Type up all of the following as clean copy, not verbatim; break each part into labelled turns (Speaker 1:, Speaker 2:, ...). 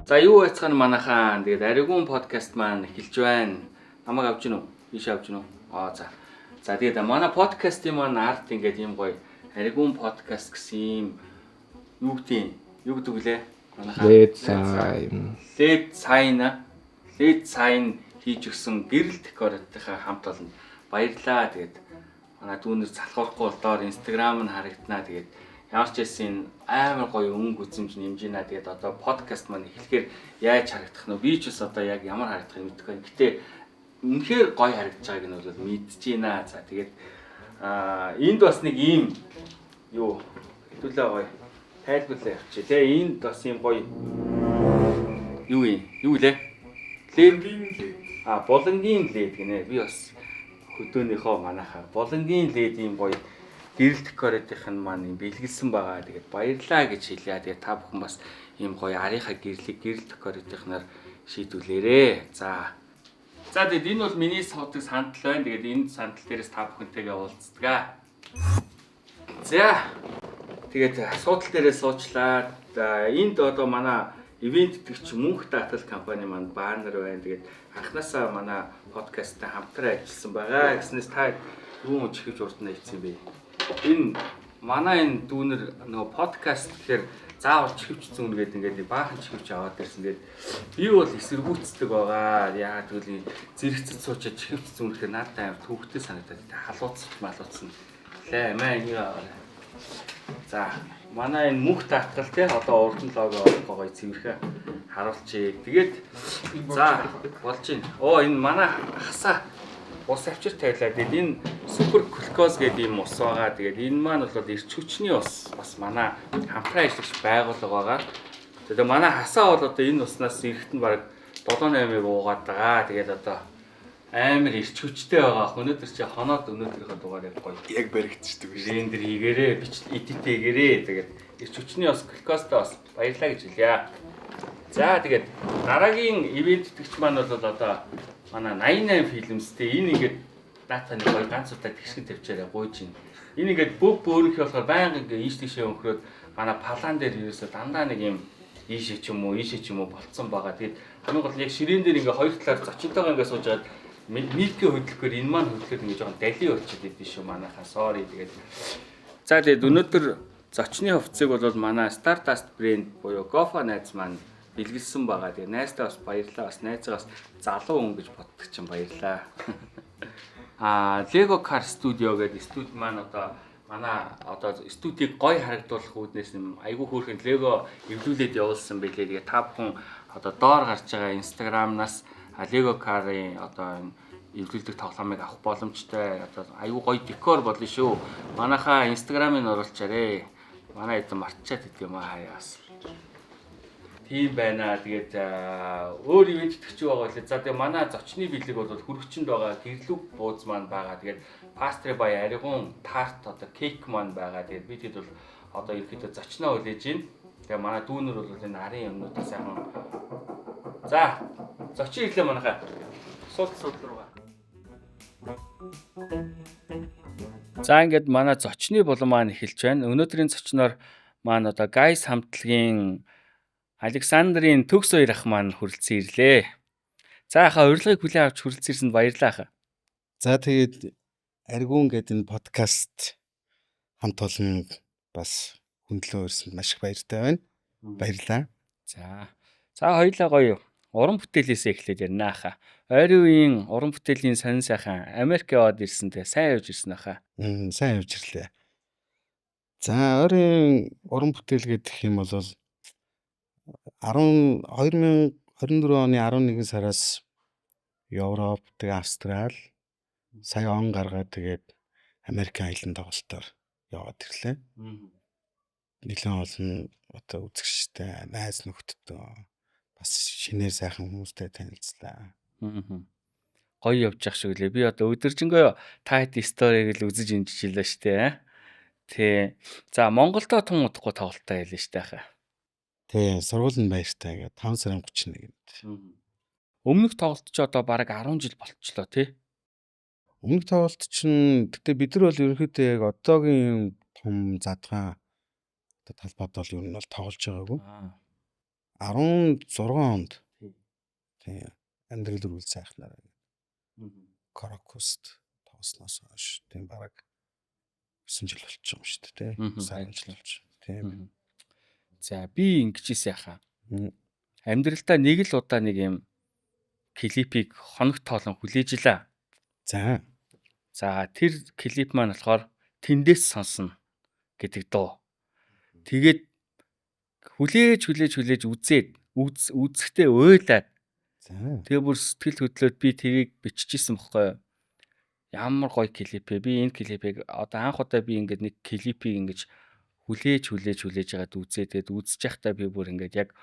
Speaker 1: За юу байцгаана манайхаа. Тэгээд Аригун подкаст маань эхэлж байна. Намайг авч гин үү? Ийш авч гин үү? За. За тэгээд манай подкастын маань арт ингээд юм гоё Аригун подкаст гэсэн юм юу гэдэг вүлээ? Манайхаа Led Sign хийж өгсөн гэрэл декоратынхаа хамт олонд баярлаа. Тэгээд манай дүүнер залхуурахгүй бол доор Instagram нь харагдана. Тэгээд ямар ч байсан амар гоё өнгө үзэмж нэмжинэ. Тэгээд одоо подкаст маань эхлэхээр яаж харагдах нь би ч бас одоо яг ямар харагдахыг мэдэхгүй байна. Гэтэ үнэхээр гоё харагдаж байгааг нь бол мэдэж байна. За тэгээд энд бас нэг ийм юу хэдүүлээ гоё тайлбарлаа явчих. Тэгээ энд бас ийм гоё юу лээ? Булангийн лед гинэ. Би бас хөдөөнийхөө манайхаа булангийн лед ийм гоё гэрэл декоратынх нь маань бэлгэлсэн байгаа. Тэгээд баярлаа гэж хэлье. Тэгээд та бүхэн бас ийм гоё арийнхаа гэрлийг гэрэл декоратынхнаар шийдүүлээрэ. За тэгээд энэ бол миний суудаг сандал байна. Тэгээд энэ сандал дээрээс та бүхэнтэйгээ уулздаг. За тэгээд суудал дээрээ суучлаа. Энд одоо манай ивент итгэгч мөнх татал компани маань баннер байна. Тэгээд анхнаасаа манай подкасттай хамтран ажилласан байгаа. Гэснээс та юу чихэж урд нь хэлсэн бэ? Энэ манай энэ дүүнер нөгөө подкаст гэхээр заавал чихвч зүүн гэдэг ингээд баахан чихвч аваад ирсэн. Тэгээд би бол эсэргүүцдэг байгаа. Яагаад гэвэл зэрэгцэд суучаад чихвч зүүн гэхээр надад амар төвхтэй санагдаад халууцсан. Лээ маа энийг аваа. За манай энэ мөнх татгал те одоо урд нь лого гоё цэвэрхэн харуулчих. Тэгээд за болж байна. Энэ манай хасаа ус авчир тавилаа. Тэгээд энэ супер глюкоз гэдэг юм ус байгаа. Тэгээд энэ маань бол эрч хүчний ус. Бас манай хамтран ажиллагч байгууллага байгаа. Тэгээд манай хасаа бол одоо энэ уснаас эрэхт нь баг 7-8-ыг уугаад байгаа. Тэгээд одоо амар эрч хүчтэй байгаа. Өнөөдөр чи хоноод өнөөдрийнхөө дугаарыг гоё
Speaker 2: яг баригдчихдаг биш.
Speaker 1: Рендер хийгээрээ, эдит хийгээрээ. Тэгээд эрч хүчний ус глюкозтой бас баярлаа гэж хэлье. За тэгээд дараагийн ивент итгэгч маань бол одоо манай 88 фильмстэй энэ ингээд дата нэг гоё ганц удаа тэгшгэн тавьчаарай гуйж байна. Энэ ингээд бөөнийхөө болохоор байнга ингээд ийш тийшээ өнхрөөд манай палан дээр ерөөсө дандаа нэг юм ийшээ ч юм уу болцсон байгаа. Тэгээд хамгийн гол нь яг ширээн дээр ингээд хоёр талаар зочинтойгоо ингээд сууж байгаад нийтгээ хөдлөхөөр энэ маань хөдлөхөд ингээд жоохон дали болчиход идэв шүү манайхаа. Sorry тэгээд. За тэгээд өнөөдөр зочны хувцсыг бол манай Stardust брэнд буюу Gofa найз маань бэлгэлсэн байгаа. Тэгээ найзтай бас баярлалаа. Бас найзаас залуу хүн гэж боддог чинь баярлалаа. Lego Car Studio гэдэг студи маань одоо манай одоо студийг гоё харагдуулах үүднээс юм айгүй хөөрхөн Lego эвлүүлээд явуулсан байлээ. Тэгээ та бүхэн одоо доор гарч байгаа Instagram-наас Lego Car-ын одоо эвлүүлдэг тоглоомыг авах боломжтой. Одоо айгүй гоё декор болно шүү. Манайхаа Instagram-ыг оруулчаарэ. Манай эзэн мартчихад идэв юм хаяас. Тийм байна. Тэгээд өөр ивент итгэж байгаа лээ. За тэгээ манай зочны бэлэг бол хүрэгчэнд байгаа гэрлүг бууз маань байгаа. Тэгээд пастри бай Аригун тарт одоо кейк маань байгаа. Тэгээд бид хэд бол одоо ерөөхдөө зочноо хүлээж байна. Тэгээ манай дүүнер бол энэ арын юмнуудаа сайхан. За зочин ирлээ манайхаа. Сууд руугаа. За ингээд манай зочны болон маань эхэлж байна. Өнөөдрийн зочноор маань одоо Guys хамтлагийн Александрийн төгс хоёр ах маань хүрэлцэн ирлээ. За хаа урилгыг хүлээн авч хүрэлцэн ирсэнд баярлалаа хаа.
Speaker 2: За тэгээд Аригун гэдэг энэ подкаст хамт олон бас хөндлөн ирсэнд маш их баяртай байна. Баярлалаа.
Speaker 1: За хоёулаа гоё уран бүтээлээсээ эхлээд ярина хаа. Ойрын үеийн уран бүтээлийн сонин сайхан Америк яваад ирсэн тэгээ сайн явж ирсэн хаа.
Speaker 2: Сайн явж ирлээ. За ойрын уран бүтээл гэдэг юм бол 2024 оны 11 сараас Европ, тэгээ Австрал, сая он гаргаад тэгээд Америкийн аялын тоглолтоор яваад ирлээ. Нэлээд олон одоо үзэгчтэй, найз нөхдөдөө бас шинээр сайхан хүмүүстэй танилцлаа.
Speaker 1: Гоё явж ах шиг лээ. Би одоо өдөржингөө та хэд сториг л үзэж инжижлээ штэ. Тэ. За Монголдо тун удахгүй тоглолтоо хэлээ штэ хаа.
Speaker 2: Тий, сургуулийн баяртай гэдэг 5 сарын 31-нд.
Speaker 1: Өмнөх тоглолт ч одоо бараг 10 жил болчихлоо тий.
Speaker 2: Өмнөх тоглолт чинь гэтээ бид нар бол ерөнхийдөө яг одоогийн том задгаан одоо талбайд бол ер нь бол тоглож байгаагүй. 16 онд тийм амьдрал рүү сайхнараа Крокуст тоглосноос хойш тийм бараг 9 жил болчих юм шүү дээ тий. 10 жил болж. Тийм.
Speaker 1: За би ингэжсэн яхаа. Амьдралдаа нэг л удаа нэг юм клипийг хоног тоолон хүлээж илаа. За тэр клип маань болохоор Тэндээс сонсно гэдэг дуу. Тэгээд хүлээж үзээд үзэхдээ уйлаад. Тэгээ бүр сэтгэл хөдлөөд би тэрийг биччихсэн бохгүй юу. Ямар гоё клип вэ? Би энэ клипийг одоо анх удаа би ингээд нэг клипийг ингэж хүлээж ягаад үзээ. Тэгээд үзэж байхдаа би бүр ингээд яг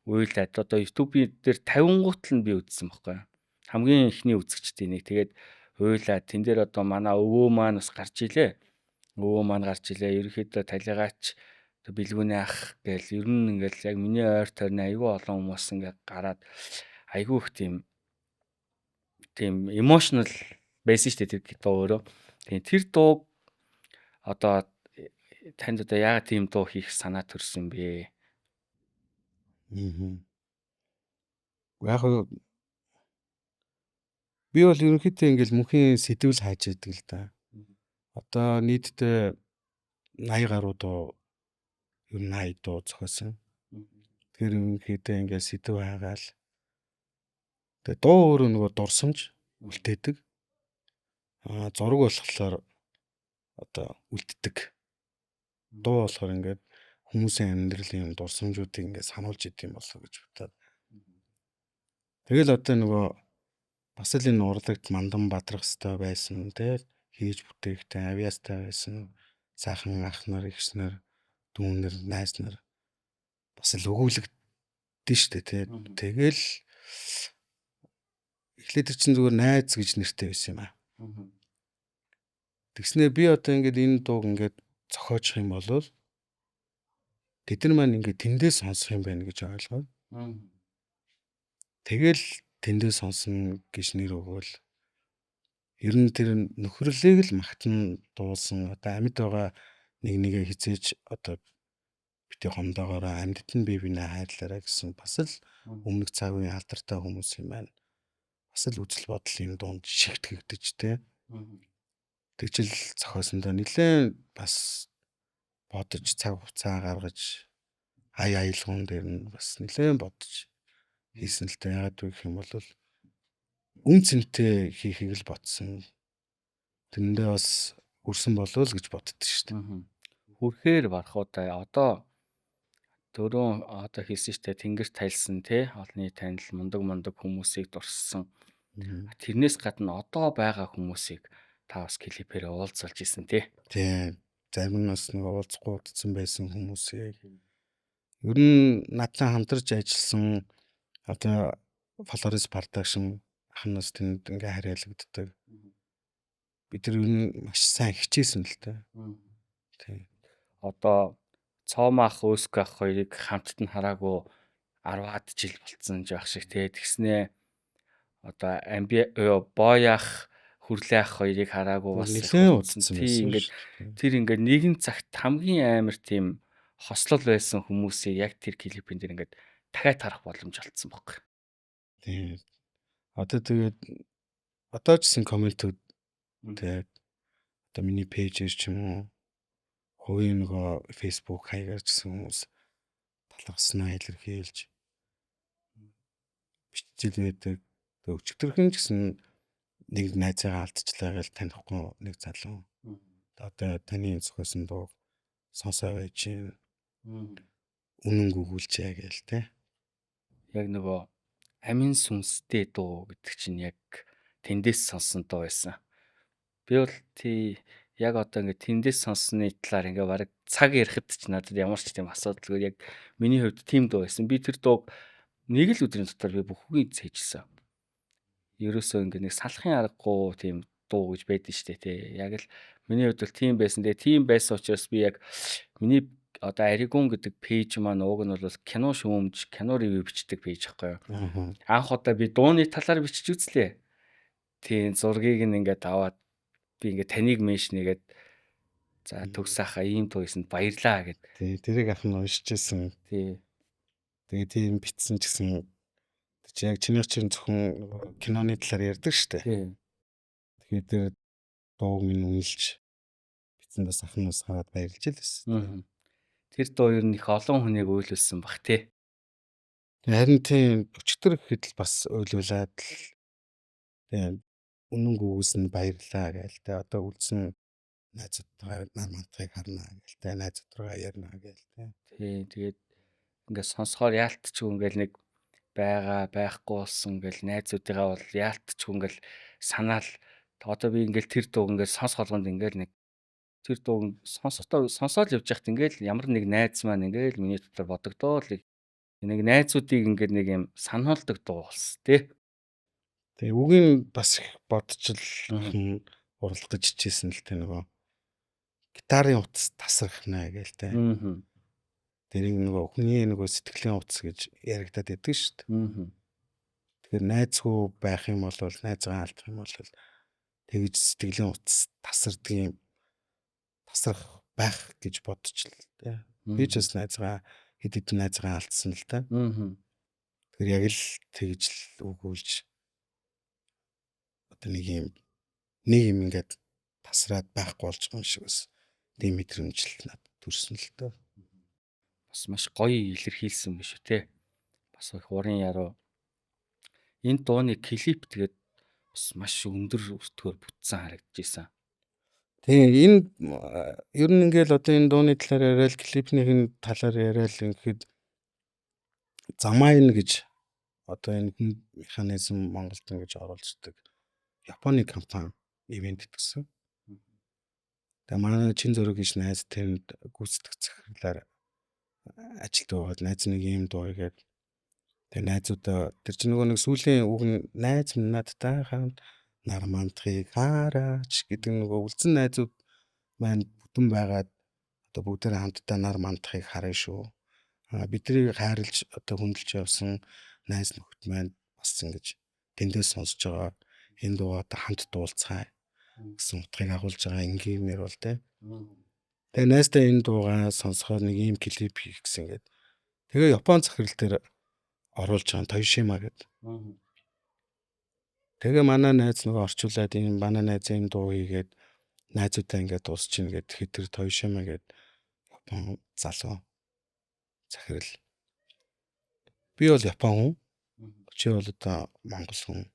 Speaker 1: уйлаад одоо YouTube дээр 50 гутал нь би үзсэн бохгүй юу. Хамгийн ихний үзэгчдийн нэг. Тэгээд уйлаад тэн дээр одоо манай өвөө маань бас гарч илээ. Ерөнхийдөө талигаач бэлгүүний ах гээл ер нь ингээл яг миний ойр тойрны айгүй олон хүмүүс ингээд гараад айгүй их тийм emotional байсан шүү дээ тэр дуу өөрөө. Тийм тэр дууг одоо танд одоо яагаад тийм дуу хийх санаа төрсөн бэ?
Speaker 2: Яг би бол ерөнхийдөө ингээл мөнхийн сэдвэл хайж яадаг л да. Одоо нийтдээ 80 гаруй дуу ер нь 80 дуу зохиосон. Тэгэхээр ерөнхийдөө ингээд сэдв хайгаал. Тэгээ дуу өөрөө нөгөө дурсамж үлдээдэг. Зураг болохоор одоо үлддэг. Дуу болохоор ингээд хүмүүсийн амьдралын юм дурсамжуудыг ингээд сануулж идэм болов гэж бодоод. Тэгэл одоо нөгөө бас л энэ урлагт мандан бадрах хэвээр байсан тий хийж бүтээхтэй авьяастай байсан. Сайхан ах нар, эгч нар, дүүнэр, найз нар бас л өгүүлэгдэн штэ тий. Тэгэл эхлээд чинь зүгээр найз гэж нэртэй байсан юм аа. Тэгснээр би одоо ингээд энэ дууг ингээд зохиочих юм бол тэд нар маань ингээд тэндээс сонсох юм байна гэж ойлгоод. Тэгэл тэндээс сонсно гэж нэр өгөөл. Ер нь тэр нөхрөлийг л магтан дуулсан одоо амьд байгаа нэгээ хизээж одоо бити хомдоогоороо амьдт нь бие бинээ хайрлаарай гэсэн бас л өмнөх цаг үеийн алдартай хүмүүс юм байна. Бас л үзэл бодол энэ дунд шигтгэгдэж те. Тэгжил зохиосондоо нэлээд бас бодож цаг хугацаа гаргаж аялгуун дээр нь бас нэлээд бодож хийсэн л та. Яагаад вэ гэх юм бол үн цэнтэй хийхийг л бодсон. Тэрэндээ бас хүрсэн болов л гэж боддоо шүү дээ.
Speaker 1: Хүрхээр барахуудаа одоо дөрөв одоо хийсэн штэ тэнгэр тайлсан тий олны танил мундаг хүмүүсийг дурссан. Тэрнээс гадна одоо байгаа хүмүүсийг та бас клипээр уулзалж исэн тий.
Speaker 2: Тийм. Зарим нь бас нэг уулзахгүй удсан байсан хүмүүсийг ер нь надтай хамтарч ажилласан одоо Flores Production ахнаас тэнд ингээ хариалагддаг. Бид нар ер нь маш сайн хичээсэн л та. Тийм.
Speaker 1: Одоо Цоомах Өөсгөө ах хоёрыг хамтд нь хараагүй 10-аад жил болцсон жаах шиг тий. Тэгснээ одоо Бояах Хүрлээ ах хоёрыг хараагүй бас
Speaker 2: нэлээд удсан
Speaker 1: байсан. Ингээд тэр ингээд нэгэн цагт хамгийн амар тийм хослол байсан хүмүүсийг яг тэр клипэн дээр ингээд дахиад харах боломж олцсон байхгүй.
Speaker 2: Тийм. Одоо тэгээд одоо ч гэсэн комментүүд тэгээд одоо миний пэйжээр ч юм уу хувийн нөгөө Facebook хаягаар ч гэсэн хүмүүс талархснаа илэрхийлж бичиж байдаг. Өчигдөрхөн ч гэсэн нэг найзаагаа алдчихлаа гэж танихгүй нэг залуу. Одоо таны зохиосон дуу сонсоо байж чинь үнэн гүгүүлжээ гээл те.
Speaker 1: Яг нөгөө амин сүнстэй дуу гэдэг чинь яг тэндээс сонсон дуу байсан. Би бол яг одоо ингээд тэндээс сонссны талаар ингээд бараг цаг ярихад ч надад ямар ч тийм асуудалгүй яг миний хувьд тийм дуу байсан. Би тэр дууг нэг л өдрийн дотор би бүхнийг цээжсэн. Ерөөсөө ингээд нэг салахын аргагүй тийм дуу гэж байдэн штэ тий. Яг л миний хувьд бол тийм байсан. Тэгээ тийм байсан учраас би яг миний одоо Аригун гэдэг пэйж маань ууг нь бол кино шүүмж, кино ревю бичдэг пэйж байхгүй юу. Анх удаа би дууны талаар бичиж үзлээ. Тийм зургийг нь ингээд аваад би ингээд таныг меншнэгээд за төгс ахаа ийм дуу хийсэнд баярлаа гэд.
Speaker 2: Тий, тэрийг ах нь уншижсэн.
Speaker 1: Тий.
Speaker 2: Тэгээ тийм битсэн ч гэсэн яг чинийх чинь зөвхөн киноны талаар ярьдаг шүү дээ.
Speaker 1: Тийм.
Speaker 2: Тэгэхээр тэр дууг минь үнэлж битсэн бас ахнаас хараад баярлж л байсан.
Speaker 1: Тэр дуу ер нь их олон хүнийг өөлүүлсэн бах тий.
Speaker 2: Харин тийм өчтөр гэхэд л бас ойлуулад л тийм үнэн гүгсэн баярлаа гээл те. Одоо үлдсэн найзуудтайгаа нар мантахыг харна гээл те. Найзуудтайгаа ярина гээл те.
Speaker 1: Тий. Тэгээд ингээд сонсохоор яалтчгүй ингээл нэг байхгүй болсон ингээл найзуудыгаа бол яалтчгүй ингээл санаал одоо би ингээл тэр дуу ингээл сонс болгонд ингээл нэг тэр дуу сонсоод явж байхад ингээл ямар нэг найз маань ингээл миний дотор бодогдоо л нэг найзуудыг ингээд нэг юм сануулдаг дуу болсон тий.
Speaker 2: Тэгээ үгийн бас их бодчил урлах гэж хичээсэн л те нөгөө гитарын утас тасрах нэ гээл те. Тэрийг нөгөө хүний нөгөө сэтгэлийн утас гэж яригадад байдаг шүү дээ. Тэгэхээр найзгүй байх юм бол найзгаа алдах юм бол тэгж сэтгэлийн утас тасрах байх гэж бодчих л те. Би ч бас найзгаа хэд хэдэн найзгаа алдсан л та. Тэгэхээр яг л тэгж л өгүүлж одоо нэг юм ингээд тасраад байхгүй болж байгаа юм шиг бас тийм мэдрэмж л надад төрсөн л доо.
Speaker 1: Бас маш гоё илэрхийлсэн биш үү те. Бас их урын яруу. Энэ дууны клип тэгээд бас маш өндөр өртгөөр бүтсэн харагдажсэн.
Speaker 2: Тэгээ энэ ер нь ингээл одоо энэ дууны талаар яриад клипний талаар яриад ингээд Замайн гэж одоо энэ механизм Монголд ингэж оруулж ирдэг Японы компани ивент гэсэн. Тэгээ манай чин зөрөг гэж найз тэнд гүйцэтгэх захирлаар ажилд байгаад найз нэг юм дуу игээд тэгээ найзуудаа тэр чинь нөгөө нэг сүүлийн үг нь найз минь надтай хамт нар мандахыг хараач гэдэг нөгөө үлдсэн найзууд маань бүтэн байгаад одоо бүгдээрээ хамтдаа нар мандахыг харна шүү. Биднийг хайрлж одоо хүндэлж явсан найз нөхөд маань бас ингэж тэндээс сонсож байгаа энэ дуу одоо хамт дуулцгаая гэсэн утгыг агуулж байгаа энгийнээр бол тэ. Тэгээ найзтай энэ дуугаа сонсохоор нэг ийм клип хийх гэсэн гээд тэгээ Япон захирал дээр оруулж байгаа Тойшима гэдэг. Тэгээ манай найз нөгөө орчуулад энэ манай найз ийм дуу хийгээд найзуудаа ингээд дуусч ийн гэд тэр Тойшима гэдэг Япон залуу захирал. Би бол Япон хүн. Чи бол одоо Монгол хүн.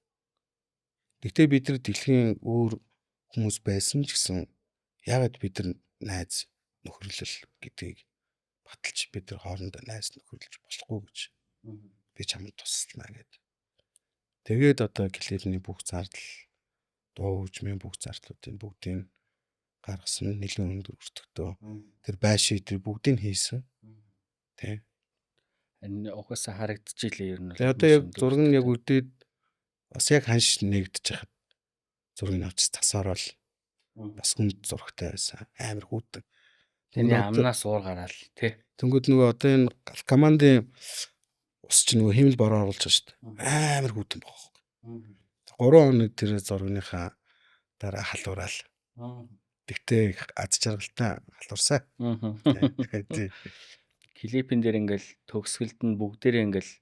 Speaker 2: Гэтэ бид нар дэлхийн өөр хүмүүс байсан ч гэсэн яагаад бид нар найз нөхөрлөл гэдгийг баталж бид нар хоорондоо найз нөхөрлөж болохгүй гэж би чамд туслана гэд. Тэгээд одоо клипний бүх зардал дуу хөгжмийн бүх зардлуудын бүгдийг гаргасан нэлээд өндөр өртөгтэй. Тэр байшиг тэр бүгдийг хийсэн. Тэ.
Speaker 1: Энэ угаасаа харагдчихилээ ер нь.
Speaker 2: Тэгээ одоо яг зураг нь яг үдээд бас яг ханш нэгдэж хахад зургийг авч тасаар бол бас хүнд зурагтай байсан. Амар хүүтэн.
Speaker 1: Тэний амнаас уур гараал тий.
Speaker 2: Тэнгүүд нөгөө одоо энэ командын ус чинь нөгөө химэл бороо оруулж байгаа шүү дээ. Амар хүүтэн бохоо. 3 хоног тэр зургийнхаа дараа халуураал. Тэгтээ аз жаргалтай халуурсаа.
Speaker 1: Клипэн дээр ингээл төгсгөлд нь бүгдээрээ ингээл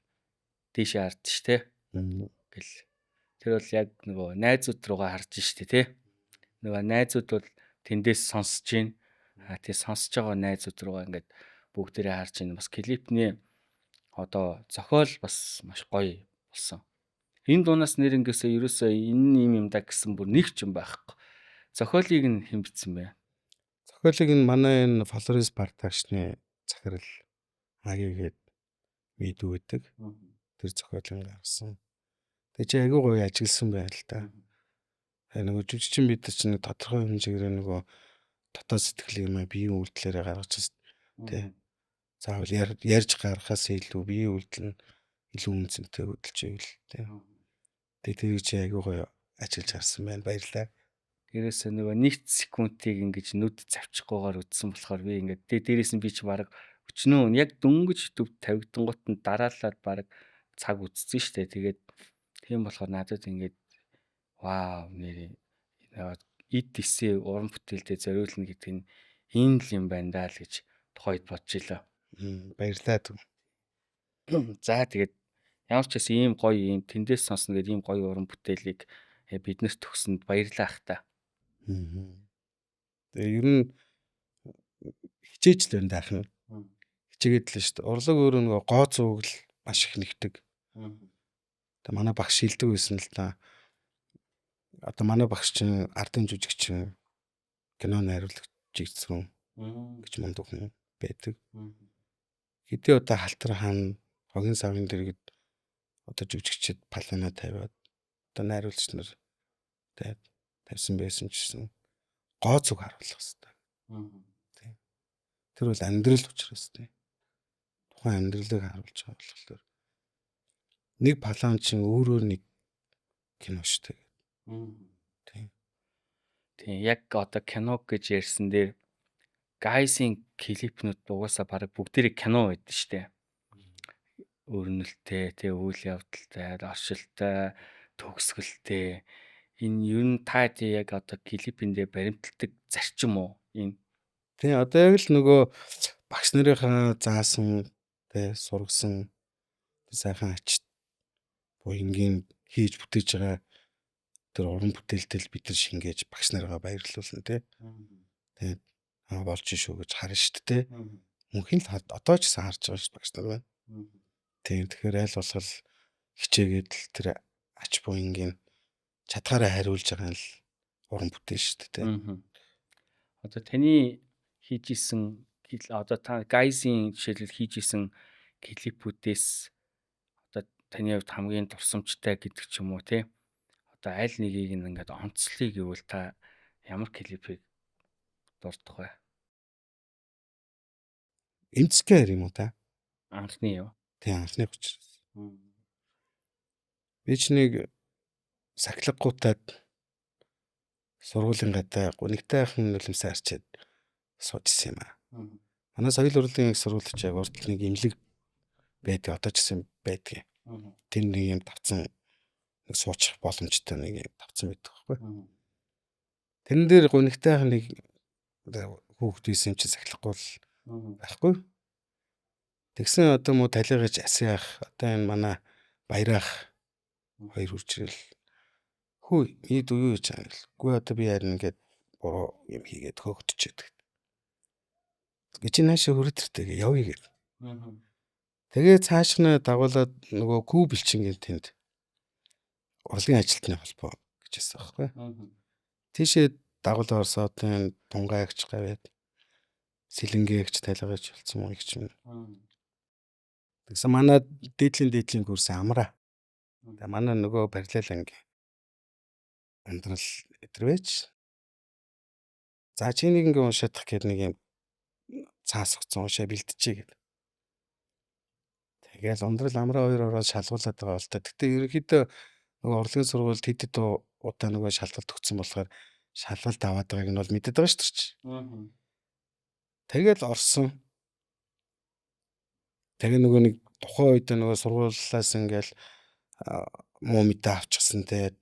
Speaker 1: тийшээ харж штэ. Ингээл тэр бол яг нөгөө найзууд руугаа харж штэ тий. Нөгөө найзууд бол тэндээс сонсож гин. Тий сонсож байгаа найзууд руугаа ингээд бүгдээрээ харж гин. Бас клипний одоо зохиол бас маш гоё болсон. Энэ дуунаас нэр ингээсээ ерөөсөө энэ юм да гэсэн бүр нэг ч юм байхгүй. Зохиолыг нь хэн бичсэн бэ?
Speaker 2: Зохиолыг нь манай энэ Flores Partagshны захирал Аgiгээд мэдүү гэдэг. Тэр зохиолыг гаргасан. Тэг чи айгүй гоё ажилласан байна л та. Нөгөө жүжигчин бид чинь тодорхой хэмжээгээр нөгөө дотоод сэтгэл юм биеийн үйлдэлээрээ гаргаж байна. Тэ. Заавал ярьж гаргахаас илүү биеийн үйлдэл нь илүү үнцэнтэй хөдөлж ивэл тэ. Тэр чи айгүй гоё ажиллаж гарсан байна. Баярлалаа.
Speaker 1: Тэрээс нөгөө нэгт секундыг ингэж нүд завчихгүйгээр үтсэн болохоор би ингээд дээрээс нь би чи баг өчнөө яг дөнгөж төв тавигдангууд нь дараалаад баг цаг үтсэн штэ. Тэгээд тийм болохоор надад ингээд вау нэр эд эсээ уран бүтээлдээ зориулна гэдэг нь энэ л юм байна даа л гэж тухайд бодож илаа.
Speaker 2: Баярлалаа.
Speaker 1: За тэгээд ямар ч гэсэн ийм гоё ийм тэндээс сонсно гэдэг ийм гоё уран бүтээлийг биднэрт төгсөнд баярлалаа ах та.
Speaker 2: Тэгээ ер нь хичээж л байна даах нь. Хичээгээд л шүү дээ. Урлаг өөрөө нөгөө гоо зууг л маш их нэгдэг. Тэгээ манай багш шилдэг байсан л та. Одоо манай багш чинь ардын жүжигчин, кино найруулагч зэгцрүүн гэж мундаг хүн байдаг. Хэдий одоо Халтар хаан хогийн савын дэргэд одоо жүжигчд палана тавиад одоо найруулагч нар тавьсан байсан ч гэсэн гоо зүг харуулах хэрэгтэй. Тэр бол амьдрал учраас тийм. Тухайн амьдралыг харуулж байгаа болохоор нэг палан чинь өөрөө нэг кино шүү дээ. Тийм.
Speaker 1: Тийм яг одоо кино гэж ярьсан дээр Гайсийн клипнүүд угаасаа бараг бүгдээрээ кино байдаг шүү дээ. Өрнөлттэй, тэг үйл явдалтай, оршилтай, төгсгөлтэй. Энэ ер нь та яг одоо клипэндээ баримталдаг зарчим уу? Энэ
Speaker 2: тий одоо яг л нөгөө багш нарынхаа заасан сургасан сайхан ачт буянгийн хийж бүтээж байгаа тэр уран бүтээлтэй бид нар шингээж багш нарыгаа баярлуулна тий. Тэгээд болж шүү гэж харна шүү дээ. Мөнхийн л одоо ч гэсэн харж байгаа шүү багш нар байна. Тийм тэгэхээр аль болох хичээгээд л тэр ач буянгийн чадхаараа хариулж байгаа нь л уран бүтээл шүү дээ.
Speaker 1: Одоо таны хийж исэн одоо та Гайсийн жишээлбэл хийж исэн клипүүдээс одоо таны хувьд хамгийн дурсамжтай гэдэг ч юм уу тий. Одоо аль нэгийг ингээд онцлоё гэвэл та ямар клипийг дурдах вэ?
Speaker 2: Эмцгээр юм уу та?
Speaker 1: Анхны юу?
Speaker 2: Тийм анхны учраас. Би ч нэг сахилгагуутаад сургуулийн гадаа гунигтайхан нулимсаа арчаад сууж исэн юм аа. Манай соёл урлагийн их сургууль ч яг урд нэг имлэг байдаг одоо ч гэсэн байдаг. Тэр нэг юм тавцсан нэг суучих боломжтой нэг юм тавцсан байдаг байхгүй. Тэрэн дээр гунигтайхан нэг хүүхдээсэн чинь сахилахгүй байхгүй. Тэгсэн одоо муу талигаж асаах одоо энэ манай баяраах хоёр үржрэл хүү ийд юу гэж байгаа юм. Гүй одоо би харин ингээд буруу юм хийгээд хөөгдчихэд. Гэж наашаа хүрэтэртэй явъя гэв. Тэгээ цаашны дагуулад нөгөө күү бэлчингийн тэнд урлагийн ажилтны холбоо гэж хэлсэн байхгүй. Тийшээ дагуулаа орсоод энэ тунгаагч гавьяд сэлэнгээгч талигаж болсон юм их юм. Тэгсэн манай дээдлийн курсын амраа. Тэгээ манай нөгөө параллел анги амдрал өдрвэж. За чи нэг ингээ уншаадах гээд нэг юм цаас өгцөн уншаа бэлтчихье гэд. Тэгэл ундрал амраа хоёр ороод шалгуулад байгаа бол та. Гэтэ ерөнхийдөө нөгөө урлагийн сургуульд хэд удаа нөгөө шалгалт өгсөн болохоор шалгалт аваад байгааг нь бол мэдээд байгаа шүү дээ. Тэгэл орсон. Тэгээ нөгөө нэг тухайн үед нөгөө сургуулиас ингээл муу мэдээ авчихсан те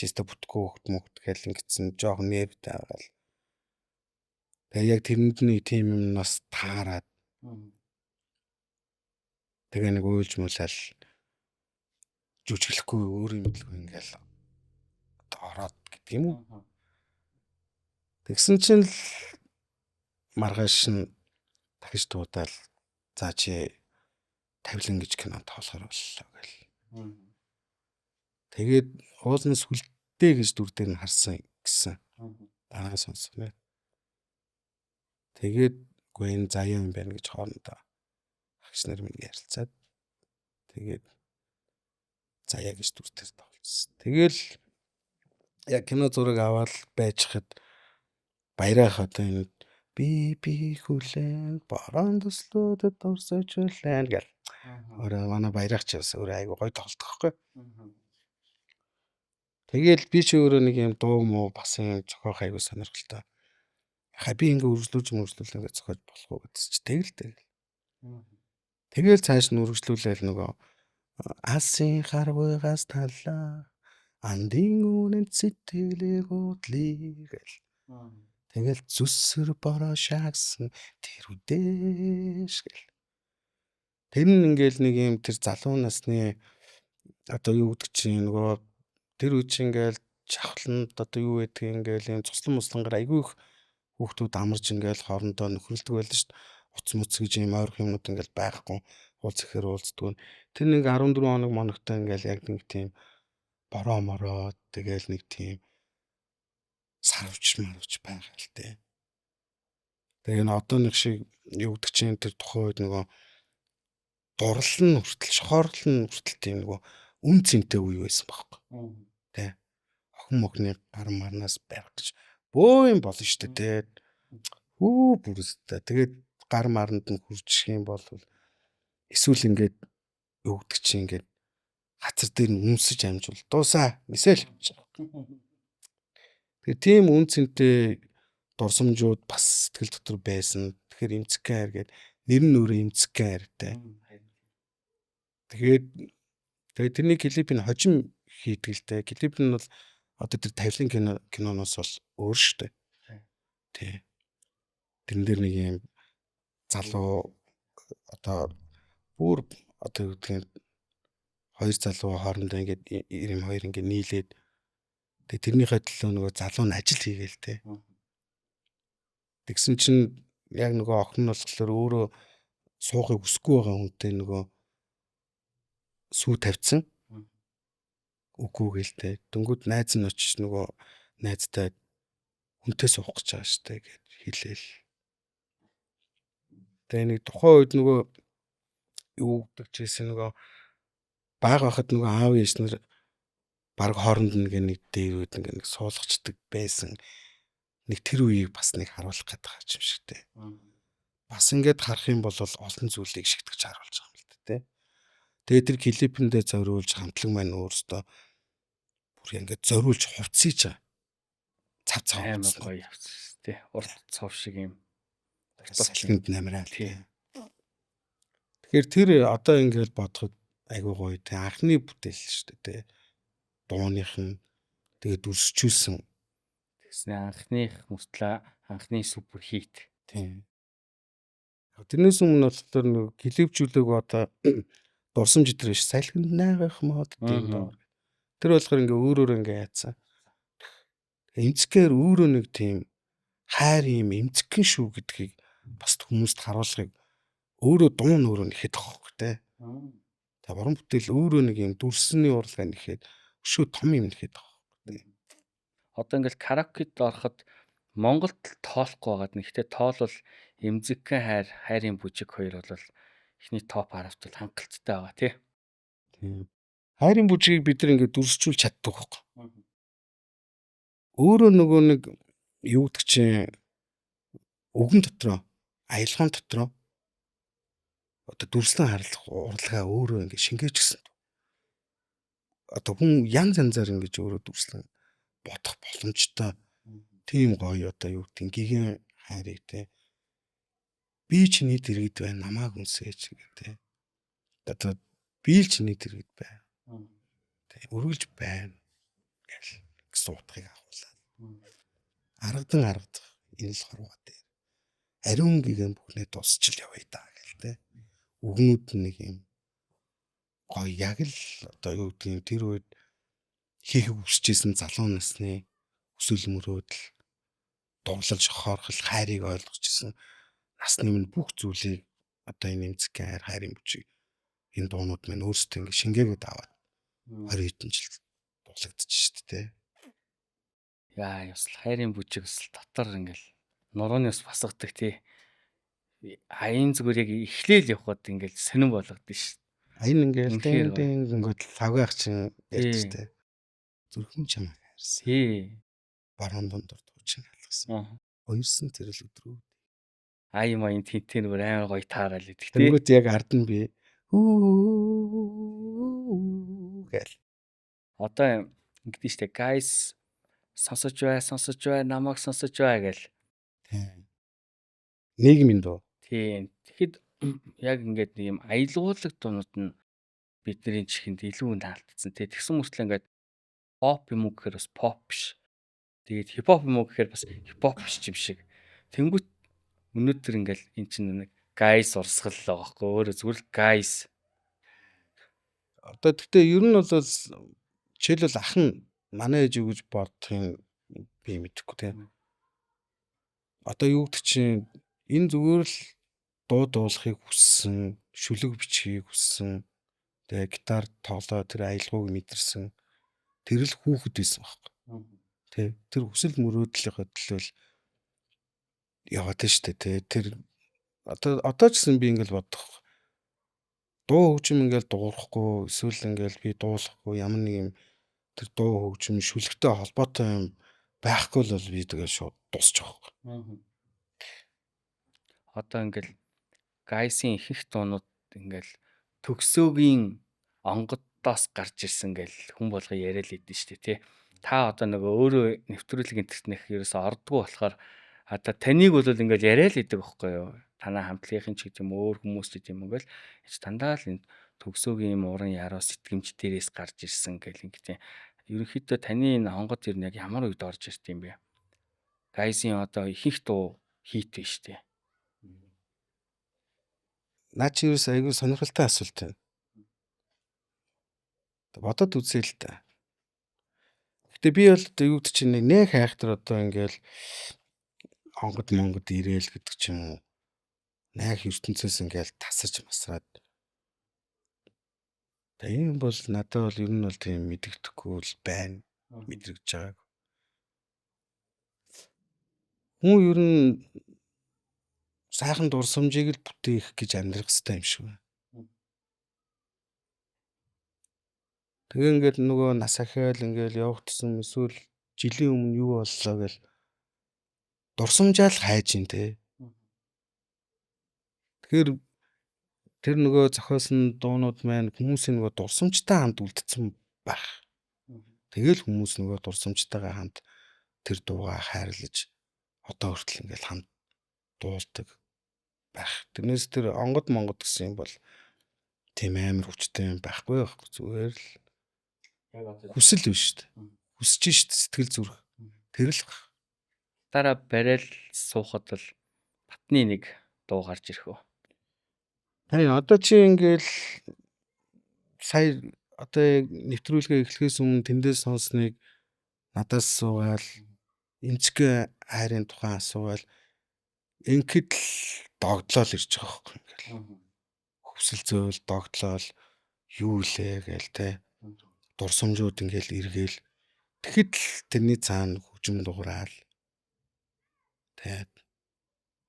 Speaker 2: чиста бүтггүй хөхт мөхт гэл ингэсэн жоохон нервтэй байгаа л. Тэгээ яг тэрний тийм юм нас таарад. Тэгээ нэг уйлж муулал жүжиглэхгүй өөр юм дэлгүй ингээл ороод гэдэг юм уу. Тэгсэн чинь л маргааш нь дахиж дуудаал за чи тавилан гэж кино тоолохоор боллоо гэл. Тэгээд уулын сүлдээ гэж дүр дээр нь харсан гэсэн. Дараа сонсгоо. Тэгээд үгүй энэ заяа юм байна гэж хоорондоо агч нар минь ярилцаад тэгээд заяа гэж дүр дээр тоглосон. Тэгэл яг кино зураг аваад байжхад баяраах одоо энэ би хүлэн бараан төслүүдэд орсож хүлэн гэл. Өөрөө манай баярах ч бас өөрөө айгу гоё тоглох байхгүй. Тэгэл би ч өөрөө нэг юм дуу муу бас юм зохиох айгу сонирхолтой. Яха би ингээ үргэлжлүүлж ингээ зохиож болох уу гэдэж чи тэгэл. Тэгэл цааш нь үргэлжлүүлээл нөгөө асын харгуйгаас талаа андын үнэнд сэтгэлээ гутлий гэл. Тэгэл зүсэр бороо шаагсан тэр үдээш гэл. Тэр нь ингээл нэг юм тэр залуу насны одоо юу гэдэг чинь нөгөө тэр үе чинь ингээл чавхланд одоо юу гэдэг ингээл юм цуслан муслангаар айгүй их хүүхдүүд амарч ингээл хоорондоо нөхрөлдөг байлаа шүү дээ. Уц муц гэж юм ойрох юмнууд ингээл байхгүй уулз ихээр уулздаг. Тэр нэг 14 хоног моногтой ингээл яг нэг тийм бороо мороо тэгэл нэг тийм сарвч марвч байгаа л дээ. Тэгээ энэ одооных шиг юу гэдэг чинь тэр тухайн үед нөгөө дурлал нь хүртэл шохоорлол нь хүртэл тийм нөгөө үн цэнтэй үе байсан байхгүй. Тэ. Охин мохны гар марнаас барих гэж бөө юм болно шүү дээ. Хүү бүрстэй. Тэгээд гар маранд нь хүрчих юм бол эсвэл ингээд юу гэдэг чинь ингээд хацар дээр нь үнсэж амжвал дуусаа нисэл явж байгаа. Тэгээ тийм үн цэнтэй дурсамжууд бас сэтгэл дотор байсан. Тэгэхээр эмцгэн хайр гэдэг нэр нь өөрөө эмцгэн хайртай. Тэгээд тэрний клипийг хожим хийдэг л дээ. Клип нь бол одоо тэр тавилын киноноос бол өөр шүү дээ. Тий. Тэрэн дээр нэг юм залуу одоо бүр одоо юу гэдгийг хоёр залуу хоорондоо ингээд юм хоёр ингээд нийлээд тэгээ тэрнийхээ төлөө нөгөө залуу нь ажил хийгээл те. Тэгсэн чинь яг нөгөө охин нь болохоор өөрөө суухыг хүсэхгүй байгаа хүнтэй нөгөө сүү тавьсан. Үгүй гэлтэй. Дөнгөд найз нь очиж нөгөө найзтай хүнтэй суух гэж байгаа штэ гэж хэлээл. Тэгээ нэг тухайн үед нөгөө юу гэдэг чийсэн нөгөө баг байхад нөгөө аав ээж нар баг хооронд нэг дээрүүд нэг суулгачдаг байсан. Нэг тэр үеийг бас нэг харуулах гэдэг байгаа юм шигтэй. Бас ингээд харах юм бол олон зүйлийг шигтгэж харуулж байгаа юм л дээ, тэ. Тэгээ тэр клипэндээ зориулж хамтлаг маань өөрөөсөө бүр ингээд зориулж хувцсийж байгаа. Цав цав
Speaker 1: амар гоё явцсан тий. Урт цов шиг юм.
Speaker 2: Салхинд намраа тий. Тэгэхээр тэр одоо ингээд бодоход айгуу гоё тий. Анхны бүтээл шүү дээ, тий. Дууных нь тэгээд үрсчүүлсэн.
Speaker 1: Тэгснэ анхных мөртлөө анхны супер хит.
Speaker 2: Тийм. Тэрнээс өмнө болохоор нэг клипчүүлэг одоо дурсамж дээр биш салхинд найгах мод тийм доо. Тэр болохоор ингээ өөрөөр ингээ яатсан. Эмцгээр өөрөө нэг тийм хайр юм эмцгэн шүү гэдгийг бас хүмүүст харуулахыг өөрөө дуу нөрөө нэхэд тоххой те. Та уран бүтээл өөрөө нэг юм дүрсний урлагаа нэхэд өшөө том юм нэхэд тоххой.
Speaker 1: Одоо ингээл караокед ороход Монголд тоолохгүй байгаад нэгтэй тоолвол эмзэгхэн хайрын бүжиг хоёр бол эхний топ 10-т бол хангалттай байгаа тий.
Speaker 2: Тийм. Хайрын бүжигийг бид нар ингээд дүрсчүүл чаддаг байхгүй. Өөрөө нөгөө нэг юу гэдэг чинь үгэн дотроо аялгаан дотроо одоо дүрслэн харлах урлагаа өөрөө ингээд шингээж гисэн. Одоо хүн янз янзаар ингэж өөрөө дүрслэн бодох боломжтой. Тийм гоё одоо юу гэдэг гигэн хайрыг те. Би чиний дэргэд байна намааг үнсэж гэдэг те. Одоо би л чиний дэргэд байна. Тэ өргөлж байна гэл гэсэн утгыг агуулаад. Аргадан аргадах энэ л хорвоо дээр. Ариун гигэн бүхнээ дуусчил явъя да гэл те. Үгнүүд нэг юм гоё яг л одоо юу гэдэг тэр үед хийх хүсэжсэн залуу насны өсвөл мөрөөдөл дурлал шохоорхол хайрыг ойлгожсэн насны минь бүх зүйлийг одоо энэ эмзэгхэн хайрын бүжиг энэ дуунууд минь өөрсдөө ингэ шингээгээд аваад 20 хэдэн жил дуулагдчих шүү дээ.
Speaker 1: Яа ёс хайрын бүжиг бас дотор ингээл нурууны ус басгадаг тий. Аян зүгээр яг эхлээл явхад ингээл сонирн болгодсон шүү.
Speaker 2: Аян ингээл дэн ингээд лавгаах чинь ярьжтэй. Зүрхэн чамайг хайрсан.
Speaker 1: Тий.
Speaker 2: Баруун дундор туучин алгасан. Хоёрсан тэрэл өдрөө.
Speaker 1: Аян маян тэнтэн бүр амар гоё таарал идэг тий.
Speaker 2: Тэнгүүт яг ард нь би гэл.
Speaker 1: Одоо ингэдэж штэ guys сонсож бай намайг сонсож бай гэл.
Speaker 2: Тийм. Нийгмийн дуу.
Speaker 1: Тийм. Тэгэхэд яг ингээд нэг юм аялгуулаг дуунууд нь бидний чихэнд илүү наалтцсан тий. Тэгсэн мөртлөө ингээд pop юм уу гэхээр бас pop биш. Тэгээд хип хоп юм уу гэхээр бас хип хоп биш юм шиг. Тэнгүүт өнөөдөр ингээл эн чинь нэг гайс урсгал л байгаа хгүй. Өөрөө зүгээр л гайс.
Speaker 2: Одоо тэгтээ ер нь бол жишээлбэл ах нь манай ээж юу гэж бодохын би мэдэхгүй тийм. Одоо юу гэдэг чинь энэ зүгээр л дуу дуулахыг хүссэн, шүлэг бичгийг хүссэн, тэгээ гитар тоглоо тэр аялгауг мэдэрсэн. Тэр л хүүхэд байсан байхгүй. Тэ тэр хүсэл мөрөөдлийнхөө төлөө яваад штэ тэ тэр одоо ч гэсэн би ингээл бодох дуу хөгжим ингээл дуурахгүй эсвэл ингээл би дуулахгүй ямар нэг юм тэр дуу хөгжим шүлэгтэй холбоотой юм байхгүй л бол би тэгээ шууд дуусчих واخхой.
Speaker 1: Одоо ингээл гайсын ихэнх дуунууд ингээл төгсөөгийн онгодоос гарч ирсэн гэл хүн болго яриад л идэв штэ тий. Та одоо нөгөө өөрөө нэвтрүүлэг интернет ерөөсө ордгоо болохоор одоо таныг бол ингээл яриад л идэг байхгүй юу? Танаа хамтлагийн ч гэдэг юм өөр хүмүүс ч гэдэг юм ингээл дандаа л энэ төгсөөгийн юм уран яруу сэтгэмж дээрээс гарч ирсэн гэл ингээд ерөнхийдөө таны энэ онгод ер нь яг ямар үед орж ирд юм бэ? Гайсын одоо ихэнх дуу хийт вэ штэ.
Speaker 2: Наа чи юус айгүй сонирхолтой асуулт байна. Бодоод үзье л та. Гэтэ би бол одоо юу гэдэг чинь нэг хайхтар одоо ингээл онгод монгод ирээл гэдэг чинь найх ертөнцөөс ингээл тасаж масраад. Тэгээ юм бол надад бол ер нь бол тийм мэдэгдэхгүй л байна. Мэдрэгдэж байгааг. Хүн ер нь сайхан дурсамжийг л бүтээх гэж амьдрах хэрэгтэй юм шиг байна. Тэгээ ингээд нөгөө нас ахиал ингээд явах тусам эсвэл жилийн өмнө юу боллоо гэл дурсамжаал хайж ин тэ. Тэгэхээр тэр нөгөө зохиосон дуунууд маань хүмүүсийн нөгөө дурсамжтай хамт үлдсэн байх. Тэгэл хүмүүс нөгөө дурсамжтайгаа хамт тэр дуугаа хайрлаж одоо хүртэл ингээд хамт дуулдаг байх. Тэрнээс тэр онгод монгод гэсэн юм бол тийм амар хүчтэй юм байхгүй байхгүй зүгээр л яг одоо хүсэл биш шүү дээ. Хүсэж шít сэтгэл зүрх. Тэр л баг.
Speaker 1: Дараа барайл суухад л батны нэг дуу гарч ирэх үү.
Speaker 2: Одоо чи ингээл сая одоо нэвтрүүлгээ эхлэхээс өмнө тэндээс сонсныг надаас суугаал эмчгээ хайрын тухайн асуугаал ингээд л догдлол ирж байгаа байхгүй ингээл. Хүсэл зөөл догдлол юу лээ гээл те. Дурсамжууд ингээл эргээл тэгэхэд л тэрний цаана хөгжим дуграал те.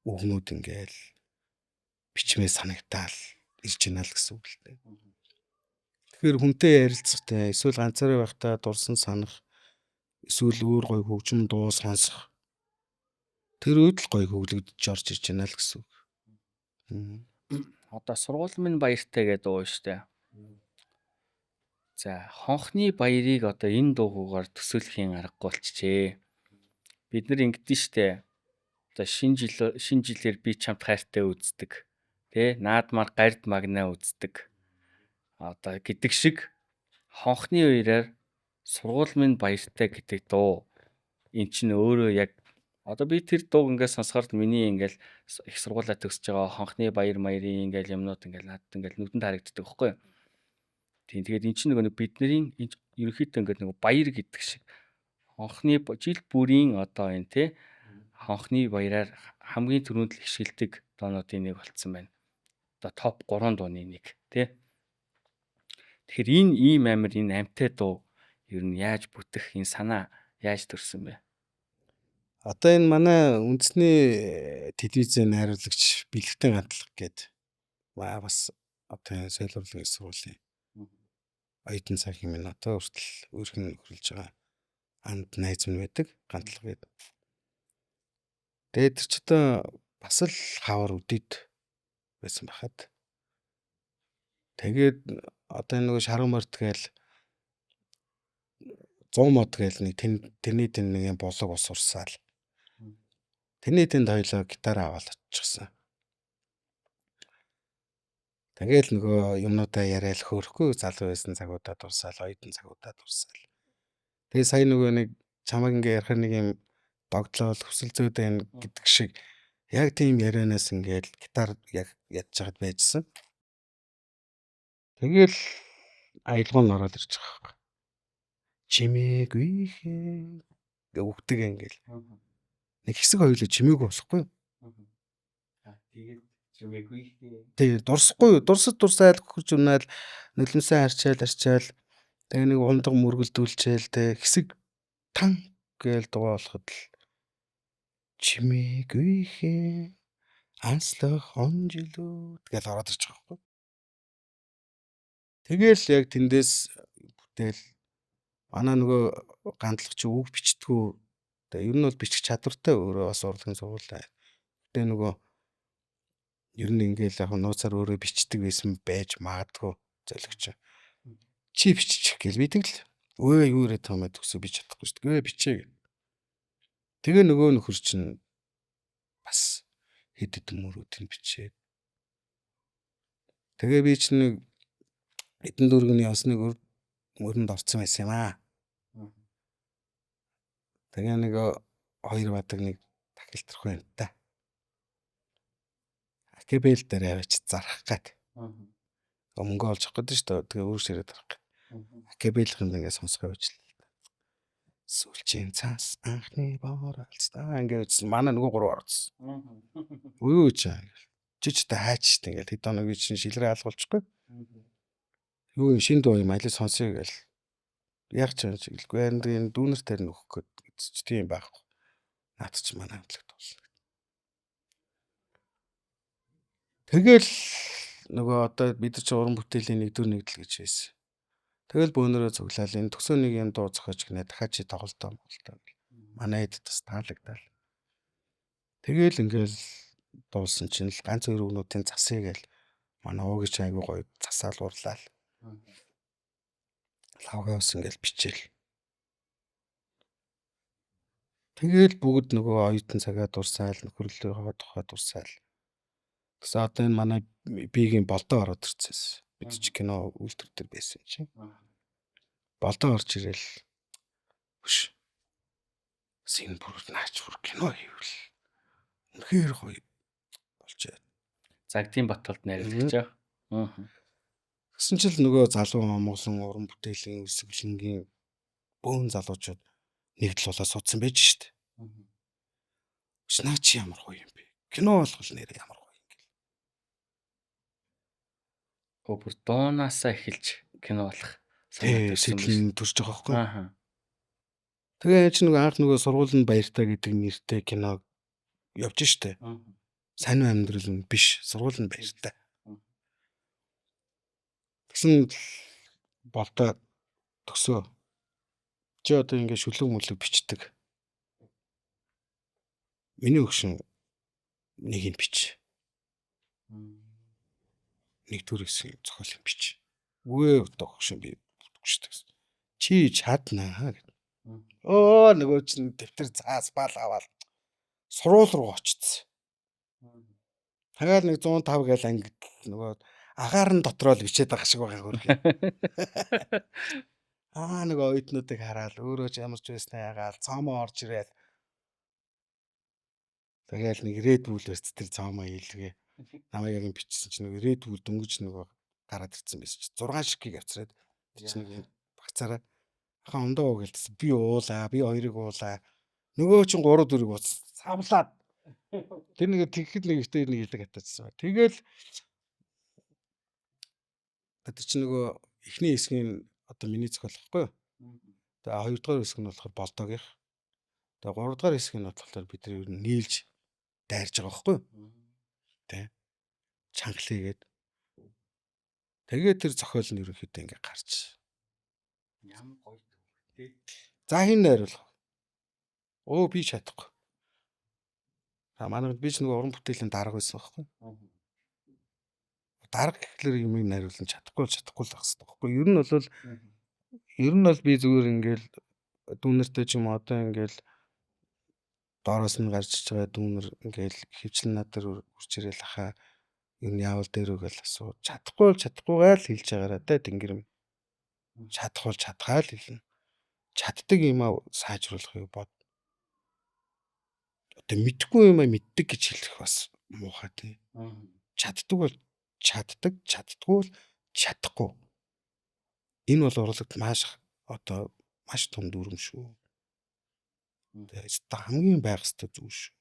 Speaker 2: Үгнүүд ингээл бичмээ санагтаал ирж байна л гэсэн үг л дээ. Тэгэхээр хүнтэй ярилцахтай эсвэл ганцаараа байхдаа дурсан санах эсвэл өөр гоё хөгжим дуу сонсох тэр үед л гоё хөглөгдөж орж ирж байна л гэсэн үг.
Speaker 1: Одоо сургууль минь баяртай гэдэг дуу штэ. За хонхны баярыг одоо энэ дуугаар төсөөлөхийн аргагүй болчихжээ. Бид нар ингэдэж штэ. Одоо шинэ жилээр би чамд хайртай үздэг. Тэ наадмаар гард магнаа үздэг. Одоо гэдэг шиг хонхны үеэр сургууль минь баяртай гэдэг дуу. Эн чинь өөрөө яг одоо би тэр дууг ингээд сонсохоор миний ингээд их сургуулаа төгсөж байгаа хонхны баяр маярын ингээд юмнууд ингээд надад ингээд нүдэнд харагддаг байхгүй юу? Тийм тэгээд эн чинь нөгөө бидний ерөнхийдөө ингээд нөгөө баяр гэдэг шиг хонхны жил бүрийн одоо энэ тэ хонхны баяраар хамгийн түрүүнд л хишгэлдэг доонуудын нэг болцсон байна. Одоо топ 3 дууны нэг тэ. Тэгэхээр энэ ийм амир энэ амтай дуу ер нь яаж бүтэх энэ санаа яаж төрсөн бэ?
Speaker 2: Одоо энэ манай үндэсний телевизийн найруулагч Бэлэгтэй гантлах гээд бас одоо солиорлогын сургуулийн оюутан цагийн минь одоо хүртэл өөрхөн хөрөлж байгаа анд найз минь байдаг гантлах гээд. Тэгээд тэр ч одоо бас л хавар үдээд байсан бахад. Тэгээд одоо нөгөө шарган морд гээл 100 мод гээл нэг тэрний тэн нэг юм болог ус урсаал. Тэрний тэнд хоёлоо гитар аваад очихсан. Тэгээл нөгөө юмнуудаа яриад хөөрөхгүй залуу байсан цагуудаа дурсаал, оюутан цагуудаа дурсаал. Тэгээ сая нөгөө нэг чамайг ингээ ярахаар нэг юм догтлол хүсэл зүйд байна гэдэг шиг Яг тийм ярианаас ингээл гитар яг ядж байгаад байжсан. Тэгэл аялгаунд ороод ирж байгаа байхгүй. Чимээгүй хээ гэ өгдөг ингээл. Нэг хэсэг хоёулаа чимээгүй болохгүй юу?
Speaker 1: Тэгээд чимээгүй хээ.
Speaker 2: Тэгээ дурсахгүй юу? Дурсаал хурж унаал нулимсаа арчаал тэгээ нэг ундаг мөргөлдүүлчээл тэ хэсэг тан гээл дугаа болоход л чимээгүй хээ анслах онжилөө тэгэл ороод ирж байгаа байхгүй. Тэгэл яг тэндээс бүтээл манай нөгөө гандлах чи үг бичдэггүй. Тэгээ ер нь бол бичих чадвартай өөрөө бас урлагийн сургуулаа. Тэгээ нөгөө ер нь ингээл яг нууцаар өөрөө бичдэг байсан байж магадгүй золигч. Чи бичих гэл бидэг л. Өө юу яриад байгаа юм төсөө бич чадахгүй шүү дээ. Бичээ гэ. Тэгээ нөгөө нөхөр чинь бас хэд хэдэн мөрөөдийг бичээд. Тэгээ би чинь нэг эдэн дүүргэний ясныг өрөнд орсон байсан юм аа. Тэгээ нэг хоёр бадаг нэг тахилтрах байна та. Акебел дээр аваач зарах гээд. Мөнгө олж авах гэдэг шүү дээ. Тэгээ өөр ширээ дарах гээд. Акебелийнх нь ингээ сонсгоо явж л. Сүлжийн цаас анхны бооролцоо ингээ үзсэн. Манай нөгөө гурав орсон. Юу чаа. Чичтэй хайч штэ ингээл хэд оногийн чинь шилрээ алгуулчихгүй. Юу шин дуу юм аль сонсъё гэл. Яг ч юм чиглэхгүй. Энэ дүүнер тарин өгөх гээд ч тийм байхгүй. Наад чи манай хамтлаг туулна. Тэгэл нөгөө одоо бид нар чи уран бүтээлийн нэгдүгээр нэгдэл гэж байсан. Тэгэл бөөнөрөө цуглаал энэ төсөө нэг юм дуу зохиож гинэ дахиад чи тоглолтоо. Манай хэд бас таалагдал. Тэгэл ингээл дуулсан чинь л ганц хоёр өгнүүдийн засъя гээл манай уугич айгуу гоё засаал урлаа л. Лавгаас ингээл бичээл. Тэгэл бүгд нөгөө оюутан цагаа дурсаал нөхөрлөгөө тухай дурсаал. Тэгсэн одоо энэ манай биегийн болдоо ороод ирчихсэн. Бид ч кино үйлдвэр дээр байсан чинь. Болдоо орж ирэл. Хүш. Син бүр наач бүр кино хийвэл. Үнэхээр гоё болжээ.
Speaker 1: Загдгийн Батболд найруулагч.
Speaker 2: Гэсэн чил нөгөө залуу Монголын уран бүтээлийн үсгэлэнгийн бөөн залуучууд нэгдэл болоо суудсан байж штт. Наа чи ямар гоё юм бэ? Кино болгол нэр ямар гоё юм гээл.
Speaker 1: Бүр дуунаасаа эхэлж кино болох
Speaker 2: санаа төрсөн төрж байгаа байхгүй. Тэгээ чи нөгөө анх нөгөө сургуулийн баяртаа гэдэг нэртэй кино явж штэ. Сайн амьдрал нь биш сургуулийн баяртаа. Тэгсэн болдоо төсөө. Чи одоо ингэ шүлэг мүлэг бичдэг. Миний өгшин нэг нь бич. Нэгдүгээр хэсгийн зохиолын бич. Үгүй өгшин би бүтггүй шүү дээ. Чи чаднаа гэд. Нөгөө чинь дэвтэр цаас бал аваад сургууль руу очсон. Хагаад нэг 105 гээл ангид нөгөө агаар нь дотроо л бичээд байгаа шиг байгаа хөрх. Нөгөө оюутнуудыг хараад өөрөө ч ямар ч байснаа ягаал цаамаа орж ирээд. Тэгэл нэг Red Bull өрц тэр цаамаа ийлгээ. Намайг яг бичсэн чинь нэг Red Bull дөнгөж нөгөө гараад ирсэн байсан чинь 6 шиггийг авчираад тэр чинь нэг багцаараа хаа ондоо гэлсэн. Би уулаа, би хоёрыг уулаа. Нөгөө чинь 3 4-ийг ууц савлаад. Тэр нэг тэгэхэд нэг ихтэй нэг хэлэг хатаацсан. Тэгэл тэр чинь нөгөө эхний хэсгийн одоо миний зохиолохгүй юу? Тэгээ хоёрдугаар хэсэг нь болохоор болдоогийнх. Тэгээ гуравдугаар хэсэг нь болохоор бид нар ер нь нийлж дайрж байгаа байхгүй юу? Тэ. Чангалыгээд. Тэгээ тэр зохиол нь ерөнхийдөө ингээ гарч.
Speaker 1: Ямар гоё тээ.
Speaker 2: За хин найруулах. Би чадахгүй. Манай би ч нөгөө уран бүтээлийн дарга байсан байхгүй юу? Дарга гэхлээр юм найруулсан чадахгүй л байх хэрэгтэй байхгүй юу? Ер нь бол би зүгээр ингээл дүүнертэй ч юм одоо ингээл доороос нь гарч иж байгаа дүүнер ингээл хөвчлэн надад үрж ирэл хаа юм яавал дээр үгээл асуу. Чадахгүй л хэлж байгаараа тэ тэнгэр юм. Чадгаа л хэлнэ. Чаддаг юм аа сайжруулах юу бод. одоо мэдгүй юм мэддэг гэж хэлэх бас муухай тий. Чаддаг бол чаддаг, чаддгүй бол чадахгүй. Энэ бол урлагт маш одоо маш том дүрм шүү. Тэгээд хамгийн байх ёстой зүйл шүү.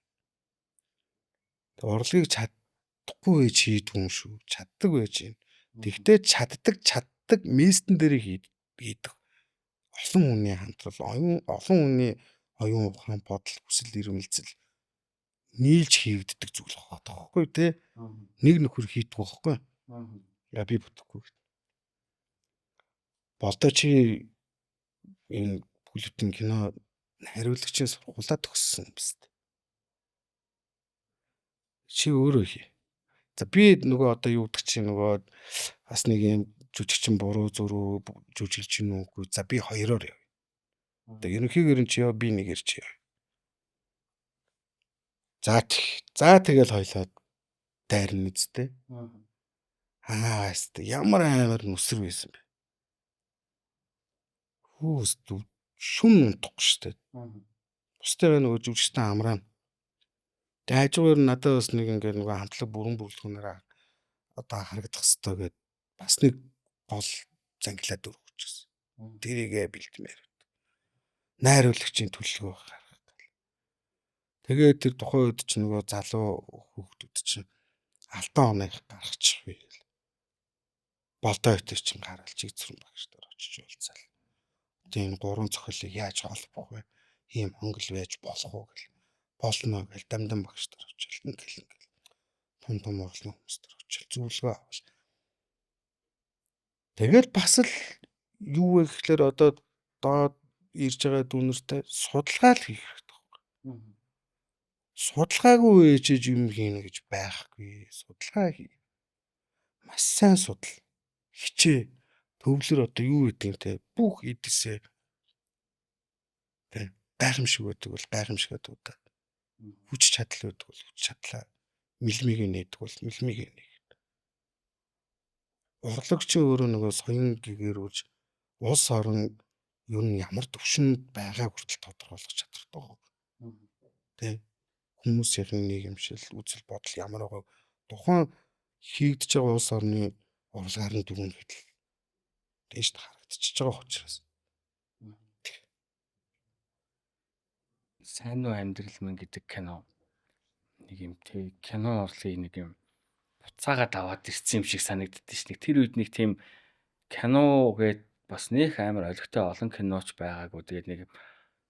Speaker 2: Урлагийг чадахгүй байж хийдгүй юм шүү. Чаддаг байж юм. Тэгтээ чаддаг местэн дээр хийдэг. Олон хүний хамтрал, олон хүний оюун ухаан бодол хүсэл эрмэлзэл нийлж хийгддэг зүйл байхгүй тий. Нэг нөхөр хийдэг байхгүй. Яа би бүтэхгүй. Болдоо чи энэ бүлэтэн кино хариулагчийн сургуулаа төгссөн юм байна. Чи өөрөө хий. За би нөгөө одоо юу гэдэг чи нөгөө бас нэг юм жүжигчин буруу зуруу жүжиглж гин үгүй. За би хоёроор яв. Одоо ерөнхийдөө чи яв би нэгээр чи яв. За тэгэл хоёлоо дайрна үсттэй. Хэвээ ямар амар нүсэр байсан бэ. Хүүс шүн унтахгүй штэ. Бустай нөгөө жүжигчтэй амраана. Тэгээ хажуугаар надад бас нэг ингээд нөгөө хамтлаг бүрэн бүрлгүүнээр одоо харагдах хэвээр гээд бас нэг гол зангилаад өргөжчихсэн. Тэрийгэ бэлтмээр. Найруулагчийн төлөвлөгөө гаргах. Тэгээд тэр тухайн үед ч нөгөө залуу хүүхдүүд чинь алтан оныг гаргачих вэ гэл. Болдоо өтер чинь гаргалж игцрэн багшдаар очиж уулзаал. Тэгээ энэ гурван зохиолыг яаж холбох вэ? Ийм хонгол байж болох уу гэл. Болно гэл дамдан багшдаар очил ингээл. Том орлон хүмүүстэр очил зөвлөгөө авал. Тэгэл бас л юу вэ гэхлээр одоо доод ирж байгаа дүүнэртэй судалгаа л хийх хэрэгтэй байхгүй. Судалгаагүй ээжэж юм хийнэ гэж байхгүй. Судалгаа хий. Маш сайн судал. Хичээ. Төвлөр одоо юу гэдэг те бүх эдгэсээ. Тэ гайхамшиг байдаг бол гайхамшигаа дуудаа. Хүч чадал байдаг бол хүч чадлаа. Мэлмиг нээдэг бол мэлмиг нээх. Урлагч өөрөө нөгөө соён гэгэрүүлж улс орон юу н ямар төвшөнд байгааг хүртэл тодорхойлох чадвартай. Тэ хүмүүсийн нийгэмшил үзэл бодол ямар байгааг тухайн хийгдэж байгаа улс орны урлагаар нь дүгнэх хэвэл дээш харагдчихж байгаа учраас.
Speaker 1: Сайн уу амьдрал мэн гэдэг кино нэг юм тий кино урлагийг нэг юм буцаагаад аваад ирсэн юм шиг санагддээ ш. Тэр үед нэг тийм кино гээд бас нөх амар олигтой олон киноч байгаагүй. Тэгээд нэг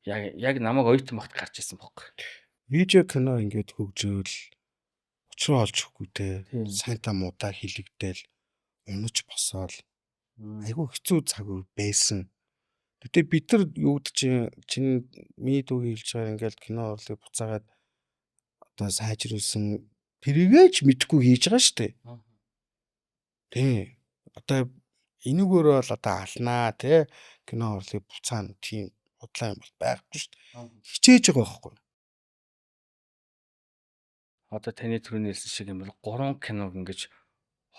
Speaker 1: яг намайг оюутан багт гарч ирсэн бохоо.
Speaker 2: Видео кино ингээд хөгжөөл учраа олж өгөхгүй те. Сайнта муудаа хилэгдээл унаж босоол. Айгу хэцүү цаг байсан. Гэтэ бид нар юу гэдэг чинь миний дүү хэлж байгаа ингээд кино урлыг буцаагаад одоо сайжруулсан тэрийгэж мэдхгүй хийж байгаа шүү дээ. Тий. Одоо энүүгээр бол одоо алнаа тий кино урлыг буцаана тийм бодлоо юм бол байхгүй шүү дээ. Хичээж байгаа байхгүй.
Speaker 1: Одоо таны түрүүний хэлсэн шиг юм бол 3 киног ингэж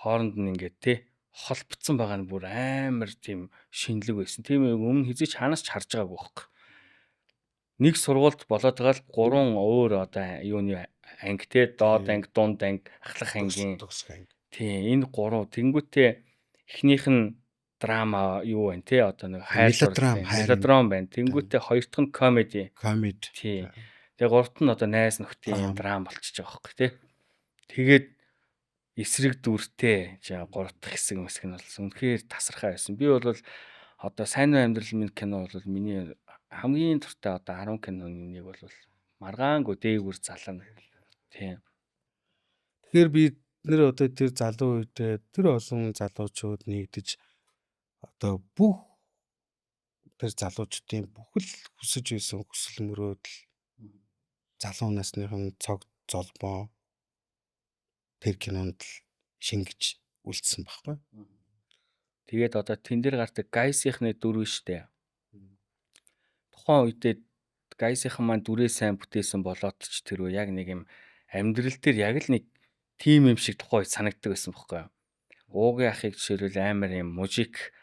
Speaker 1: хооронд нь ингээд тий холбогдсон байгаа нь бүр амар тийм шинэлэг байсан. Тийм өмнө хизээч ханаас ч харж байгаагүй байхгүй. Нэг сургуульд болоод байгаа л 3 өөр одоо юуны анги те доод анги, дунд анги, ахлах ангийн. Тийм энэ 3 тэнгүүтээ эхнийх нь драма юу вэ те одоо нэг хайр мелодрам байна. Тэнгүүтээ хоёр дахь нь комеди. Тийм. Тэгээ гуравт нь одоо найз нөхдийн драм болчихж байгаа байхгүй те. Тэгээд эсрэг дүртэй жаа 3 дахь хэсэг нь болсон. Үнэхээр тасархай байсан. Би бол одоо сайн уу амьдрал минь кино бол миний хамгийн туртай одоо 10 киноны нэг бол маргаангүй дээгүр залана. Тийм.
Speaker 2: Тэгэхээр бид нэр одоо тэр залуу үедээ тэр олон залуучууд нэгдэж одоо бүх тэр залуучдын бүхэл хүсэж байсан хүсэл мөрөөдөл залуу насныхын цог золбоо тэр кинонд л шингэж үлдсэн баггүй.
Speaker 1: Тэгээд одоо тэн дээр гардаг гайсийнхны дүр штэ. Тухайн үедээ гайсийнхан маань дүрээ сайн бүтээсэн болоод ч тэр үе яг нэг юм амьдрал дээр яг л нэг тим юм шиг тухайн үед санагддаг байсан байхгүй юу. Уугийн ахыг жишээлбэл амар юм мужик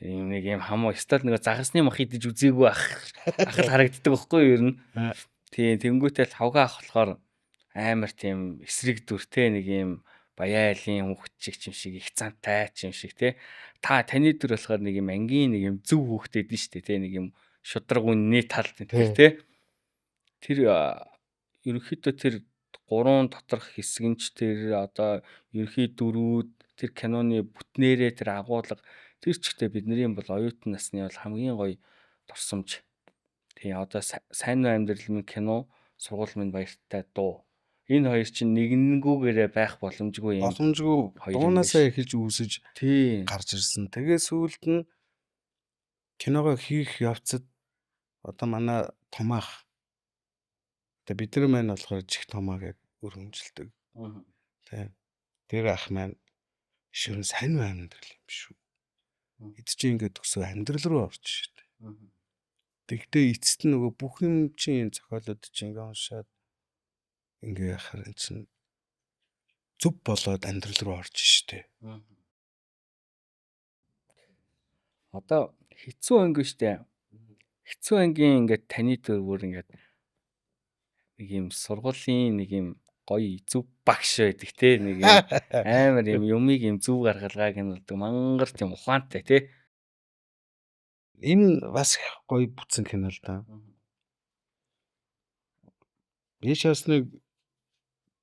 Speaker 1: юм нэг юм хамаа стал нэг загасны мах идэж үзээгүй ах л харагддаг байхгүй юу ер нь. Тийм тэнгуүтэл хавгаа ах болохоор амар тийм эсрэг дүртэй нэг юм баяайлын хүүхдчиг юм шиг их цантай юм шиг те. Таны дүр болохоор нэг юм ангийн нэг юм зөв хүүхдэд дээ шүү дээ те. Нэг юм шудраг үнний талд энэ төр те. Тэр ерөнхийдөө тэр гурван доторх хэсэг нь ч тэр одоо ерөнхий дөрүүд тэр киноны бүтнээрээ тэр агуулга тэр ч ихтэй бидний бол оюутан насны бол хамгийн гоё дурсамж. Тэгээ одоо сайн уу амьдрал минь кино, сургууль минь баяртай дуу. Энэ хоёр чинь нэгнгүүгээрээ байх боломжгүй юм.
Speaker 2: Боломжгүй дуунаасаа эхэлж үүсэж гарч ирсэн. Тэгээ сүүлд нь киногоо хийх явцад одоо манай томаах тэгээ бид нар маань болохоор чих томаа гэж өргөмжилдэг. Тэ. Тэр ах маань ширэн сайн амьдрал юм шүү. Эд чинь ингээд төсөө амьдрал руу орж шээ. Тэгтээ эцэст нь нөгөө бүх юм чинь зохиолоод чинь ингээ уншаад ингээ яхаар чинь зүв болоод амьдрал руу орж шээ.
Speaker 1: Одоо хэцүү анги штэ. Хэцүү ангийн ингээд таны дөрвөр ингээд нэг юм сургуулийн нэг юм гоё зүв багш байдаг те. Нэг юм амар юмыг юм зүв гаргалгааг нь болдог мангар тийм ухаантай те.
Speaker 2: Энэ бас гоё бүтсэн кино л да. Биш бас нэг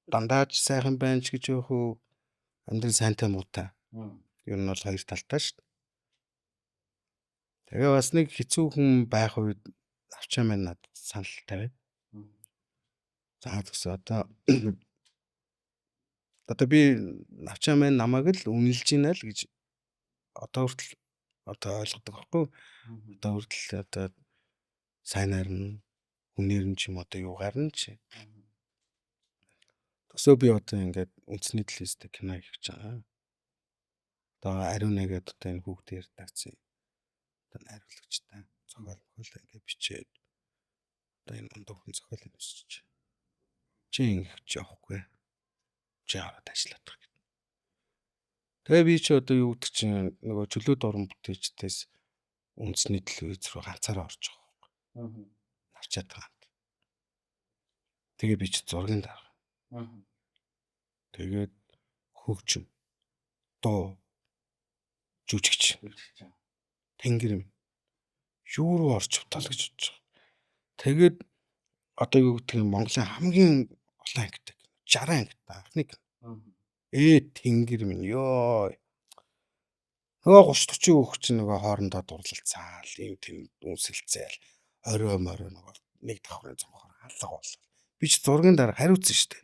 Speaker 2: дандаач сайхан байна ч гэж явах уу амьдрал сайнтай муутай. Ер нь бол хоёр талтай шүү дээ. Тэгээ бас нэг хэцүү хүн байх үед авчаа маань надад санал тавиад. За тэгс одоо би авчаа маань намайг л үнэлж ийна л гэж одоо хүртэл одоо ойлгодог байхгүй. Одоо хүртэл одоо сайнаар нь хүнээр нь ч юм одоо юугаар нь ч. Төсөө би одоо ингээд үндэсний телевизтэй кино хийх гэж байгаа. Одоо ариун нэгэд одоо энэ хүүхдээр тагцсан. Одоо найруулагчтай зохиол ингээд бичээд одоо энэ ондоо хүн зохиол бичиж. Чи ингэж явахгүй. Чи хараад ажилладаг гэдэг. Тэгээ би ч одоо юу гэдэг чинь нөгөө чөлөөт орон бүтээчдээс үндэсний телевиз рүү ганцаараа орж байгаа байхгүй. Навчаад байгаа. Тэгээ би ч зургийн дарга. Тэгээд хөгжим дуу жүжигч тэнгэр юм. Юу руу орч втал гэж бодож байгаа. Тэгээд одоо юу гэдэг нь Монголын хамгийн олон ангитай 60 ангитай анхны тэнгэр минь ёо. Нөгөө 30 40 хүүхд чинь нөгөө хоорондоо дурлалцаал юм тийм үнсэлцээл орой морой нөгөө нэг давхрын цонхоор алга боллоо. Би ч зургийн дараа хариуцсан шүү дээ.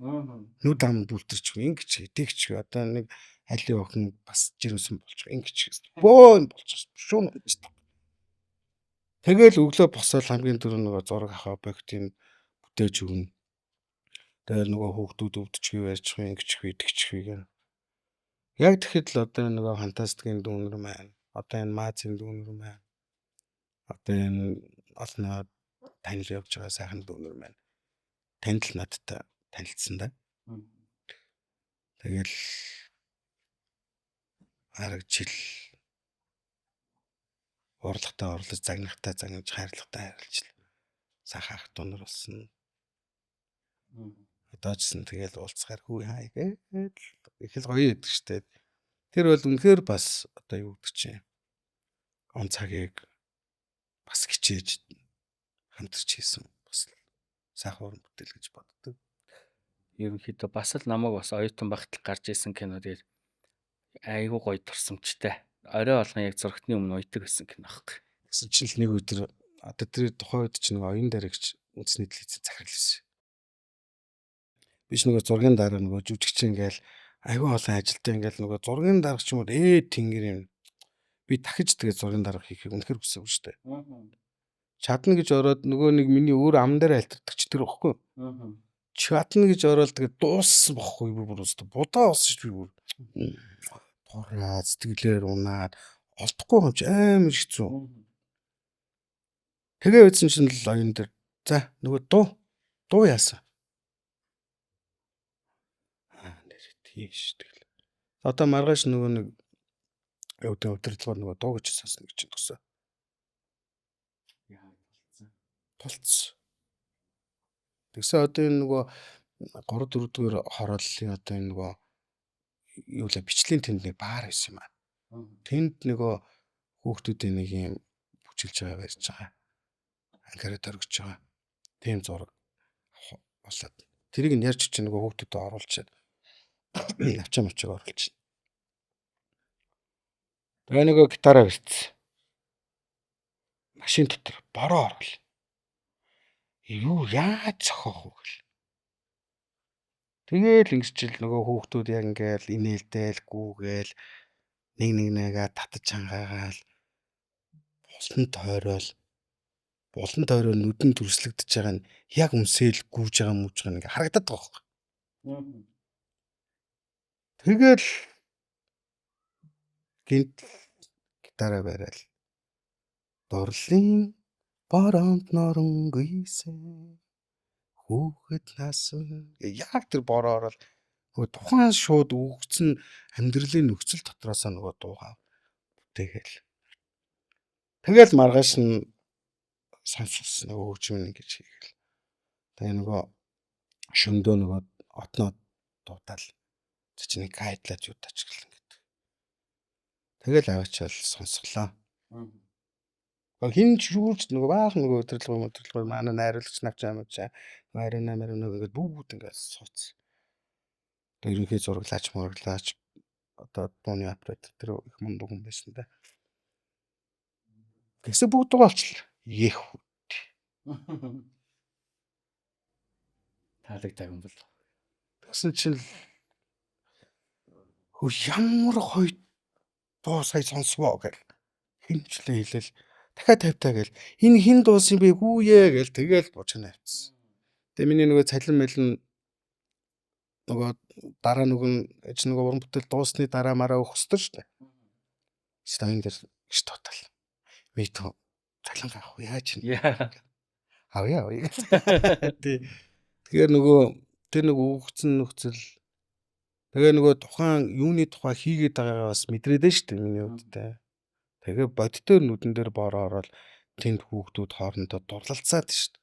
Speaker 2: Нүд ам дүлтэрч ингэж тэгч одоо нэг айлын охин бас жирэмсэн болчих ингэж бөө юм болчих шүү. Тэгэл өглөө босоод хамгийн түрүү нөгөө зураг авах объектыг бүтээж өгнө. Тэгэл нөгөө хүүхдүүд өвдчих байж ингэж тэгчих гэх. Яг тэгэхэд л одоо нөгөө фантастикийн дүүнэр маань одоо энэ маазын дүүнэр маань одоо энэ олноо танил явж байгаа сайхан дүүнэр маань танд л надтай танилцсан да. Тэгэл арга жил урлагтаа орлож загнахтаа загнаж хайрлагтаа хайрлж сайхан ах дүүнэр болсон. Одоо ч гэсэн тэгэл уулзахаар хүү хаа гээд их л гоё идэг штэ. Тэр бол үнэхээр бас одоо юу гэдэг чинь он цагийг бас хичээж хамтарч хийсэн бас сайхан уран бүтээл гэж боддог.
Speaker 1: Ерөнхийдөө бас л намайг бас оюутан багт гарч исэн кино дээр айгүй гоё турсамжтай. Орой болгон яг зургтны өмнө уйдаг гэсэн кино аахгүй.
Speaker 2: Гэсэн чинь нэг өдөр одоо тэр тухайн үед чинь нэг оюун дарагч үндэсний телевизээр захирал байсан. Биш нөгөө зургийн дараа нөгөө жүжигч ингээл айгүй олон ажилтаа ингээл нөгөө зургийн дарагч юм уу тэнгэр юм. Би дахиж тэгээ зургийн дарга хийхийг үнэхээр хүсэв шүү дээ. Чадна гэж ороод нөгөө нэг миний өөр ам дээр альтардаг ч тэр бохгүй. Чадна гэж ороод тэгээ дууссан бохгүй би бүр өстө будаа болсон шүү би бүр. Тураа сэтгэлээр унаад олдохгүй юм чи амар хэцүү. Тэгээ үйдсэн чинь л оюун дээр за нөгөө дуу яасан. Тийш тэгэл. Одоо маргааш нөгөө нэг өдөртлөгөөр нөгөө дуу гэж сонсно гэж төгсөө. Яа тулцсан. Тэгсэн одоо энэ нөгөө 3 4 дугаар хорооллын одоо энэ нөгөө юу л бичлэгийн тэнд нэг баар байсан юм аа. Тэнд нөгөө хүүхдүүдийн нэг юм бүжиглж байгаа барьж байгаа. Ангараад оргиж байгаа. Тийм зураг болоод тэрийг нь ярьж чинь нөгөө хүүхдүүдэд оруулчаад авчаа мочиг оруулчих. Тэгээ нөгөө гитараа барьцсан. Машин дотор бороо орвол. Юу яаж зохиох вэ гэл. Тэгээл ингэсчил нөгөө хүүхдүүд яг ингээл инээлдээл гүүгээл нэгээ татаж хангаагаал булан тойрол нүдэн дүрслэгдэж байгаа нь яг үнсээл гүүж байгаа мууж байгаа ингээ харагдаад байгаа байхгүй. Тэгэл гинт гитараа барайл. Дурлын бороонд норон гүйсэн хүүхэд насан яг тэр бороо орол нөгөө тухайн шууд үгцэн амьдралын нөхцөл дотроосоо нөгөө дуугаа бүтээгээл. Тэгэл маргааш нь сонссон нөгөө хөгжмөн ингэж хийгээл. Тэгээ нөгөө шөндөө нөгөө отноо дуудаал чинь гайдлаад юу тач гэл ингээд. Тэгэл аваачаал сонсглоо. Хин ч юурч нөгөө баах нөгөө өдрөлгөө манай найруулагч навч амжаа марина гэдэг бүгд ингээд сууц. Тэгээ ерөнхий зураглаач одоо дууны оператор тэр их мундаг хүн байсан да. Тэгсэн бүгд дугаалчлаа. Ех үт.
Speaker 1: Таалагддаг юм бол.
Speaker 2: Тэгсэн чинь хөө ямар гоё дуу сая сонсвоо гэл. Хинчлээ хэлэл дахиад тавьтаа гэл. Энэ хин дуусан бэ хүүе гэл тэгэл буучна авчихсан. Тэгээ миний нөгөө цалин мэлэн нөгөө дараа нөгөө уран бүтээл дуусны дараа мараа өгөхсдөө штэ. Стайн дээр гэж тотал. Мито цалин авах яаж юм. Авъя. Тэгэхээр нөгөө тэр нөгөө өгцөн нөхцөл тэгээ нөгөө тухайн юуны тухай хийгээд байгаагаа бас мэдрээд нь штэ миний хувьд. Тэгээ бодтоор нүдэн дээр бороо ороод тэнд хүүхдүүд хоорондоо дурлалцаад штэ.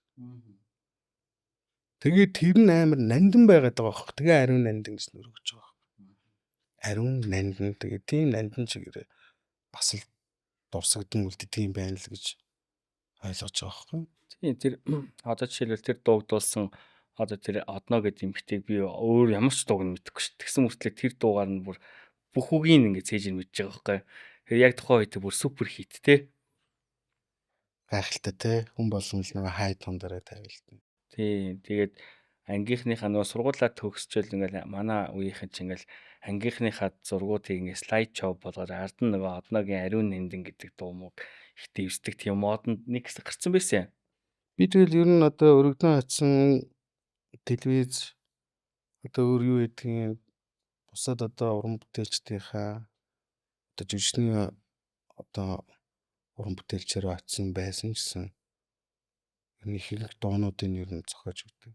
Speaker 2: Тэгээ тэр нь амар нандин байгаад байгаа бохоо. Тэгээ ариун нандин гэж нэр өгч байгаа. Ариун нандин тэгээ тийм нандин чигээр бас л дурсагдан үлддэг юм байна л гэж ойлгож байгаа байхгүй.
Speaker 1: Тийм тэр одоо жишээлбэл тэр дуугдуулсан одоо тэр одноо гэдэг эмэгтэйг би өөр ямар ч дууг нь мэдэхгүй шүү. Тэгсэн мөртлөө тэр дуугаар нь бүр бүх үгийг ингэ цээж мэдж байгаа байхгүй. Тэр яг тухайн үед бүр супер хит те.
Speaker 2: Гайхалтай те. Хүн болгон л нэг хай тун дээр тавилт.
Speaker 1: Тийм. Тэгээд ангийнхныхаа нөгөө сургуулаа төгсчөөл ингээл манай үеийнхэн ч ингээл ангийнхныхаа зургуудыг ингээ слайд шоу болгоод ард нь нөгөө одноогийн ариун нандин гэдэг дуу муу их дэвсдэг тийм модонд нэг хэсэг гарсан байсан.
Speaker 2: Би тэгэл ер нь одоо өргөдөн хатсан телевиз одоо өөр юу гэдгийг бусад одоо уран бүтээлчдийнхаа одоо жүжигчний одоо уран бүтээлчээр очсон байсан гэсэн энэ их доонуудын ер нь зохиож өгдөг.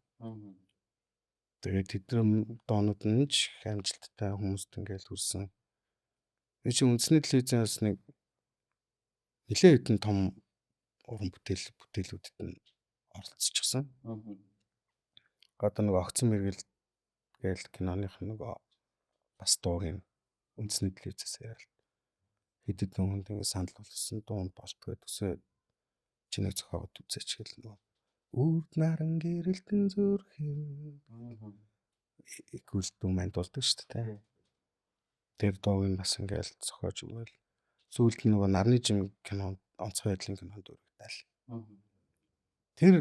Speaker 2: Тэгээд тэдний доонууд нь ч их амжилттай хүмүүст ингээл хүрсэн. Би чи үндэсний телевизэн бас нэг нэлээд хэдэн том уран бүтээлүүдэд нь оролцчихсан. Одоо нэг огцон мэрэгэл гээл киноных нөгөө бас дууг нь үндэсний телевизээс ярил. Хэдэд хүнд ингэ санал болгосон дуунд болтгоо төсөө чинийг зохиогод үзээч гэл нөгөө үрд наран гэрэлтэн зүрхэн экүлтүү манд болдог шүү дээ. Тэр дууг нь бас ингээл зохиож өгөөл. Сүүлд нөгөө нарны жим кино онцгой байдлын кинонд өргөдөл. Тэр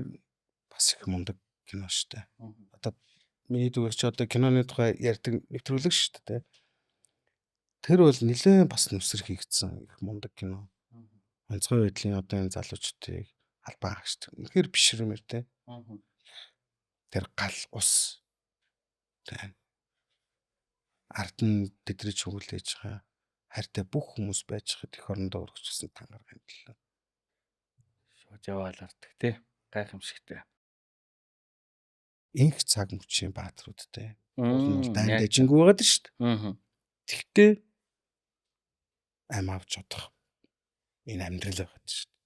Speaker 2: бас их мундаг кино шүү дээ. Одоо миний зүгээр чи одоо киноны тухай ярьдаг нэвтрүүлэг шүү дээ. Тэр бол нэлээд бас нүсэр хийгдсэн их мундаг кино. Онцгой байдлын одоо энэ залуучдыг албан хаагч. Үнэхээр бишрэмэр те. Тэр гал ус. Тэ. Ард нь тэдрэж хүлээж байгаа. Хайртай бүх хүмүүс байж хад их орондоо өргөжсөн тангаар хандлаа.
Speaker 1: Шууд яваал ардаг те. Гайхамшигтай.
Speaker 2: Инх цаг мөчийн баатруудтай. Дайнд дэжингүй байгаад шүү дээ. Тэгтээ ам авч удах энэ амьдрал байгаад шүү дээ.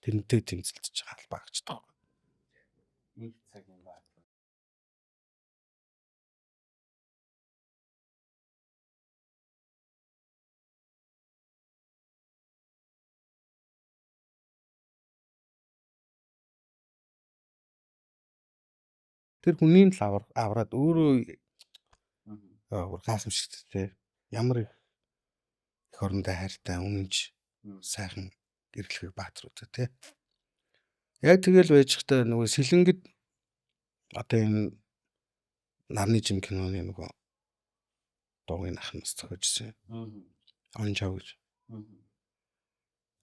Speaker 2: Тэрнтэй тэмцэлдэж байгаа албаагч таа.
Speaker 1: Инх цаг юм
Speaker 2: Тэр хүний л авраад өөрөө гайхамшигттэй. Ямар их орондоо хайртай үнэнч сайхан гэрлэх бааtruудаа тий. Яг тэгэл байж хэвээр нөгөө сэлэнгэд одоо энэ нарны жим киноны нөгөө дуугийн ах нас зохиожсэн. Онжоо гэж.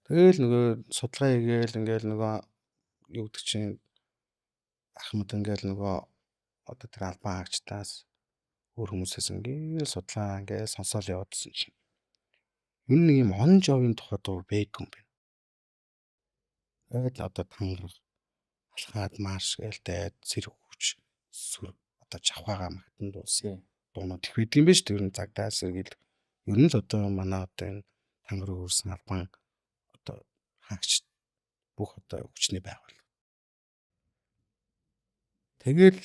Speaker 2: Тэгэл нөгөө судалгаа хийгээл ингээл нөгөө юу гэдэг чинь ахмад ингээл нөгөө одоо тэр албан хаагчдаас өөр хүмүүсээс ингээл судалгаа ингээл сонсоол явуулсан чинь ер нь ийм онжоовын тухай дуу бэйг юм байна. Тэгэл одоо тангараг алхаад марш гэлтэй зэрэг хүч сүр одоо жавхаага магтан дуулсан дуунууд их байд юм байна шүү дээ. Ер нь цагдаас сэргийл ер нь л одоо манай одоо энэ тангараг өөрсөн албан одоо хаагч бүх одоо хүчний байгуул. Тэгэл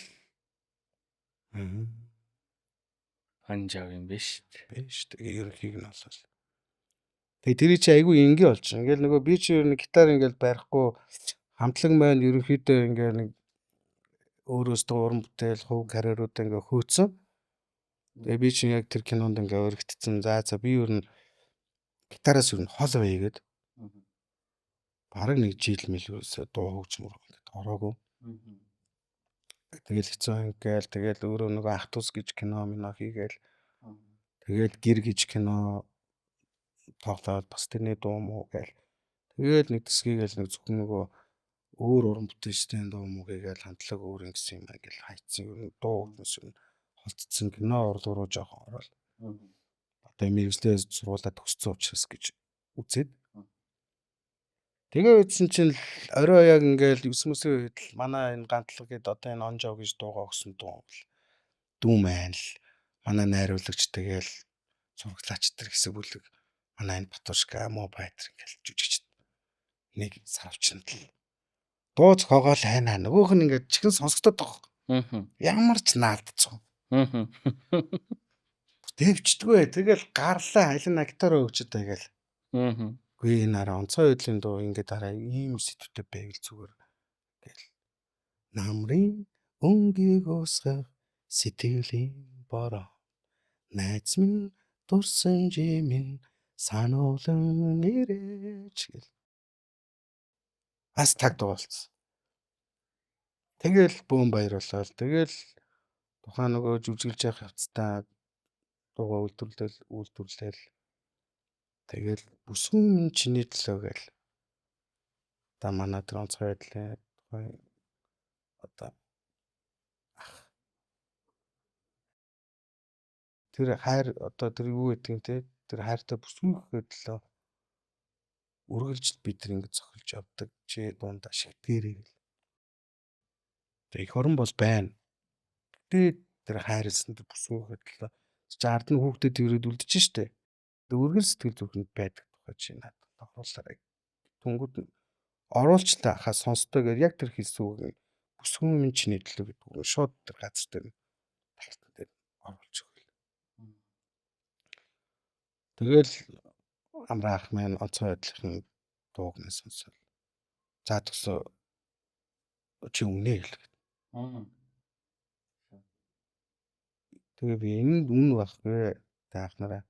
Speaker 1: Онжоо юм биш.
Speaker 2: Биш тэгээ ерөнхийг нь олол. Тэгээ тэр чи айгүй энгийн болж. Ингээл нөгөө би чи ер нь гитар ингээл барихгүй хамтлаг маань ерөнхийдөө ингээл нэг өөрөөс уран бүтээл хувь карьеруудаа ингээ хөөцсөн. Тэгээ би чи яг тэр кинонд ингээ өргөтцсөн. За би ер нь гитараас ер нь хол байгээд бараг нэг жил мэлөөсөө дуу хөгжмөр ингээд ороогүй. Тэгэл хэцүү ингээл тэгэл өөрөө нөгөө ах トゥ ус гэж кино мино хийгээл тэгэл гэр гэж кино тоглоод бас тэрний дуу муу гээл тэгэл нэг тэсгийгээл нэг зөвхөн нөгөө өөр уран бүтээлчдийн дуу муу гээл хамтлаг өөр ингэсэн юм ингээл хайцсан ер нь дуу хүмүүс ер нь холдсон кино урлуу руу жоохон ороод одоо мэрэгжлээ сургуулаа төгссөн учраас гэж үзээд тэгээ үтсэн чинь орой яг ингээл 9 мөсөө үед л манай энэ гантлаг гээд одоо энэ онжоо гэж дуугаа өгсөн дуу бол дүүм айн л манай найруулагч тэгээл зурагтлаач тэр хэсэг бүлэг манай энэ Батушка Мобайтер ингээл жүжигч нэг сарвчанд л дуу зохиогоол хайнаа нөгөөх нь ингээд чихэн сонсогдоод байгаа. Ямар ч наалдцсан. Дэвчдгүй тэгэл гарлаа хайлна гитараа өгчөд байгаал. Гүй нараа онцгой хөдлийн дуу ингээд дараа ийм сэтвтэй байвал зүгээр гэл. Намрын өнгийг усгах сэтгэлийн бороо. Найз минь дурсан жимэн сануулан ирээч гэл. Бас таг дуулсан. Тэгэл бөөм баяр болоод тэгэл тухайн нөгөө жүжиглж явах явцдаа дуугаа үйлдвэрлээл тэгэл бүсгүй минь чиний төлөө гэл. Одоо манай тэр онцгой байдлын тухай одоо тэр хайр одоо тэр юу гэдгийг те тэр хайртай бүсгүй гэхэлөө үргэлж бид тэр ингэ цохилж явдаг чи дундаа шигтгээрэй гэл. Тэг их орон бол байна. Гэтэ тэр хайрлсан тэр бүсгүй гэхэлөө чи ард нь хүүхдэд ирээд үлдэж штэ. Тэг үргэл сэтгэл зүрхэнд байдаг тухай чи надад оруулаарай. Түнгүүд оруулчлаа хаа сонсдоо гэж яг тэр хэлсүүг бүсгүй минь чиний төлөө гэдэг нь шууд тэр газар дээр талтан дээр оруулж өгөл. Тэгэл амраах маань онцгой байдлын дууг нь сонсоод. За төсөө чи үнэ хэл. Тэгээ би энэ үн баггүй таахнараа.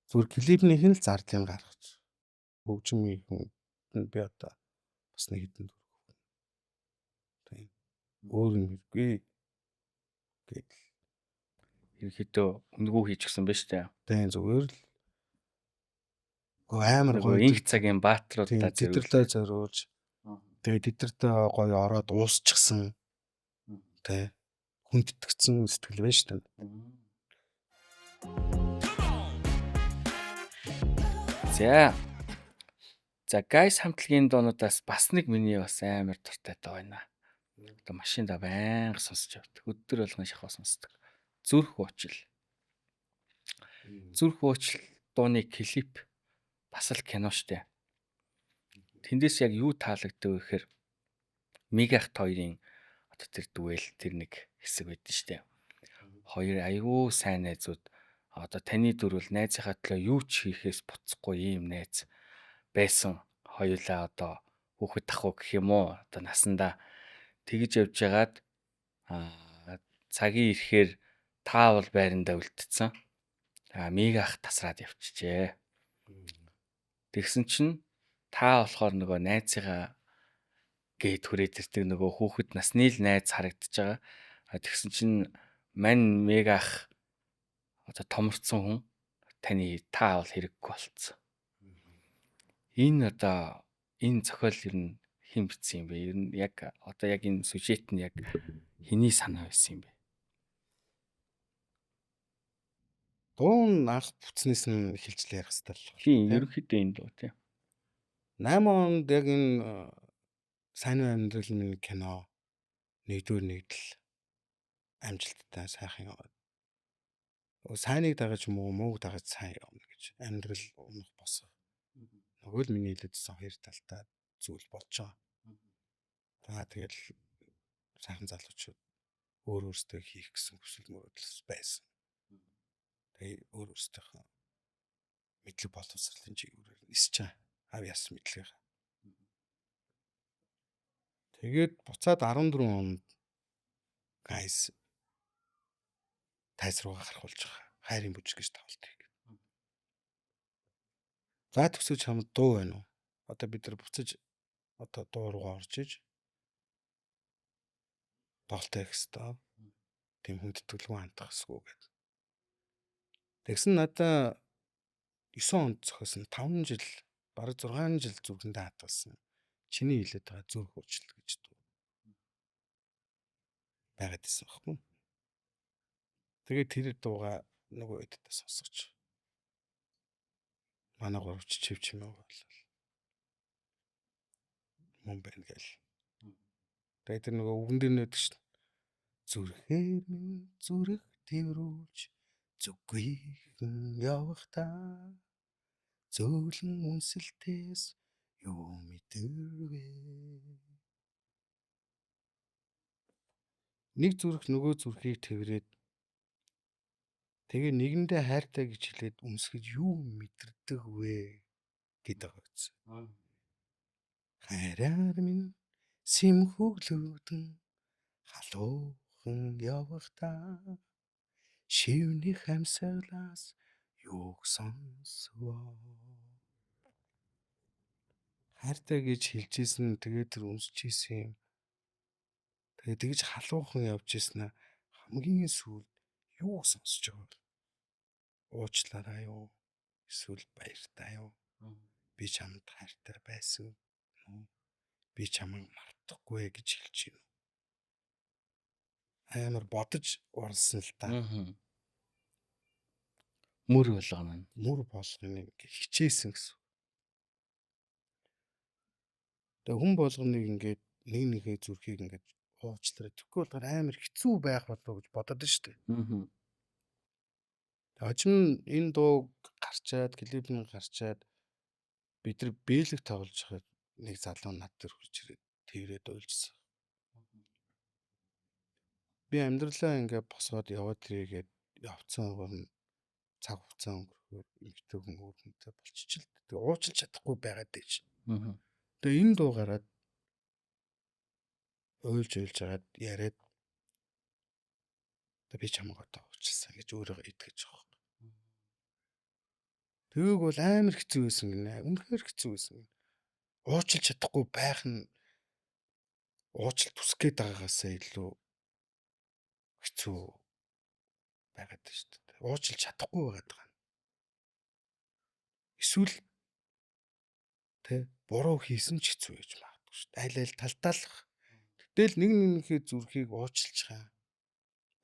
Speaker 2: Зүр клипнийх нь л зардлыг гаргаж. Хөгжмийн хүн би одоо бас нэг хэдэн дөрөв. Тийм. Өөр юм хэрэггүй. Гэтэл
Speaker 1: Ерөнхийдөө үнгүү хийчихсэн байна шүү дээ.
Speaker 2: тийм зүгээр л амар гоё
Speaker 1: Инх цагийн баатруудаа
Speaker 2: зэдэрлээ зориулж тэгээ тэдэртээ гоё ороод уусчихсан тий хүндэтгцэн сэтгэл байна шүү дээ.
Speaker 1: За гайс хамтлагийн доонуудаас бас нэг миний бас амар дуртайтай байна. Одоо машинда байнга сонсож явдаг. Өдөр болгон шахаа сонсдог. Зүрх уучил. Зүрх уучил дууны клип бас л кино штэ. Тэндээс яг юу таалагдав гэхээр Мигахт хоёрын одоо тэр дүэл тэр нэг хэсэг байдсан штэ. Хоёр аюу сайн найзууд одоо таны дөрвөл найзынхаа төлөө юу ч хийхээс буцахгүй ийм найз байсан. Хоёулаа одоо хүүхэд ах уу гэх юм уу одоо насандаа тэгж явж байгаад Цагийн ирэхээр та бол байрандаа үлдсэн. Миг ах тасраад явчихжээ. Тэгсэн чинь та болохоор нөгөө найзыгаа гээд хүрээд ирдэг нөгөө хүүхэд насны л найз харагдаж байгаа. Тэгсэн чинь мань миг ах одоо томорцсон хүн та бол хэрэггүй болцсон. Энэ зохиол ер нь хэн бичсэн юм бэ? Ер нь яг энэ сюжет нь яг хэний санаа байсан юм бэ?
Speaker 2: Дуун анх бүтснээс нь хэлж ярих хэрэгтэй л.
Speaker 1: Тийм, ерөнхийдөө энэ дуу тийм.
Speaker 2: 8 онд яг энэ сайн амьдрал минь кино нэгдүгээр нэгдэл амжилттай сайхан яваад. Сайныг дагаж мууг дагаж сайн явна гэж амьдрал унах босоо. Нөгөө л миний хэлээдсэн хоёр талтай зүйл болж байгаа. Тэгэл сайхан залуучууд өөрөөсөө хийх гэсэн хүсэл мөрөөдөл байсан. Тэгээ өөрөөсөө мэдлэг боловсролын чиглэлээр нисэж байгаа. Ав яс мэдлэг. Тэгээд буцаад 14 онд гайс тайз руугаа харахулж байгаа. Хайрын бүжиг гэж тавалтыг. За төсөж хамт дуу байна уу? Одоо бид нар буцаж дуу руугаа орж иж тоглолтоо хийх ёстой. Тэм хүндэтгэлгүй хандах эсгүй гэдэг. Тэгсэн надаа 9 онд зохиосон 5 жил бараг 6 жил зүрхэндээ хадгалсан. Чиний хэлээд байгаа зүрх хурцлт гэж дуу. Байгаад исэн баггүй. Тэгээд тэр дууга нөгөө эддээ сонсгоч. Манай гуравч чив чимээ болол. Мөн байна гэл. Тэгээд тэр нөгөө үгэн дээр нөтг шин. Зүрхээр минь зүрх тэрүүлж зүггүй явах та. Зөөлөн үнсэлтээс юу мэдэрвэ. Нэг зүрх нөгөө зүрхийг тэрврээд тэгээ нэгэндээ хайртай гэж хэлээд үнсгэж юу мэдэрдэг вэ гэдэг байгаа. Хайраар минь симхүглүүдэн халуухан явах та. Шивнэх амьсгалаас юуг сонсвоо. Хайртай гэж хэлжсэн тэгээд тэр үнсчихсэн юм. Тэгээд тэгж халуухан явж ирсэн хамгийн сүүлд юу сонсож байгаа вэ? Уучлаарай юу? Эсвэл баяртай юу? Би чамд хайртай байсан. Би чамайг мартахгүй гэж хэлж байна. Амар бодож уралсан л та.
Speaker 1: Мөр болгоно.
Speaker 2: Мөр болгоныг хичээсэн гэсэн. Тэгээ хүн болгоныг ингээд нэг нэгэ зүрхийг ингээд уучлаарай. Тэгэхгүй бол амар хэцүү байх болов гэж бодод нь штэ. Хожим энэ дууг гарчаад, клип нь гарчаад бид нар бэлэг тоглож хахад нэг залуу над дээр хурж ирээд тэрээд уйлжсан. Би амьдралаа ингээд босоод яваад ирээгээд явцсан гол цаг хугацаа өнгөрөхөөр эмэгтэй хүн өөрөнтэй болчихчихлээ. Тэгээ уучлах чадахгүй байгаад байж. Тэгээ энэ дуу гараад уйлж агаад яриад би чамайг одоо уучлсан гэж өөрийгөө итгэж байгаа. Тэгээг бол амар хэцүү байсан гинэ. Үнэхээр хэцүү байсан. Уучлах чадахгүй байх нь уучлалт хүсэх гээд байгаагаасаа илүү хэцүү байгаад байна шүү дээ. Уучлах чадахгүй байгаад байгаа. Эсвэл буруу хийсэн ч хэцүү гэж магадгүй шүү дээ. Аль талдаалах. Гэтэл нэг нэгнийхээ зүрхийг уучлж байгаа.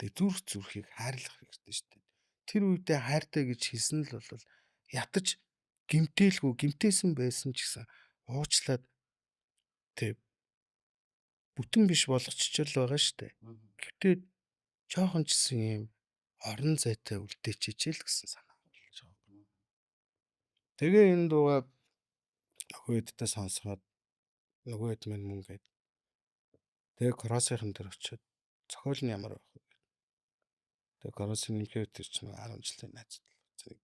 Speaker 2: Тэгээ зүрхийг хайрлах хэрэгтэй шүү дээ. Тэр үедээ хайртай гэж хэлсэн л бол ятаж гимтээсэн байсан ч гэсэн уучлаад бүтэн биш болгочихл байгаа шүү дээ. Гэхдээ жоохон ч гэсэн юм орон зайтай үлдээчихэл гэсэн санаа болж байгаа. Тэгээ энэ дууга нөгөө хэдтэй сонсоход нөгөө хэд минь мөн гээд тэгээ Кроссын дээр очиод зохиол нь ямар байх вэ? Тэгээ Кроссын нэмхээ тэр чинь 10 жилийн найз.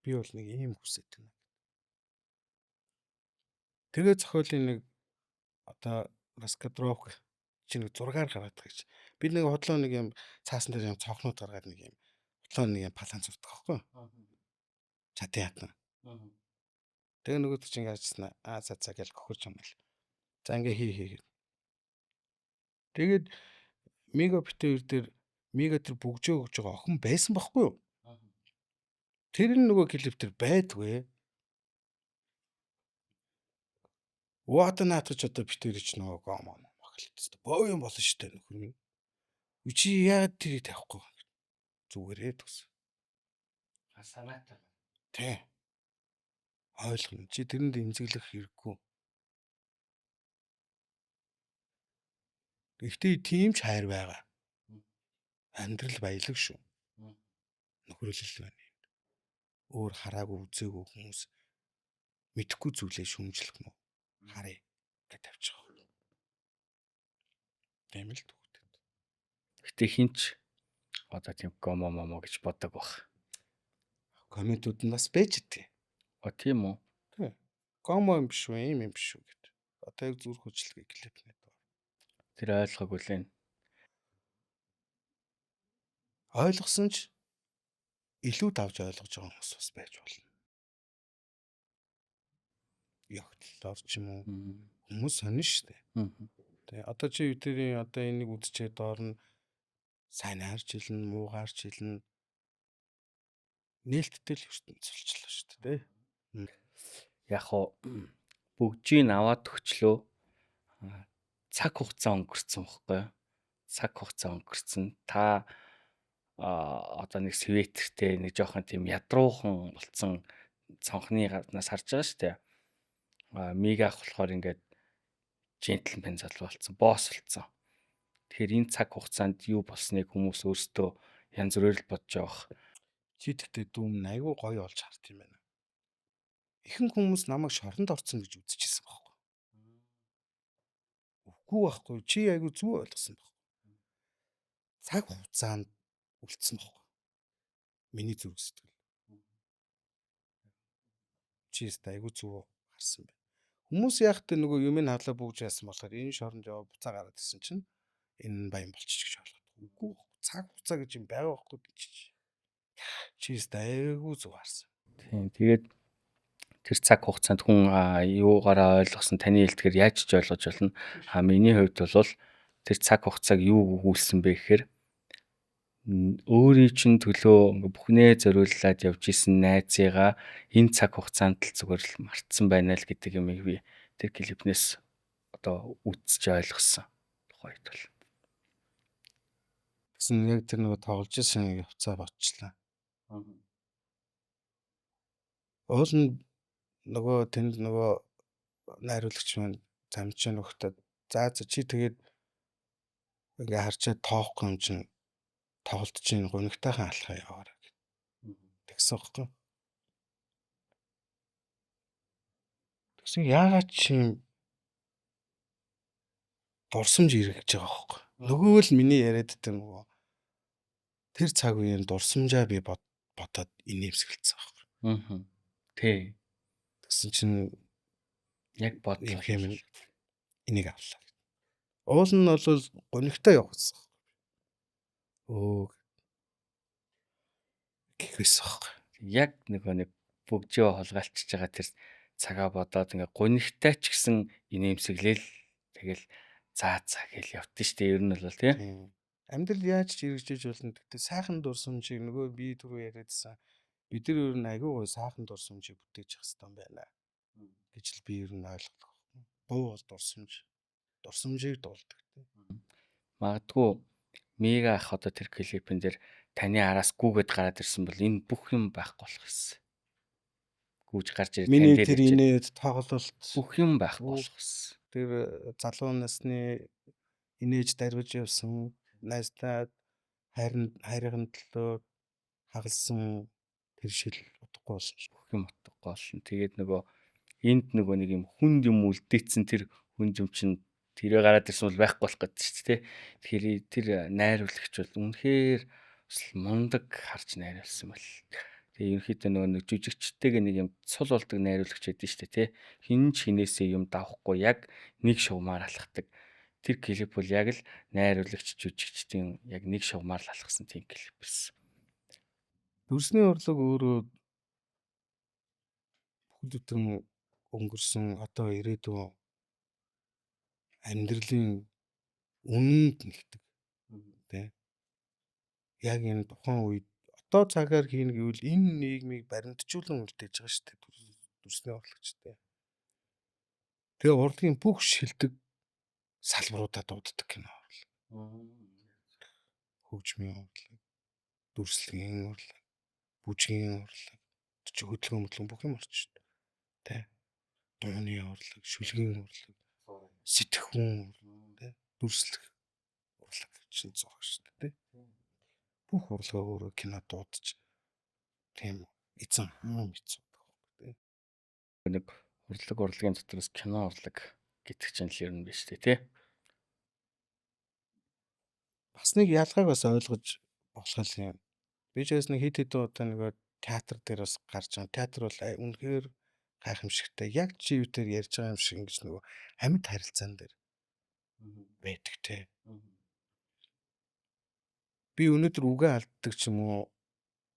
Speaker 2: Би бол нэг ийм хүсэж байна. Тэгээ зохиолын нэг одоо Раскадровк чи нэг зургаар гаргадаг гэж. Би нэг хотлоо нэг юм цаасан дээр юм цонхнууд гаргаад нэг юм хотлоо нэг юм палан зурдаг байхгүй. Чадан ятна. Тэгээ нөгөөд чи ингээд ажилласна. За гэж гохорч юм л. За ингээ хий. Тэгээд мега битээр дээр мега тэр бүгжөө өгж байгаа охин байсан байхгүй юу? Тэр нь нөгөө клип төр байдгүй. What наатаж одоо битээр ч нөгөө гом маглалт. Боо юм болно шүү дээ нөхөр минь. Чи яагаад тэрийг тавихгүй? Зүгээрээ төгс.
Speaker 1: Санаатай.
Speaker 2: Тэ. Ойлгоно. Чи тэрэнд эмзэглэх хэрэггүй. Гэхдээ тийм ч хайр байгаа. Амьдрал баялаг шүү. Нөхөрлөл байна. Өөр хараагүй үзээгүй хүмүүс мэдхгүй зүйлээ шүмжлэх мө. Харъя гэж тавьчих. Тийм л төгтөд.
Speaker 1: Гэтэ хинч одоо тийм гомо гэж боддог баг.
Speaker 2: Комментууд нь бас байж дээ.
Speaker 1: Тийм үү?
Speaker 2: Тий. Гомо юм биш үү, юм биш үү гэд. Одоо яг зүрх хөдөлгөөн клипнэд.
Speaker 1: Тэр ойлгоогүй л энэ.
Speaker 2: Ойлгосон ч илүү давж ойлгож байгаа хүмүүс бас байж болно. Ягтлаар ч юм уу хүмүүс сонин шүү дээ. Тэ одоо чи бидний одоо энийг үдчихэд доор нь сайн харж илэн, муу харж илэн нээлттэй л ертөнц болчихлоо шүү дээ.
Speaker 1: Яг хоо бүгжийг аваад өчлөө. Цаг хугацаа өнгөрцөн байхгүй юу? Цаг хугацаа өнгөрцөн. Та одоо нэг светртэй нэг жоохон тийм ядруухан болцсон цонхны гаднаас харж байгаа шүү дээ. Мега ах болохоор ингээд джентльмен залуу болцсон, босс болцсон. Тэгэхээр энэ цаг хугацаанд юу болсныг хүмүүс өөрсдөө янз бүрээр л бодож байгаа.
Speaker 2: Чи тэгтээ дүүм айгүй гоё олж хард юм байна. Ихэнх хүмүүс намайг шоронд орсон гэж үзчихсэн байхгүй. Үгүй байхгүй. Чи айгүй зүг ойлгосон байхгүй. Цаг хугацаанд үлдсэн байхгүй. Миний зүрх сэтгэл. Чи айгүй зүг харсан байна. Хүмүүс яг тэ нөгөө юм ин хадлаа бүгж яасан болохоор энэ шоронд яваа буцаа гараад ирсэн чинь энэ баян болчих гэж ойлгоод. Үгүй цаг хугацаа гэж юм байгаа байхгүй чи. Чи айгүй зүг харсан.
Speaker 1: Тийм. Тэгээд тэр цаг хугацаанд хүн юугаараа ойлгосон таны хэлдгээр яаж ч ойлгож болно. Миний хувьд бол тэр цаг хугацааг юу өгүүлсэн бэ гэхээр өөрийн чинь төлөө бүхнээ зориуллаад явж исэн найзыгаа энэ цаг хугацаанд л зүгээр л мартсан байна л гэдэг юмыг би тэр клипнээс одоо үзэж ойлгосон. Тухайд бол.
Speaker 2: Тэгсэн яг тэр нөгөө тоглож исэн явцаа боцлаа. Уул нь нөгөө тэнд нөгөө найруулагч маань замч нөхдөд за чи тэгээд ингээ харчаад тоохгүй юм чинь тоглолт чинь гонигтайхан алхаа яваараа тэгсэн хэвгүй. Тэгсэн яагаад чи дурсамж эргэж байгаа хэвгүй. Нөгөө л миний яриад тэр нөгөө тэр цаг үеийн дурсамжаа би бодоод инээмсэглэсэн хэвгүй.
Speaker 1: Тий.
Speaker 2: Тэгсэн чинь
Speaker 1: яг бодлоо
Speaker 2: юм энийг авлаа. Уул нь бол гонигтай явах гэсэн. Гэхээс хэвгүй.
Speaker 1: Яг нэг бүгжөө холгаалчихж байгаа тэр цагаа бодоод ингээ гонигтай ч гэсэн инээмсэглээл тэгэл за гэл явтсан шүү дээ. Ер нь бол тийм.
Speaker 2: Амьдрал яаж ч эргэжж болно. Тэгтээ сайхан дурсамжийг нөгөө би түрүү яриадсан. Бид нар ер нь айгүй гой сайхан дурсамжийг бүтээж явах хэрэгтэй юм байна гэж л би ер нь ойлгох. Буу бол дурсамжийг дуулдаг.
Speaker 1: Магадгүй мега ах одоо тэр клипэн дээр таны араас гүүгээд гараад ирсэн бол энэ бүх юм байхгүй болох гэсэн. Гүүж гарч ирээд
Speaker 2: миний тэр инээд тоглолт
Speaker 1: бүх юм байхгүй болох гэсэн.
Speaker 2: Тэр залуу насны инээж дарвиж явсан найзтай хайрын төлөө хагалсан тэр шил утгагүй болсон шүү.
Speaker 1: Бүх юм утгагүй болсон. Тэгээд энд нэг юм хүнд юм үлдээсэн тэр хүнд юм чинь тэрээ гараад ирсэн бол байхгүй болох гэдэг шүү дээ. Тэгэхээр тэр найруулагч бол үнэхээр мундаг харж найруулсан бол. Тэгээ ерөнхийдөө нэг жүжигчтэйгээ нэг юм цул болдог найруулагч байдсан шүү дээ, тий. Хин ч хинээсээ юм давахгүй яг нэг шугамаар алхдаг. тэр клип бол яг л найруулагч жүжигчдийн яг нэг шугамар л алхсан тийм клип байсан.
Speaker 2: Дүрсний урлаг өөрөө бүхэл бүтэн өнгөрсөн одоо ирээдүйн амьдралын үнэнд нэгдэг тий. Яг энэ тухайн үед одоо цагаар хийнэ гэвэл энэ нийгмийг баримтжуулан үлдээж байгаа шүү дээ. Дүрсний урлагчтай. Тэгээ урлагийн бүх шилдэг салбаруудаа дууддаг кино. Хөгжмийн урлаг, дүрслэгийн урлаг, бүжгийн урлаг, хөдөлгөөн мөдлөн бүх юм орч шүү дээ. Тэ. Дууны урлаг, шүлгийн урлаг, сэтгэхүүн урлаг, тэ. Дүрслэх урлаг чинь зураг шүү дээ. Бүх урлагаа өөрөө кино дуудаж тийм эзэн хаан мэдсэн байхгүй тий.
Speaker 1: Нэг урлагийн дотроос кино урлаг гэдэг чинь л ер нь биш үү тий.
Speaker 2: Бас нэг ялгааг бас ойлгож болох юм. Би ч бас нэг хэд хэдэн удаа нөгөө театр дээр бас гарч байгаа. Театр бол үнэхээр гайхамшигтай. Яг чи юутээр ярьж байгаа юм шиг ингэж нөгөө амьд харилцаан дээр байдаг те. Би өнөөдөр үгээ алддаг ч юм уу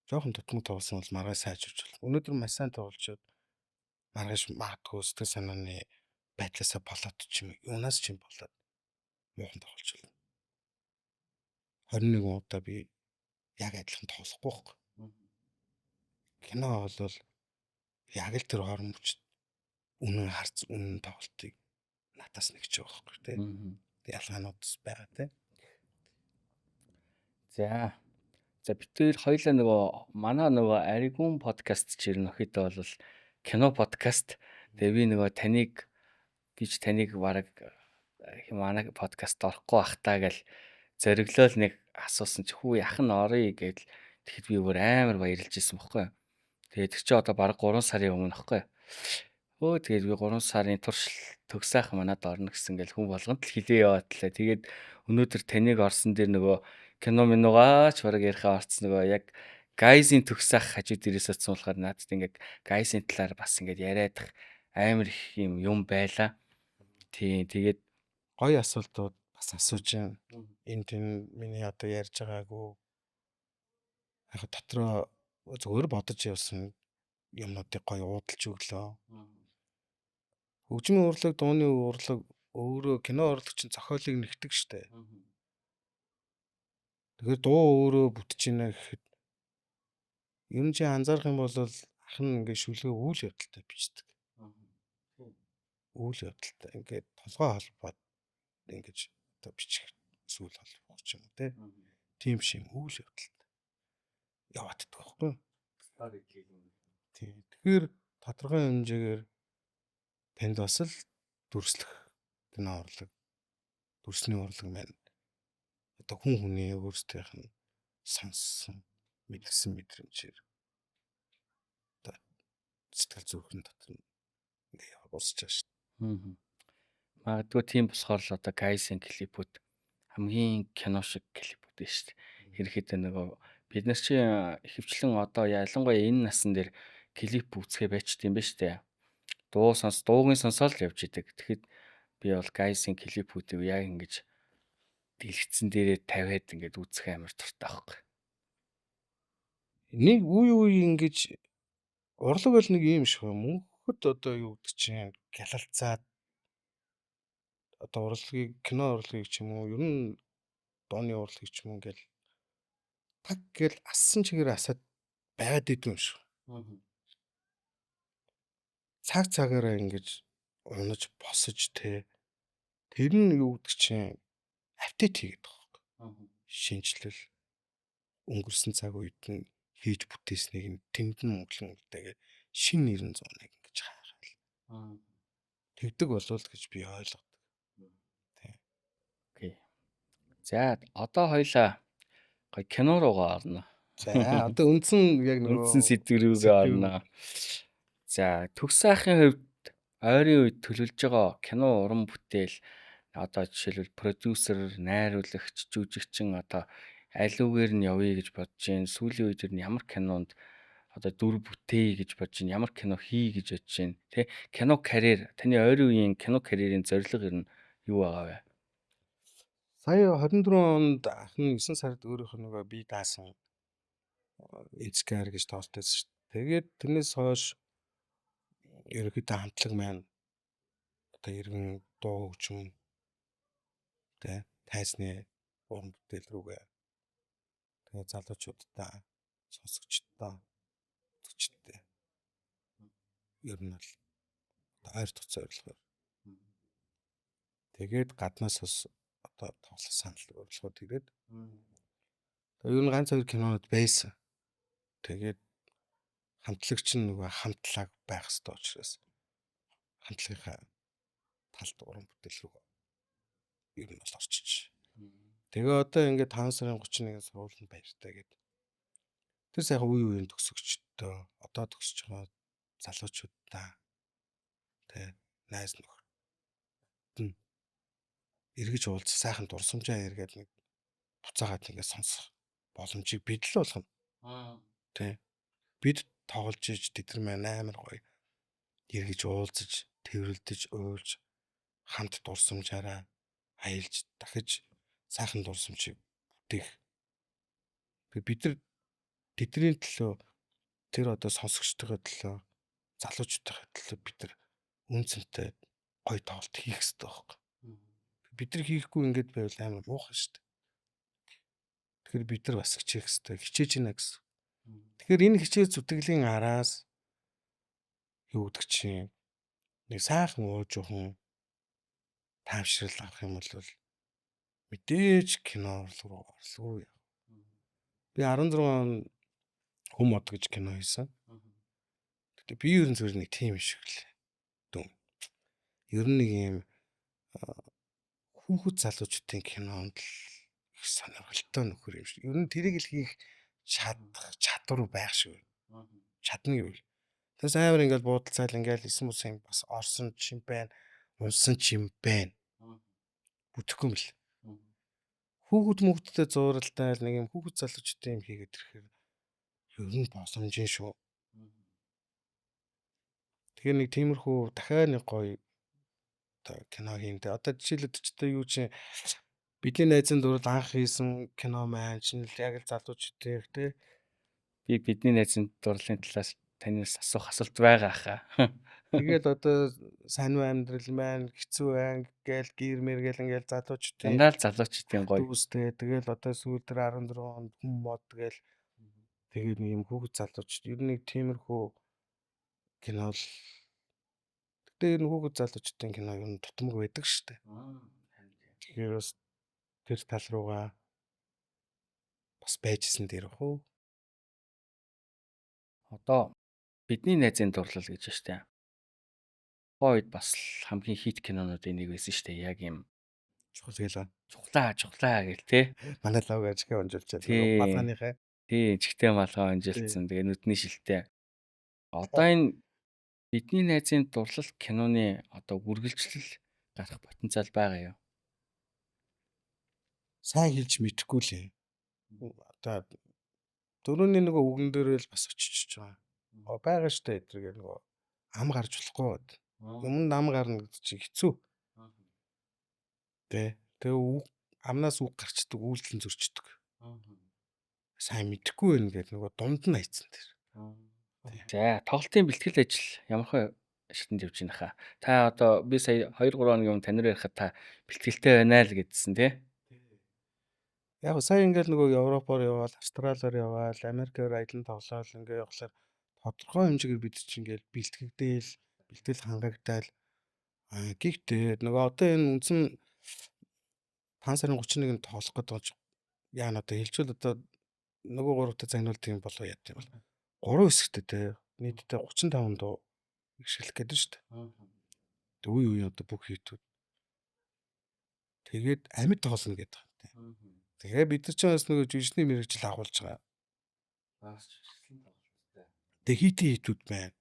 Speaker 2: жоохон тутмаг тоглосон бол маргааш сайжруулж болно. Өнөөдөр маш сайн тоглолцоод маргааш магадгүй сэтгэл санааны байдлаасаа болоод ч юм юунаас ч юм болоод муухан тоглож болно. 21 удаа би яг адилхан тоглохгүй байхгүй. Кино бол яг л тэр хорон мөчд үнэн харц үнэн тоглолтыг надаас нэгж байгаа байхгүй тий. Ялгаанууд байгаа тий.
Speaker 1: За битээр хоёлаа нөгөө манай нөгөө Аригун подкаст чир нөхөдөө бол кино подкаст. Тэгээ би нөгөө таныг бараг манай подкаст орохгүй бах таа гэл зориглол нэг асуусан чи хүү яах нь оръё гэдэл тэгэхэд би бүр амар баярлж ирсэн бохгүй. Тэгээд тэр чи одоо бараг 3 сарын өмнө бохгүй. Тэгээд би 3 сарын турш төгсөөх манад орно гэсэн гэл хүн болгонд л хилээ яваадлаа. Тэгээд өнөөдөр таныг орсон дээр нөгөө кино минуугаач бараг ярихаа орцсон нөгөө яг гайзын төгсөөх хажууд дээрээс атсан болохоор надад ингээд гайзын талаар бас ингээд яриадах амар их юм байла. Тийм тэгээд
Speaker 2: гоё асуултууд бас асууж байна. Энэ тийм миний одоо ярьж байгаагүй яг дотроо зөвөр бодож явсан юмнуудыг гоё уудалж өглөө. Хөгжмийн урлаг, дууны урлаг өөрөө кино урлаг чинь зохиолыг нэгтгэж штэ. Тэгэхээр дуу өөрөө бүтэж байна гэхэд ер нь чи анзаарах юм бол ахын ингээд шүлгээ үйл явдалтай бичдэг. Үйл явдалтай ингээд толгой холбоод ингэж одоо бичих зүйл холбоо ч юм уу те. Тийм шим үйл явдалтай яваад идэх байхгүй. Тийм. Тэгэхээр тодорхой хэмжээгээр танд бас л дүрслэх кино урлаг, дүрсний урлаг маань одоо хүн хүний өөрсдийнх нь сонссон мэдэрсэн мэдрэмжээр одоо сэтгэл зүрхэн дотор ингээ уусч байгаа шүү.
Speaker 1: Магадгүй тийм болохоор л одоо гайсын клипүүд хамгийн кино шиг клипүүд байна шүү дээ. Ерөнхийдөө нөгөө бид нар чи ихэвчлэн одоо ялангуяа энэ насан дээр клип үзэхэ байчт юм ба штэ. Дуугийн сонсоод л явж идэг. Тэгэхэд би бол гайсын клипүүдийг яг ингэж дэлгэцэн дээрээ тавиад ингээд үзэх амар дуртай байхгүй.
Speaker 2: Нэг үе ингэж урлаг бол нэг юм шиг мөнхөд одоо юу гэдэг чинь гялалцаад одоо урлагийг кино урлагийг ч юм уу ер нь дууны урлагийг ч юм уу ингээл таг гэл ассан чигээр асаад байгаад идэв юм шиг. Цагаараа ингэж унаж босож тэр нь юу гэдэг чинь апдейт хийгээд байгаа байхгүй. Шинжлэл өнгөрсөн цаг үед нь хийж бүтээснийг нь тэнд нь мөнгөлөн үлдээгээд шин 900-ыг ингэж хайхаал. Тэгдэг болов гэж би ойлгодог. Тийм.
Speaker 1: Окей. За одоо хоёлаа гоё кино руугаа орно.
Speaker 2: За одоо үндсэн яг
Speaker 1: үндсэн сэдв рүүгээ орно. За төгс сайхын хувьд ойрын үед төлөвлөж байгаа кино уран бүтээл одоо жишээлбэл продюсер, найруулагч, жүжигчин одоо аливаагаар нь явъя гэж бодож байна. Сүүлийн үед ер нь ямар кинонд одоо дүр бүтээе гэж бодож байна. Ямар кино хий гэж бодож байна. Тэ кино карьер таны ойрын үеийн кино карьерийн зорилго ер нь юу байгаа вэ?
Speaker 2: Сая 24 онд ах нь 9 сард өөрийнх нь нөгөө бие даасан Инцгэр гэж тоолтойсэн шүү дээ. Тэгээд тэрнээс хойш ерөнхийдөө хамтлаг маань одоо иргэн дуу хөгжим тэ тайзны уран бүтээл рүүгээ тэгээ залуучуудаа сонсогчдоо үзэгчдээ ер нь бол ойр туц ойрлохоор тэгээд гаднаас бас одоо тоглох санал урилгууд ирээд тэгээ ер нь ганц хоёр кинонод байсан. Тэгээд хамтлагч нь нөгөө хамтлаг байх ёстой учраас хамтлагийнхаа талд уран бүтээл рүү ер нь бол орчиж. Тэгээ одоо ингээд 5 сарын 31-ээс сургууль нь баяртай гэдэг. Тэр сайхан үе үеийн төгсөгчдөө одоо төгсөж байгаа залуучуудаа тэ найз нөхөд нь эргэж уулзах сайхан дурсамжаа эргээд нэг буцаагаад ингээд сонсох боломжийг бид л болгоно. Тэ бид тоглож иж тэдэр маань амар гоё эргэж уулзаж тэрвэрлдэж уйлж хамт дурсамжаараа аялж дахиж сайхан дурсамжийг бүтээх. Бид нар тэдний төлөө тэр одоо сонсогчдын төлөө залуучуудын төлөө бид нар үнцэнтэй гоё тоглолт хийх хэрэгтэй байхгүй. Бид нар хийхгүй ингээд байвал амар муухай шүү дээ. Тэгэхээр бид нар бас хичээх хэрэгтэй, хичээж гинэ гэсэн. Тэгэхээр энэ хичээл зүтгэлийн араас юу гэдэг чинь нэг сайхан уужуухан таамшрал авах юм бол мэдээж кино руу орлоо. Би 16 он Хүм мод гэж кино хийсэн. Гэтэ би ер нь зөвхөн нэг тим шиг л дүн. Ер нь нэг юм хүүхэд залуучуудын кинонд л их сонирхолтой нөхөр юм шиг. Ер нь тэрийг л хийх чадвар байх шиг. Чадна гэвэл. Тэрс амар ингээл буудалцаал ингээл 9 мус юм бас орсон ч юм байна. Унсан ч юм байна. Бүтэхгүй юм л. Хүүхэд мөхөдтэй зууралдаал нэг юм хүүхэд залуучуудын юм хийгээд ирэхээр ер нь боломжийн шүү. Тэгэхээр нэг тиймэрхүү дахиад нэг гоё одоо кино хийндэ. Одоо жишээлбэл өчтөө юу чинь бидний найзын дурд анх хийсэн кино маань чинь яг л залуучуудын те.
Speaker 1: Би бидний найзын дурлалын талаас танаас асуух асуулт байгаа хаа.
Speaker 2: Тэгээд одоо сайн амьдрал маань хэцүү байна гээл гэрмэр гээл ингээл залуучуудын
Speaker 1: дандаа л залуучуудын гоё.
Speaker 2: Дүүстэй тэгэл одоо сүүл дээр 14 онд Хүм мод гээл тэгээд нэг юм хүүхэд залуучууд ер нь нэг тиймэрхүү кино л тэгээд энэ хүүхэд залуучуудын кино ер нь тутамг байдаг шүү дээ. Тэгэхээр бас тэр тал руугаа бас байжсэн дээр хөө.
Speaker 1: Одоо бидний найзын дурлал гэж байна штэ. Хойд бас хамгийн хит кинонуудын нэг байсан штэ. Яг юм
Speaker 2: Чухал гэлээ.
Speaker 1: чухлаа гэл те.
Speaker 2: Манай лог ажиг онжилчаад малгааныхаа.
Speaker 1: Тий, чихтэй малгай онжилсан. Тэгээ нүдний шилтэй. Одоо энэ бидний найзын дурлал киноны одоо үргэлжлэл гарах потенциал байгаа юу?
Speaker 2: Сайн хэлж мэдэхгүй лээ. Одоо дөрөвний нөгөө үгэн дээр л бас очиж байгаа. Байгаа штэ эдгээр нөгөө ам гарч болохгүй бод. Өмнө ам гарна гэдэг чинь хэцүү. Тэгээ амнаас үг гарчдаг, үйлдэл зөрчдөг. Сайн мэдэхгүй байна гэдэг нөгөө дунд нь хайцсан тэр.
Speaker 1: За, тоглолтын бэлтгэл ажил ямархай шатнд явж байна хаа. Та одоо би сая 2 3 хоногийн өмнө танаар ярихад та бэлтгэлтэй байна л гэдсэн тий.
Speaker 2: Яг сая ингээл нөгөө Европоор яваал, Австралиар яваал, Америкээр аялан тоглоал ингээ явахлаар тодорхой хэмжээгээр бид чинь ингээл бэлтгэгдээл, бэлтгэл хангагдтал. Гэхдээ нөгөө одоо энэ үндсэн 5 сарын 31-нд тоглох гэдэг болж яана одоо хэлжүүл одоо нөгөө гуравтай загнуулт юм болов яа гэм бол 3 хэсэгтэй те нийтдээ 35 дуу ихшгэлэх гэдэг нь шүү дээ. Үе үе одоо бүх хийтүүд. Тэгээд амьд тоглоно гэдэг юм. Тэгээ бид нар ч бас нөгөө жүжигчний мэрэгжил агуулж байгаа.
Speaker 1: Бас жүжигчлийн тоглолттой.
Speaker 2: Тэгээ хийтүүд байна.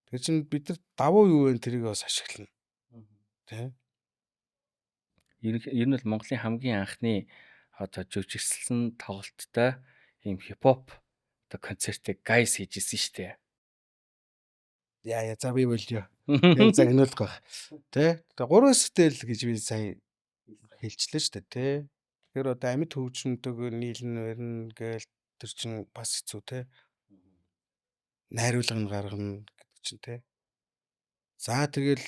Speaker 2: Тэгээ чин бид нар давуу юу вэ тэрийг бас ашиглана. Тэ?
Speaker 1: Ер нь бол Монголын хамгийн анхны одоо жүжигчлэн тоглолттой ийм хипхоп одоо концертыг гайс хийжсэн шүү дээ.
Speaker 2: Яа за би болё. Яг загнуулах байх. Тэ? Тэгээ 3 хэсэгтэй л гэж би сая хэлжлээ шүү дээ тий. Тэгэхээр одоо амьд хөгжмөнтэйг нийлнэ барина гээл тэр чинь бас хэцүү тий. Найруулга нь гаргана гэдэг чинь тий. За тэгэл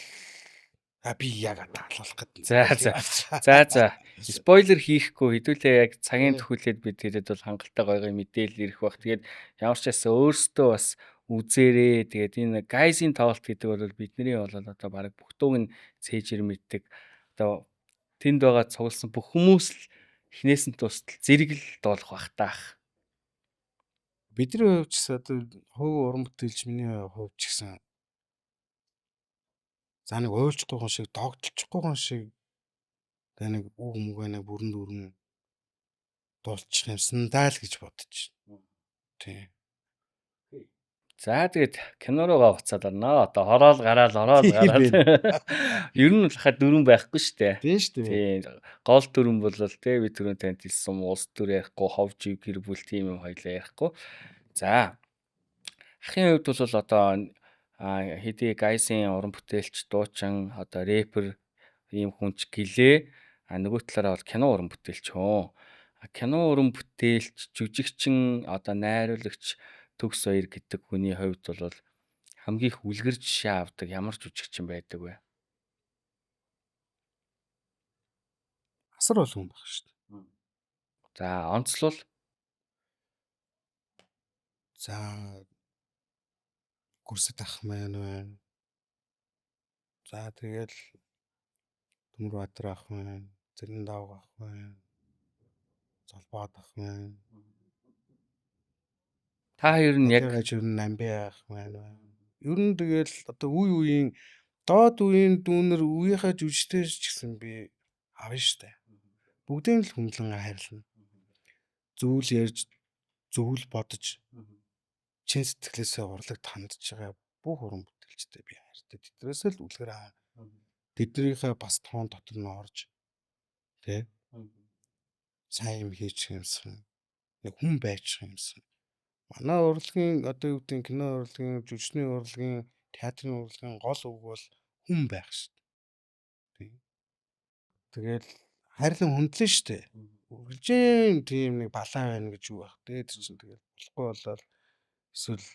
Speaker 2: би яг таалуулах гэдэг.
Speaker 1: За. Спойлер хийхгүй хэдүүлээ яг цагийн төхөөлөд бид тэрэд бол хангалттай гоё мэдээлэл ирэх бах. Тэгээд ямар ч байсан өөртөө бас үзээрээ. Тэгээд энэ Guys-ийн тоглолт гэдэг бол бидний бол одоо баг бүх дууг нь цээжэр мэддэг. Одоо тэнд байгаа цугласан бүх хүмүүс л эхнээс нь тусдал зэрэг л доолох бах таах.
Speaker 2: Бидний хувьд ч одоо хувь уран бүтээлч миний хувьд ч гэсэн за нэг уйлждаггүй шиг догдолчихгүй шиг тэ нэг үг мүгэ нэг бүрэн дүүрэн дуулчих юмсан даа л гэж бодож байна. Тий.
Speaker 1: За тэгээд кино руугаа буцаад орно. Одоо ороод гараад. Ер нь хахад дөрөв байхгүй шүү дээ.
Speaker 2: Тийм шүү дээ.
Speaker 1: Тийм. Гол дөрөв бол тий би түрүүн танд хэлсэн улс төр ярихгүй, ховжиг гэр бүл тийм юм хоёлаа ярихгүй. За. Ахын хувьд бол одоо хэдий Guys-ийн уран бүтээлч, дуучин, одоо рэпер ийм хүнч гэлээ. Нөгөө талаараа бол кино уран бүтээлч хөө. Кино уран бүтээлч, жүжигчин, одоо найруулагч Төгс Баяр гэдэг хүний хувьд бол хамгийн их үлгэр жишээ авдаг ямар жүжигчин байдаг вэ?
Speaker 2: Асар болгон баг шүү дээ.
Speaker 1: За, онцлол.
Speaker 2: За Гүрсэт ах маань байна. За тэгэл Төмөрбаатар ах маань, Зэрэн даав ах маань, Золбоод ах маань.
Speaker 1: Та хоёр нь яг
Speaker 2: Намби ах маань байна. Ер нь тэгэл одоо үеийн доод үеийн дүүнер үеийнхээ жүжигчтэй ч гэсэн би авна штэ. Бүгдийг л хүндлэн хайрлана. Зүйл ярьж, зөвл бодож, чин сэтгэлээсээ урлаг тандж байгаа бүх уран бүтээлчтэй би хайртай. Тэднээс л үлгэр авна. Тэднийхээ бас тоон дотор нь орж тий сайн юм хийж юмсан. Нэг хүн байж юмсан. Манай урлагийн одоо юу гэдэг кино урлагийн, жүжигчний урлагийн, театрын урлагийн гол үг бол хүн байх шүү дээ. Тэгэл хайрлан хүндлэн шүү дээ. Үргэлжийн тийм нэг балаа байна гэж юу байх. Тэгээд чинь тэгэл болохгүй болоод эсвэл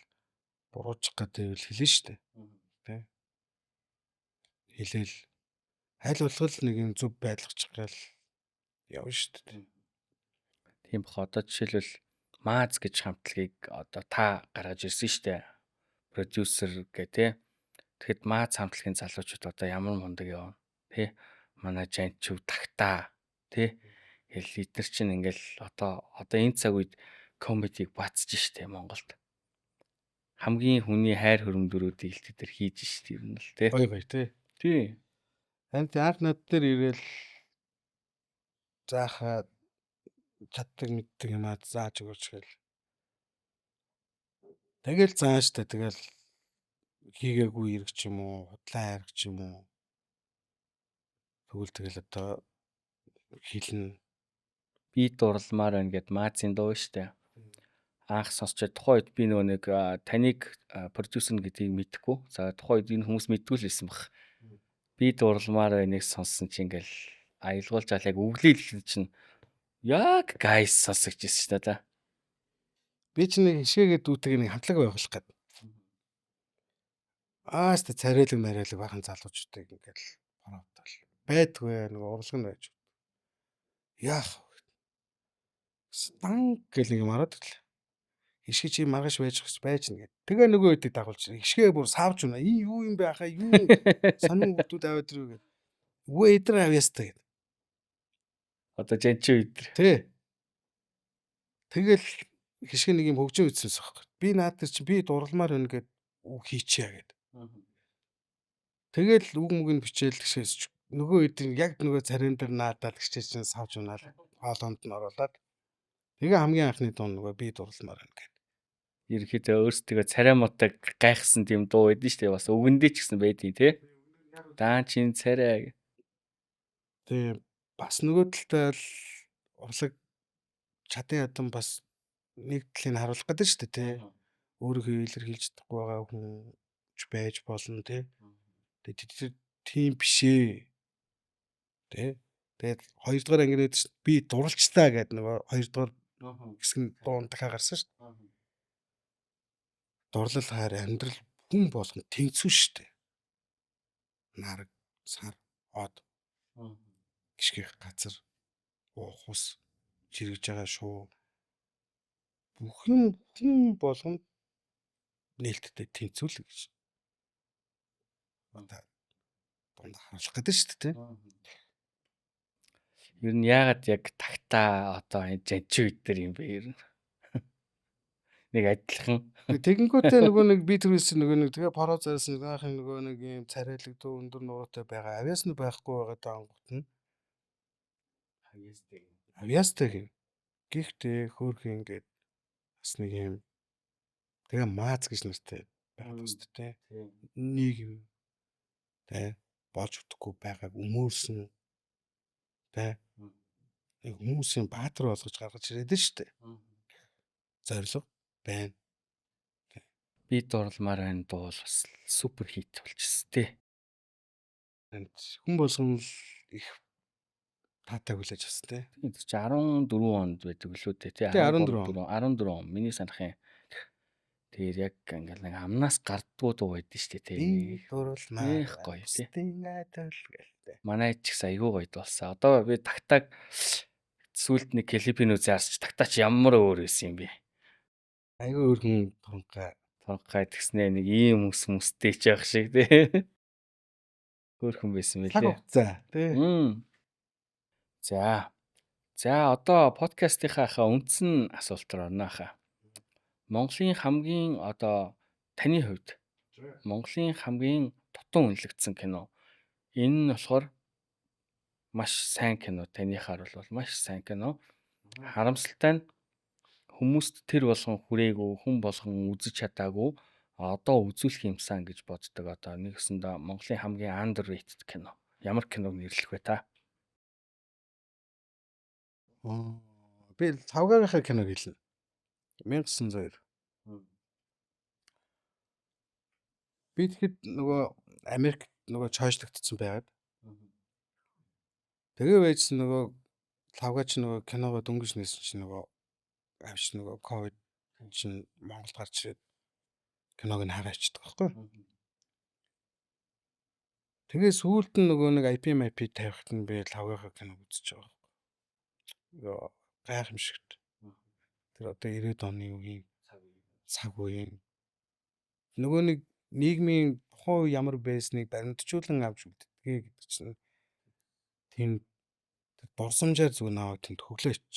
Speaker 2: буруучих гэдэг л хэлнэ шүү дээ. Тэ. Хэлээл аль болох нэг юм зөв байдлахчих гээл явна шүү дээ.
Speaker 1: Тийм бах одоо жишээлбэл Мааз гэж хамтлагийг одоо та гаргаж ирсэн шүү дээ. Продюсер гэ тэ. Тэгэхэд Мааз хамтлагийн залуучууд одоо ямар мундаг явна. Тэ. Манай Жанчив Тагтаа тэ. Тэгэл эдгээр чинь ингээл одоо энэ цаг үед комедиг бацж штэ Монголд. Хамгийн хүний хайр хөрөмдөрүүдийг л тэд нар хийж штэ ер нь л тэ.
Speaker 2: Гоё тий.
Speaker 1: Тий.
Speaker 2: Танд анх над дээр ирээл заахаа чаддаг мэддэг юм аа зааж өгөөч гээл. Тэгэл зааш та тэгэл хийгээгүй ирэх ч юм уу, худлаа хайрах ч юм уу. Тэгвэл тэгэл одоо хэлнэ.
Speaker 1: Би дурламаар байна гэд Маазын дуу штэ. Анх сонсчод тухайн үед би нөгөө нэг таныг продюсер гэдгийг мэдэхгүй. За тухайн үед энэ хүмүүс мэдгүй л байсан баг. Би дурламаар байныг сонссон чинь ингээл аялгуулж аа яг өглөөл чинь яг Guys сонсогч ирсэн шүү дээ.
Speaker 2: Би ч нэг хишгээгээ дүүтэйг нэг хамтлаг байгуулах гээд. Ааста царайлаг марайлаг бахан залуучуудыг ингээл паравтал. Байдгүй нэг урлаг нь байж. Яах вэ? Дан гэл нэг мараад гэлээ. Хишгээ чи маргааш байж нэгэд. Тэгээ нөгөө үедээ дагуулж хишгээ бүр саавч байна. Юу юм бэ ахаа юу сонин хүмүүс аваад ирүү гэд. Үгүй эдэр авьяастай гэд.
Speaker 1: Одоо Жанчив эдэр.
Speaker 2: Тэ. Тэгэл хишгээ нэг юм хөгжин үтсэнс байхгүй. Би наад тэр чи би дурламаар байна гэд үг хийчихье гэд. Тэгэл үг мөг нь бичээл гişээс нөгөө эдэр яг нөгөө царин дээр наадаад гişээс чинь савж унаал хоолонд нь оруулаад. Тэгээ хамгийн анхны дуу нөгөө би дурламаар байна гэд.
Speaker 1: Ерөнхийдөө өөрсдөө царай мутаг гайхсан тийм дуу байдэн шүү дээ. Бас өгөндөө ч гэсэн байдیں тий. Даан чин царай.
Speaker 2: Тэгээ бас нөгөө талтай л урлаг чадын ядан бас нэг талыг харуулах гэдэг шүү дээ тий. Өөрийнхөө илэрхийлж чадахгүй байгаа хүн байж болно тий. Тэгээ тийм бишээ. Тэ. Тэгээд 2 дугаар анги нээд чинь би дурлцлаа гэдэг нөгөө 2 дугаар хэсэг нь дуун дахиад гарсан шүү дээ. Дурлал хайр амьдрал хүн болгон тэнцүү шүү дээ. Нараг, сар, од, гიშгэх газар, уухус, жиргэж байгаа шуу бүхэн хүн болгон нээлттэй тэнцүүл гэж. Одоо дунд харуулах гэдэг шүү дээ.
Speaker 1: Ер нь яагаад яг тагтаа одоо энэ жанчи үед төр юм бэ ер нь? Нэг адилхан.
Speaker 2: Тэгэнгүүтээ нөгөө нэг би түрүүс нөгөө нэг тэгээ паро зарсан gaахын нөгөө нэг юм царайлаг дуу өндөр нуруутай байгаа. Авиас нь байхгүй байгаа даангут нь. Авиастай гин. Гэхдээ хөөрхөн ингээд бас нэг юм тэгээ маац гэж нэртэй байгаа төст тэ. Нийгэм тэ болж өгөхгүй байгааг өмөрсөн тэ. Нэг хүмүүсийн баатар болгож гаргаж ирээд нь штэ. Зорилго байна.
Speaker 1: Би дурлмаар байна дуу бол бас супер хит болчихсон тий.
Speaker 2: Хүн болгон л их таатай хүлээж авсан тий.
Speaker 1: Тийм чи 14 онд байдаг лөө тий. 14 он. Миний санахын. Тэгэхээр яг ингээл нэг амнаас гардгуу дуу байдсан шүү дээ тий.
Speaker 2: Би дурлмаар
Speaker 1: их гоё тий.
Speaker 2: гэлтэй.
Speaker 1: Манай ч гэсэн айгүй гоё болсон. Одоо би тагтааг сүлд нэг клипийн үзээ харсч тагтаач ямар өөр байсан юм бэ?
Speaker 2: Айгүй өөрхөн
Speaker 1: Тонхай тэгснээ нэг ийм хүмүүстэй ч явах шиг тий. Хөөрхөн байсан мэлээ.
Speaker 2: За тий.
Speaker 1: За одоо подкастынхаа үндсэн асуулт руу орно хаа. Монголын хамгийн одоо таны хувьд Монголын хамгийн дутуу үнэлэгдсэн кино. Энэ нь болохоор маш сайн кино. Таныхаар бол маш сайн кино. Харамсалтай нь хүмүүст тэр болгон хүрээгүй, хүн болгон үзэж чадаагүй. Одоо үзүүлэх юмсан гэж боддог. Одоо нэгсэндээ Монголын хамгийн underrated кино. Ямар киног нэрлэх вэ та?
Speaker 2: Би Лавгаагийнхаа киног хэлнэ. 1902. Би тэгэхэд нөгөө Америк нөгөө чойшлогдсон байгаад. Тэгээ байжсэн нөгөө Лавгаач нөгөө киногоо дөнгөж нээсэн чинь нөгөө авч нөгөө ковид чинь Монголд гарч ирээд киног нь хараачдаг байхгүй. Тэгээ сүүлд нь нөгөө нэг IP тавихт нь би Лавгаагаа киног үзэж байгаа. Йоо гайхамшигт. Тэр одоо 90-ад оны үеийн цаг үеийн нөгөө нэг нийгмийн тухайн ямар байсныг баримтжуулан авч үлддэгэ гэдэг чинь тийм дурсамжаар зүг наваа тэнд хөглөөч.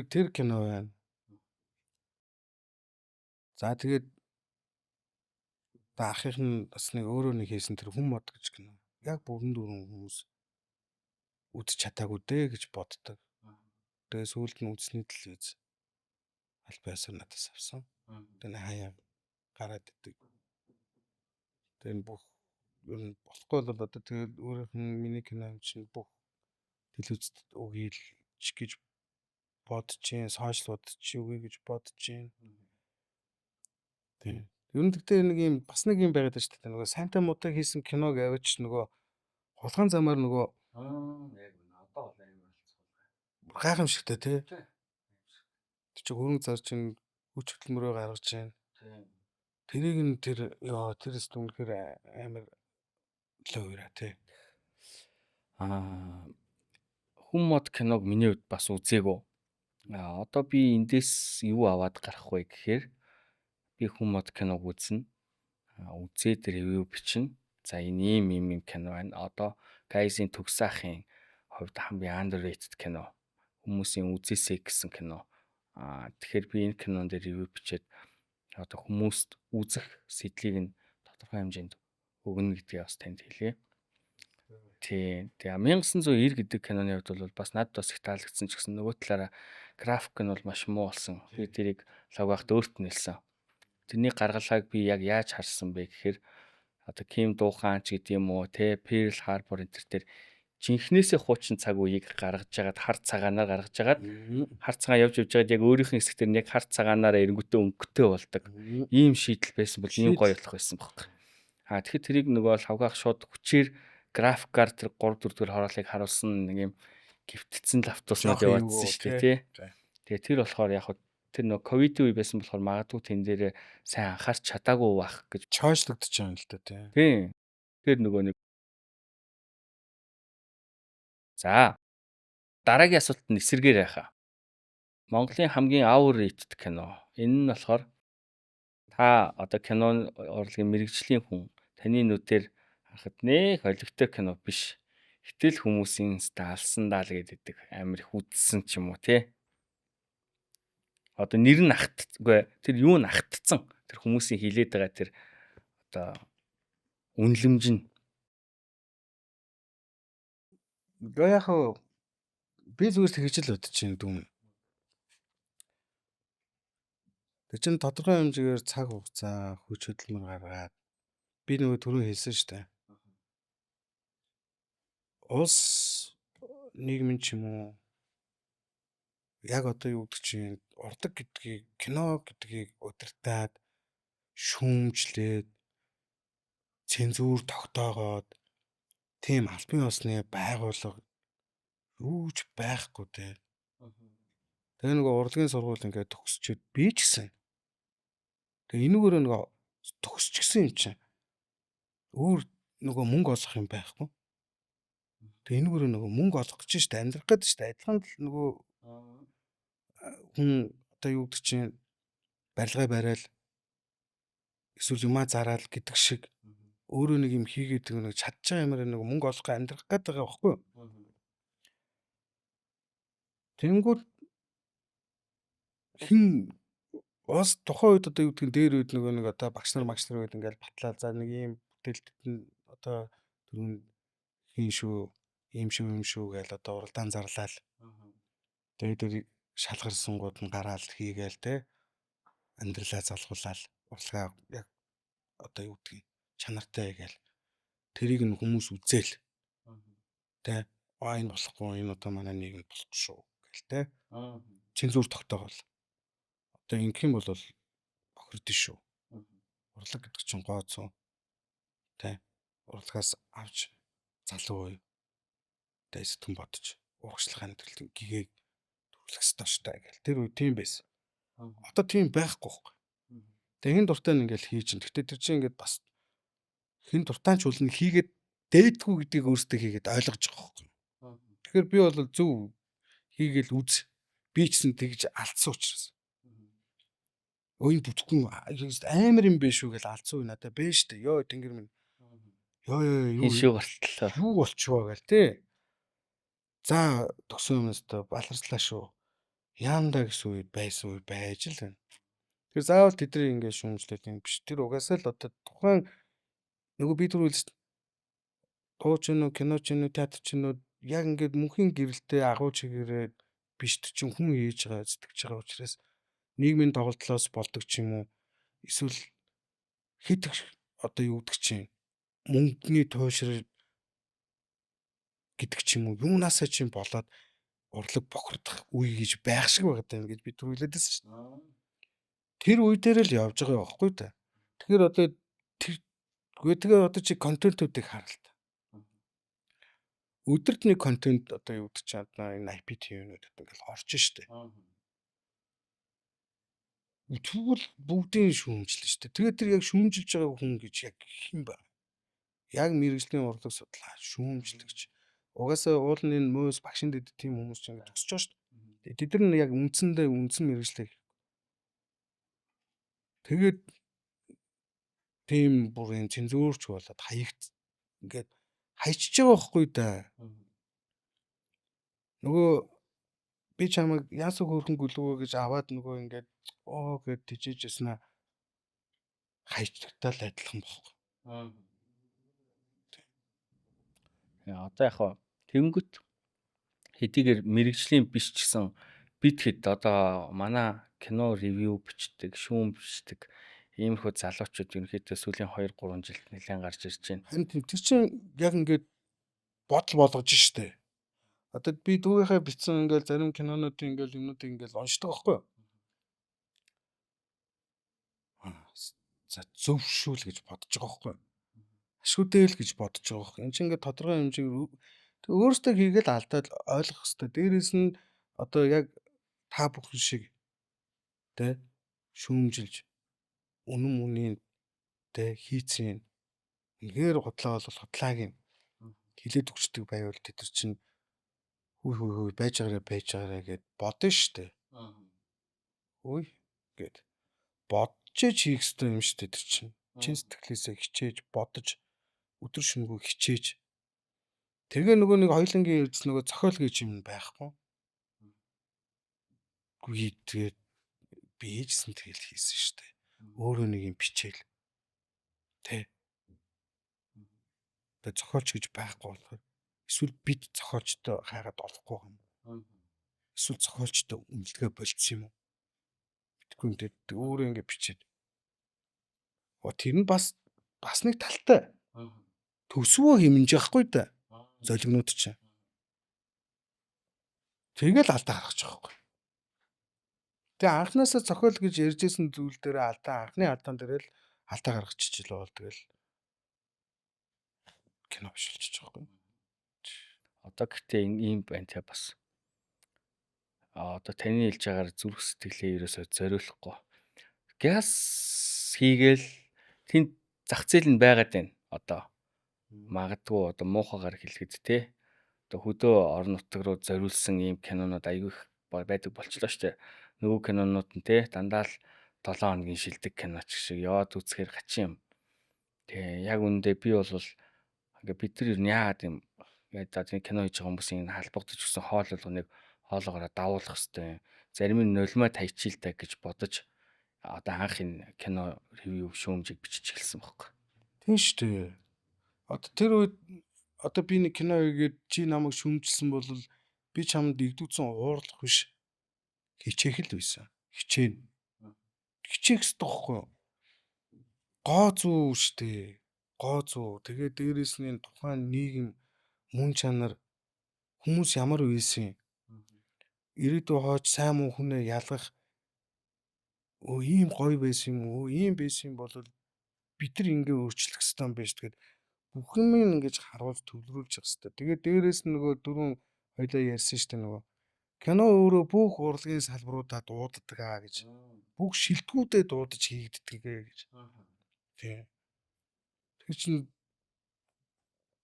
Speaker 2: Тэр кино байна. За тэгээд ахих нь бас нэг өөрөө нэг хийсэн тэр хүн мод гэж кино. Яг бүрэн дүүрэн хүмүүс үзэж чадаагүй дээ гэж боддог. Тэгээ сүүлд нь үзсний телевиз албаасаар надаас авсан. Тэгээ хаяа гараад идэг. Тэгээ бүх ер нь болохгүй бол одоо тэгээд өөрийнх нь миний кино чинь бүх телевизд өгье л гэж бодож чинь, сошиалууд чи өгье гэж бодож чинь. Тийм. Ер нь тэгтээ нэг юм бас нэг юм байгаад шүү дээ. Нөгөө сайнтай муутай хийсэн киног аваач нөгөө хулгайн замаар нөгөө
Speaker 1: Яг одоо бол амар болцсон.
Speaker 2: гайхамшигтай тий. Тэр чи хөрөнгө зарж чинь хүч хөдөлмөрөө гаргаж чинь. Тэрийг нь тэр үнэхээр амар лөөра тий.
Speaker 1: Хүн мод киног миний хувьд бас үзээгүй. Одоо би эндээс юу аваад гарах вэ гэхээр би хүн мод киног үзнэ. Үзээд ревю бичнэ. За энэ ийм кино байна. Одоо Guys-ийн Төгсаахын хувьд хамгийн underrated кино. Хүмүүсийн үзээсэй гэсэн кино. Тэгэхээр би энэ кинон дээр ревю бичээд одоо хүмүүст үзэх сэдлийг нь тодорхой хэмжээнд өгнө гэдгийг бас танд хэлье. Тийм. Тэгээ 1990 гэдэг киноны хувьд бол бас надад бас их таалагдсан ч гэсэн нөгөө талаараа график нь бол маш муу болсон. Би тэрийг Лавгаагт өөрт нь хэлсэн. Тэрний гаргалгааг би яг яаж харсан бэ гэхээр одоо Ким Дуухан ч гэдэг юм уу те Pearl Harbor энэ төр жинхнээсээ хуучин цаг үеийг гаргаж жагаад хар цагаанаар гаргаж жагаад хар цагаан явж явжгаад яг өөрийнх нь хэсэгтэр нь яг хар цагаанаараа эренгүүтээ өнгөтэй болдог. Ийм шийдэл байсан бол ийм гоё болох байсан байхгүй. Тэгэхээр тэрийг нөгөө Лавгаах шууд хүчээр графикаар тэр 3 4 дугаар хорооллыг харуулсан нэг юм гифтцэн лаптуснууд
Speaker 2: Жоох юу
Speaker 1: яваадсан
Speaker 2: гоо,
Speaker 1: шүү дээ тий.
Speaker 2: За.
Speaker 1: Тэгээ тэр болохоор яг хөө тэр нөө ковидын үе байсан болохоор магадгүй тэн дээрээ сайн анхаарч чадаагүй байх гэж.
Speaker 2: Чойжлогдож байгаа юм л да тий.
Speaker 1: Тийм. Тэр нөгөө нэг за дараагийн асуулт нь эсэргээр яхаа. Монголын хамгийн over rated кино. Энэ нь болохоор та одоо кинон урлагийн мэрэгжлийн хүн таны нүдээр харахад нэх олигтой кино биш. Гэтэл хүмүүсийн алсан даал гэдэг амар их үзсэн ч юм уу тий. Одоо нэр нь агтгүй тэр юу нь агтцсан. Тэр хүмүүсийн хилээд байгаа тэр одоо үнлэмж нь.
Speaker 2: Яг би зүгээр тэгж л бодож байна дүн. Тэг чин тодорхой хэмжээгээр цаг хугацаа хүч хөдөлмөр гаргаад би нөгөө түрүү хэлсэн шүү дээ. Улс нийгмийн ч юм уу яг одоо юу гэдэг чинь урдаг гэдгийг кино гэдгийг удирдаад шүүмжлээд цензуур тогтоогоод тийм албан ёсны байгууллага юуч байхгүй дээ. Тэгээ нөгөө урлагийн сургууль ингээд төгсчөөд би ч гэсэн. Тэгээ энүүгээр нөгөө төгсчихсэн юм чинь. Өөр нөгөө мөнгө олох юм байхгүй. Тэгээ энүүгээр нөгөө мөнгө олох гэж штэ амьдрах гэдэг штэ адилхан л нөгөө хүн одоо юу гэдэг чинь барилгаа барайл эсвэл юмаа зараал гэдэг шиг өөрөө нэг юм хийгээд нэг чадж байгаа юмараа нэг мөнгө олох гэж амьдрах гэдэг байгаа байхгүй. Тэнгүүд хин бас тухайн үед одоо юу гэдгийг дээр үед нөгөө нэг одоо багш нар үед ингээл батлаа за нэг юм бүтээлтэд нь одоо түрүүн хин шүү ийм шүү гээл одоо уралдаан зарлал. Тэгээд тэр шалгарсангууд нь гараал хийгээл те амьдралаа залхуулаад урлагаа яг одоо юу гэдгийг чанартай гээл тэрийг нь хүмүүс үзээл те энэ болохгүй энэ одоо манай нийгэмд болохгүй шүү гээл те цензуур тогтоогол одоо ингэх юм бол бохирдсон шүү. Урлаг гэдэг чинь гооцоо те урлагаас авч залуу үе тэ сэтгэн бодож урагшлах амьдрал гэгээг төрлөх ёстой штэ гэл тэр үе тийм байсан. Одоо тийм байхгүй байхгүй. Тэгээ хин дуртай нь ингээл хийж ин. Гэтэ тэр чинь ингээд бас хин дуртай ч бол нь хийгээд дээдгүй гэдгийг өөртөө хийгээд ойлгож байгаа байхгүй. Тэгэхээр би бол зөв хийгээл үз. Би ч гэсэн тэгж алдсан учраас. Өөний бүтгэн амар юм биш үү гэж алдсан үе надад бэ штэ. Йоо тэнгэр минь. Йоо юу
Speaker 1: шүү гартал.
Speaker 2: Юу болчихвоо гээл те. За төгсөн юмс та баларслаа шүү. Яанда гэсэн үед байсан үе байж л байна. Тэр заавал тэдний ингэ шүүмжлээд юм биш. Тэр угаасаа л одоо тухайн нөгөө би түр хэлсэн дууч нь киноч нь театр ч нь яг ингээд мөнхийн гэрэлтэй агуу чигээрээ биш чинь хүн хийж байгаа сэтгэж байгаа учраас нийгмийн тоглолтлоос болдог ч юм уу эсвэл хэд одоо юу гэдэг чинь мөнгөний туйшрал гэдэг ч юм уу юунаасаа чинь болоод урлаг бохирдох үе гэж байх шиг байгаа гэж би түр хэлээд байсан шүү дээ. Тэр үе дээр л явж байгаа байхгүй та. Тэгэхээр одоо тэгээ одоо чи контентуудыг харалт. Өдөрт нэг контент одоо юу гэдэг чинь одоо энэ IPTV-нүүд ингээл орж штэ. Тэгвэл бүгдийн шүүмжлэн штэ. Тэгээд тэр яг шүүмжилж байгаа хүн гэж яг хэн бэ? Яг мэрэгжлийн урлаг судлаа шүүмжлэгч. Угаасаа уулын энэ мөөс багшин дэд тийм хүмүүс ч ингэж өсөж байгаа штэ. Тэд нар яг үндсэн мэрэгжлээ. Тэгээд тийм бүрийн цензуурч болоод хаягд ингээд хайчиж байгаа байхгүй да. Нөгөө би чамайг яасуу хөөрхөн гүлгөө гэж аваад нөгөө ингээд гэд тижиж яснаа хайчтагтаа л адилхан бохгүй.
Speaker 1: Одоо яг хаа тэнгүүт хэдийгээр мэрэгжлийн биш ч гэсэн бид хэд одоо манай кино ревю бичдэг, шүүм бичдэг иймэрхүү залуучууд ерөнхийдөө сүүлийн 2 3 жилд нэлээд гарч ирж байна.
Speaker 2: Харин тэр чинь яг ингээд бодол болгож штэ. Одоо би дүүгийнхаа бичсэн ингээд зарим кинонуудын ингээд юмнуудыг ингээд уншдаг байхгүй юу? За зөвшүүл гэж бодож байгаа байхгүй юу? ашгүйтэй л гэж бодож байгаа хөөх. Энд чинь ингээд тодорхой хэмжээгээр өөрөөсөө хийгээл алдаад ойлгох хэрэгтэй. Дээрээс нь одоо яг та бүхэн шиг тэ шүүмжилж үнэн мөний тэ хийцэн үнэхээр худлаа бол худлааг нь хилээд өгчдөг байвал тэд нар чинь хүй байж байгаарэ гэд бодно штэ. Хүй гэд бодож хийх хэрэгтэй юм штэ тэр чинь. Чин сэтгэлээсээ хичээж бодож өдөр шөнөгүй хичээж тэгээ нөгөө нэг хоёлынгийн эрдэс нөгөө зохиол гэж юм байхгүй. Үгүй тэгээд би ээжсэн тэгэл хийсэн штэ. Өөрөө нэг юм бичээл. Тэ. Тэгээд зохиолч гэж байхгүй болохоор эсвэл бид зохиолчтой хайгаад олохгүй юм. Эсвэл зохиолчтой үнэлгээ болцсон юм уу? Тэгэхгүй юм тэгээд өөрөө ингэ бичээд. Тэр нь бас нэг талтай. Төсвөө хэмнэж яахгүй да. Золигнууд чинь. Тэгэл алдаа гаргаж байгаа байхгүй. Тэгээ анхнаасаа зохиол гэж ярьжсэн зүйл дээр анхны алдаан дээр л алдаа гаргачих л бол тэгэл кино биш болчих жоохгүй.
Speaker 1: Одоо гэхдээ ийм байна те бас. Одоо таны хэлж байгаагаар зүрх сэтгэлээ ерөөсөө зориулахгүй. Газ хийгээл тэнд зах зээл нь байгаад байна. Одоо магадгүй одоо муухагаар хэлэхэд те. Одоо хөдөө орон нутаг руу зориулсан ийм кинонууд аягүй их байдаг болчихлоо шүү дээ. Нөгөө кинонууд нь те дандаа л 7 хоногийн шилдэг киноч шиг яваад үзэхээр гачин юм. Тэгээ яг үүндээ би бол ингээ бид нар юу яагаад юм ингээд кино хийж байгаа хүмүүсийн халбагдаж өгсөн хоол болгоныг хоолоогоор давуулах хэвээр зарим нь нулимаа тайчилтаа гэж бодож одоо анх энэ кино ревю шүүмжийг бичиж эхэлсэн байхгүй.
Speaker 2: Тийм шүү дээ. Одоо тэр үед одоо би нэг кино хийгээд чи намайг шүүмжилсэн бол би чамд игдүүцэн уурлах биш хичээх л байсан. Хичээнэ. Хичээх хэрэгтэй байхгүй юу? Гоо зүү штэ. Гоо зүү. Тэгээ дээрэс нь тухайн нийгэм мөн чанар хүмүүс ямар байсан ирээдүй хойч сайн муу хүнээ ялгах ийм гоё байсан юм уу ийм байсан бол бид нар ингээ өөрчлөх хэрэгтэй юм байна шүү. Бүх юм ингэж харуулж төвлөрүүлж явах хэрэгтэй. Тэгээ дээрэс нь нөгөө дөрөв хоёлаа ярьсан шүү дээ нөгөө кино өөрөө бүх урлагийн салбаруудаа дууддаг гэж. Бүх шилтгүүдэд дуудаж хийгддэг гэж. Тийм. Тэр чинь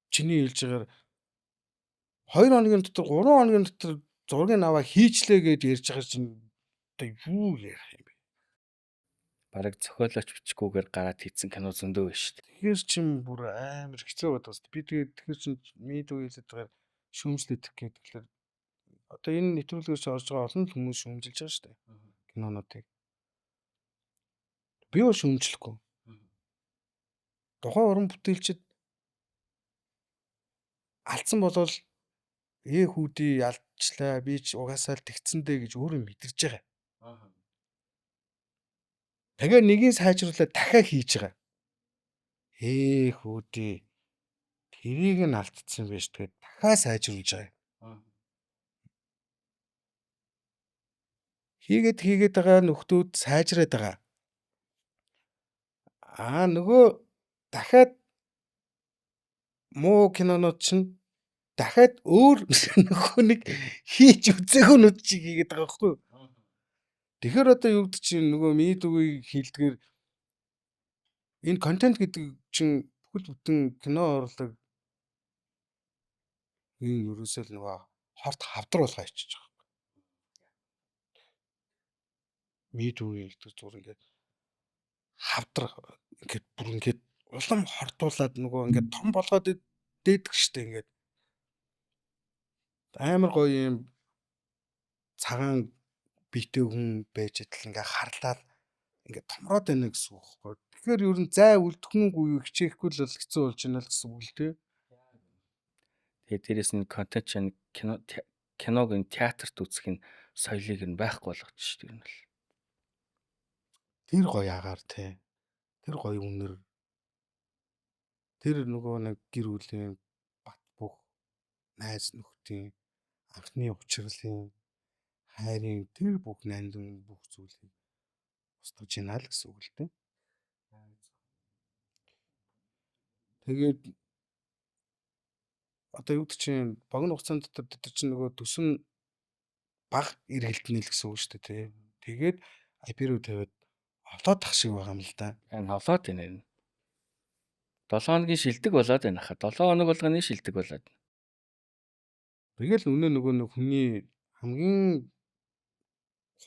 Speaker 2: чиний хэлж байгаагаар 2 хоногийн дотор 3 хоногийн дотор зургийг аваа хийчлээ гэж ярьж байгаа чинь одоо юу ярих юм бэ?
Speaker 1: Бараг зохиолооч бичгүүгээр гараад хийсэн кино зөндөө байна шүү дээ.
Speaker 2: Тэгэхээр чин бүр амар хэцүү байдаг шүү дээ. Би тэгээд тэгэхээр чин медиа хэлээд байгаа шүүмжлэх гэх тэгэхээр одоо энэ нэвтрүүлгээс орж байгаа олон хүмүүс шүүмжилж байгаа шүү дээ. Кинонуудыг. Би бол шүүмжлэхгүй. Тухайн уран бүтээлчд алдсан болол хүүдий ялцлаа би ч угаасаа л тэгцэндээ гэж өөрөө мэдэрч байгаа. Тэгээ нэгийг сайжруулаад дахиад хийж байгаа. Хүүдий тэрийг нь алдсан байж тэгээд дахиад сайжруулж байгаа. Хийгээд байгаа нөхдүүд сайжраад байгаа. Нөгөө дахиад муу кинонууд чинь дахиад өөр нөхөө нэг хийж үзээгүй нүд чиг хийгээд байгаа байхгүй юу? Тэгэхээр одоо юу гэдэг чинь нөгөө медиагийн хэлдгээр энэ контент гэдэг чинь бүхэл бүтэн кино урлаг энэ ерөөсөө л нөгөө хорт хавдар болгоо ичиж байгаа. Медиагийн хэлдэг зүгээр ингээд хавдар ингээд бүр ингээд улам хортуулаад нөгөө ингээд том болгоод дээдэг штэ ингээд амар гоё юм цагаан биетэй хүн байж идэл ингээ харлаад ингээ томроод байна гэсэн үг байхгүй. Тэгэхээр ер нь зай үлдэхнүүгүй юу хичээхгүй л хэцүү болж байна л гэсэн үг л дээ.
Speaker 1: Тэгээ дээрэс нь контент чинь киног ин театрт үзэх нь соёлыг нь байхгүй болгож шүү дээ.
Speaker 2: Тэр гоё агаар те. Тэр гоё үнэр. Тэр нөгөө нэг гэр бүлийн бат бөх найз нөхдийн анхны учрлын хайрын тэр бүх нандин бүх зүйлийг устгаж ийна л гэсэн үг л дээ. Тэгээд одоо юу гэдэг чинь богино хугацаанд дотор тэр чинь нөгөө төсөв нь бага эргэлтнэ л гэсэн үг шүү дээ тий. Тэгээд IP руу тавиад олоод тах шиг байгаа юм л да.
Speaker 1: Энэ холоод байна. 7 хоногийн шилдэг болоод байна хаа. 7 хоног болгоны шилдэг болоод.
Speaker 2: Тэгэл нөгөө нэг хүний хамгийн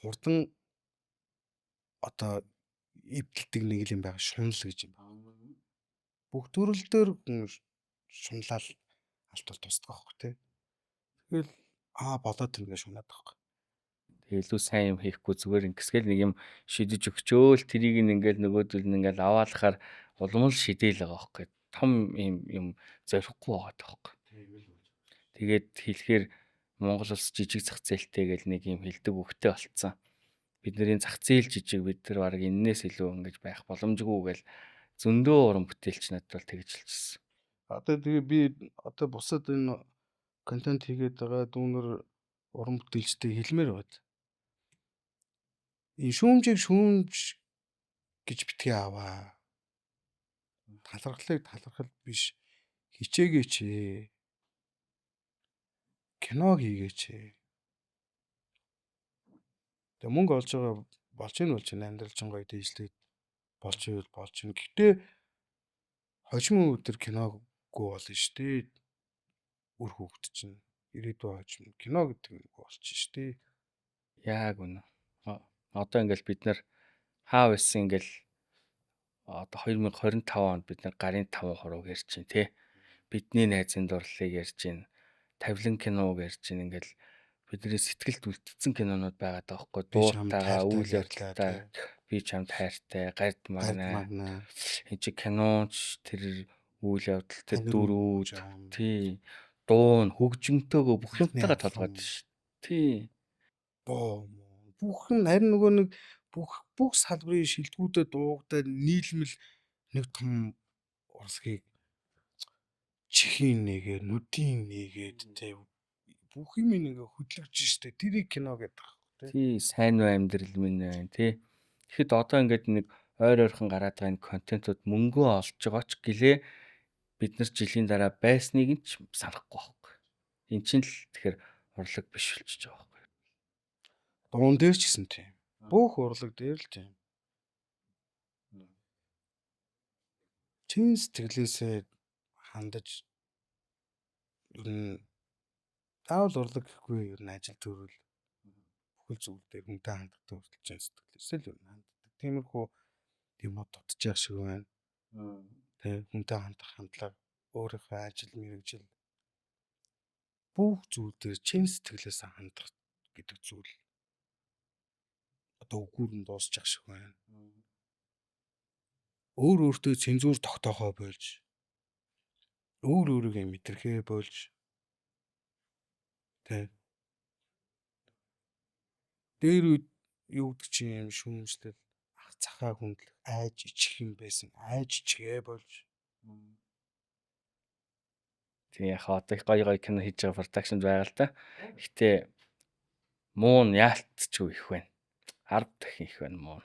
Speaker 2: хурдан одоо эвдэлдэг нэг юм байгаа шунал гэж юм байна. Бүх төрөл дээр шунлал алтуул тусдаг аахгүй тий. Тэгэл болоод байна гэж шунаад байхгүй.
Speaker 1: Тэгээ илүү сайн юм хийхгүй зүгээр ингэсгээл нэг юм шидэж өгчөөл тэрийг ингээл нөгөөдөл нь ингээл аваалахаар улмал шидэл байгаа байхгүй. Том юм зорихгүй байгаа байхгүй. Тэгээд хэлэхээр Монгол улс жижиг зах зээлтэй гэл нэг юм хэлдэг үгтэй болцсон. Бидний зах зээл жижиг бид нар баг энээс илүү ингэж байх боломжгүй гэл зөндөө уран бүтээлч надад бол тэгж хэлчихсэн.
Speaker 2: Одоо тэгээ би одоо бусад энэ контент хийгээд байгаа дүүнер уран бүтээлчтэй хэлмээр байна. Энэ шүүмж гэж битгий аваа. Талархлыг талархал биш хичээгээч ээ. Кино хийгээч ээ. Тэгээ мөнгө олж байгаа болж ийн амьдрал чинь гоё дийжлээд болж ийн. Гэхдээ хожим өдөр киноггүй болно шүү дээ. Үр хөвгт чинь ирээдүйн хожим кино гэдэг нэг болчих шүү дээ.
Speaker 1: Яг үнэ. Одоо ингээл бид нар хаа байсан ингээл одоо 2025 онд бид нар гарын 5% ярьж чинь тий. Бидний найзын дурлалыг ярьж чинь, тавилан киног ярьж чинь ингээл бидний сэтгэлд үлдсэн кинонууд байгаад байгаа байхгүй. Дууртайгаа, үйл явдалтай, би чамд хайртай, гард магнаа. Энэ чи киноч тэр үйл явдалтай дөрүүд тий. Дуун хөгжмөнтэйгөө бүх юмтайгаа толгойд ш. Тий.
Speaker 2: Бүх нь харин нөгөө нэг бүх салбарын шилдэгүүдэд дуугдаад нийлмэл нэг том урсгийг чихийн нэгээ, нүдийн нэгээд тий бүх юм ингээ хөдлөгч штэ тэрийг кино гэдэг байна.
Speaker 1: Тий, сайн уу амьдрал минь байна тий. Тэгэхэд одоо ингээд нэг ойр ойрхон гараад байгаа энэ контентууд мөнгөө олж байгаа ч гэлээ бид нар жилийн дараа байсныг нь ч санахгүй байхгүй. Эн чинь л тэгэхээр урлаг биш болчихж байгаа байхгүй.
Speaker 2: Дуун дээр ч гэсэн тийм. Бүх урлаг дээр л тийм. Чин сэтгэлээсээ хандаж ер нь таавал урлаг гэхгүй ер нь ажил төрөл бүхэл зүйл дээр хүнтэй ханддаг хүртэл чин сэтгэлээсээ л ер нь ханддаг. Тиймэрхүү юмуд дутж явах шиг байна. Тэг хүнтэй хандах хандлага өөрийнхөө ажил мэргэжил бүх зүйл дээр чин сэтгэлээсээ хандах гэдэг зүйл одоо үгүүр нь дуусчих шиг байна. Өөртөө цензуур тогтоохоо болж өөрийгөө мэдрэхээ болж тэг дээр үед юу гэдэг чи юм шүүмжлэл ах цахаа хүндлэх айж ичих юм байсан айж ичгээ болж
Speaker 1: тийм яхаа одоо их гоё кино хийж байгаа продакшнд байгаа л да. Гэтэ муу нь яалтчгүй их байна. 10 дахин их байна муу.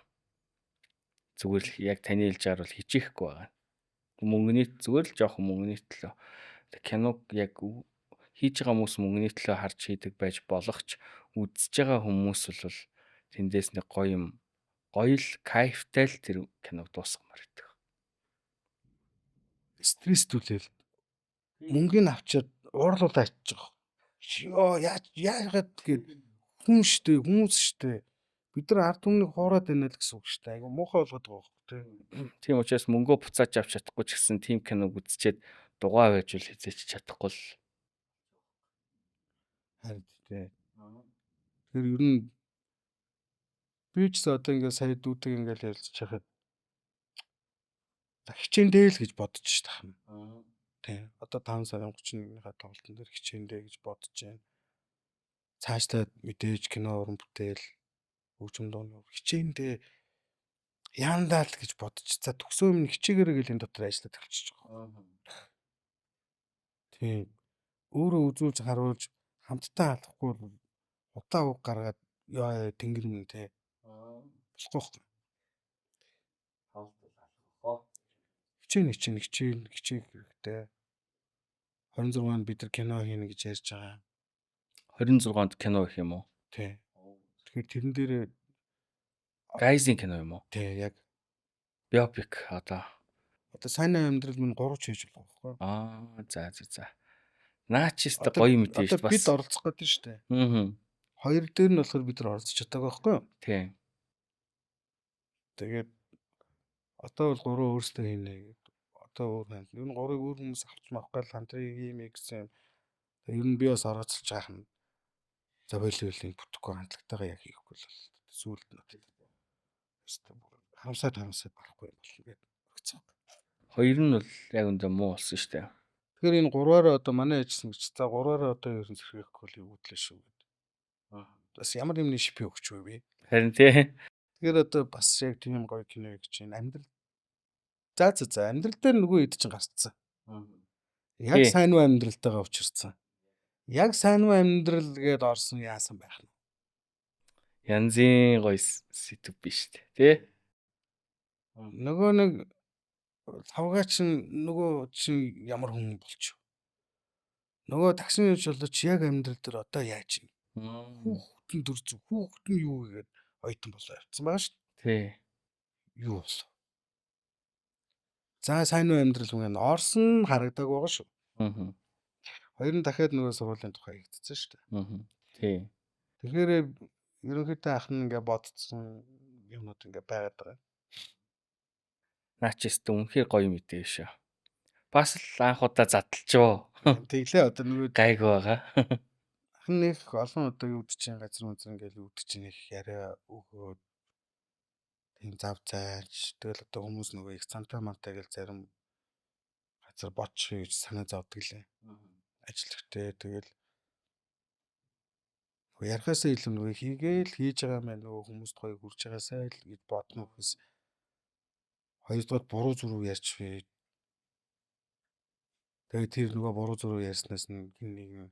Speaker 1: Зүгээр л яг таны хэлж байгаа бол хичээхгүй байгаа. Мөнгөний зүгээр л жоохон мөнгөний төлөө. Киног яг хийж байгаа хүмүүс мөнгөний төлөө харж хийдэг байж болох ч үзэж байгаа хүмүүс бол тэндээс нэг гоё юм гоё л кайфтай л тэр киног дуусгамаар байдаг.
Speaker 2: Стресстүүлэл мөнгөний авчиад уурлуулаа ачиж байгаа. Ёо яагаад гээд хүмүүс штэ. Бид нар ард түмнийг хоороод байна л гэсэн үг штэ. Айгу муухай болгоод байгаа байхгүй тий.
Speaker 1: Тийм учраас мөнгөө буцааж авч чадахгүй ч гэсэн тим киног үзчихэд дугаа байж л хизээч чадахгүй л.
Speaker 2: Харин тий. Тэр ер нь би ч одоо ингээ сая дүүдэг ингээл ярилцж байхад хичээндээ л гэж бодож тахна. Тий. Одоо 5 сарын 31-ний тоглолтын дээр хичээндээ гэж бодож байна. Цаашдаа мэдээж кино уран бүтээл хөгжим дууны хичээндээ яандаа л гэж бодож за төгсөө минь хичээгээрээ гэл энэ дотор ажиллаад эхэлчихэж байгаа. Тийм. Өөрөө үзүүлж харуулж хамтдаа алахгүй бол удаа уг гаргаад ёо тэнгэр минь те. Болохгүй. хичээх хэрэгтэй. 26-нд бид нар кино хийнэ гэж ярьж байгаа.
Speaker 1: 26-нд кино их юм уу?
Speaker 2: Тий. Тэгэхээр тэрэн дээр
Speaker 1: Гайзын кино юм уу?
Speaker 2: тий яг
Speaker 1: Биопик одоо.
Speaker 2: сайн амьдрал минь 3 ч хийж болох байхгүй.
Speaker 1: За. Наачиста гоё мэдээ шүү
Speaker 2: Одоо
Speaker 1: дээ бас.
Speaker 2: бид оролцох гэдэг шүү дээ.
Speaker 1: Аа.
Speaker 2: Хоёр дээр нь болохоор бид нар оролцож чадаагүй байхгүй юу?
Speaker 1: Тийм.
Speaker 2: Тэгээд одоо бол 3 өөрсдөө хийнэ гэдэг. Одоо өөр ханд. Ер нь 3-ыг өөр хүмүүс авч мавахгүй л хамтран ийм гэсэн. Ер нь би бас орооцолж байгаа юм. За болиулын бүтэхгүй хандлагатайгаа яг хийхгүй л бол сүүлд нь өстө хамсаад барахгүй юм болно гэдэг өгцөө.
Speaker 1: Хоёр нь бол яг үндэ муу болсон шүү дээ.
Speaker 2: Тэгэхээр энэ 3-аараа одоо манай ажилласан гэж за 3-аараа одоо ер нь зэрхэхгүй л үүдлээ шүү гэдэг. Бас ямар юмны шипи өгч вэ би?
Speaker 1: Харин тий.
Speaker 2: Тэгэхээр одоо бас яг тийм гоё кино гэж байна. Амьдрал за амьдрал дээр нөгөө хэд ч гарцсан. Яг сайн уу амьдралтайгаа учирсан. Яг сайн уу амьдрал гээд орсон яасан байх нь.
Speaker 1: Янзын гоё сэдв биш үү тий.
Speaker 2: Нөгөө нэг лавгаач нөгөө чинь ямар хүн болчих. Нөгөө таксины юуч болоо чи яг амьдрал дээр одоо яаж юм? Хүүхдэн дөрзөв. Хүүхд нь юу гэгээд ойтон болоо явцсан байгаа шүү дээ.
Speaker 1: Тий.
Speaker 2: Юу болов? За сайн уу амьдрал хүн орсон харагдаг байгаа шүү.
Speaker 1: Аа.
Speaker 2: Хоёр нь дахиад нөгөө сургуулийн тухай хийгдсэн шүү дээ.
Speaker 1: Аа. Тий.
Speaker 2: Тэгэхээр ерөнхийдөө ах нь ингээ бодцсон юмнууд ингээ байгаад байгаа.
Speaker 1: Наачиста үнэхээр гоё мэдээ шүү. Бас л анх удаа задлчоо.
Speaker 2: Тэглээ одоо нөгөө
Speaker 1: Гайг байгаа.
Speaker 2: ах нь их олон удаа юу гэж чинь газар мөзөр ингээл юу гэж чинь их яриа өгөөд тийм зав зайлж тэгэл одоо хүмүүс нөгөө их цантай мантай гэл зарим газар бочих гэж санаа зовдөг лээ. Ажилчтай тэгэл ярихаасаа илүү нөгөө хийгээл хийж байгаа мэн нөгөө хүмүүст гоё хүрж байгаасаа л гэж бодно гэхээс хоёрдугаар буруу зүрүү ярьж бай. Тэгээд тэр нөгөө буруу зүрүү ярьснаас нь хин нэг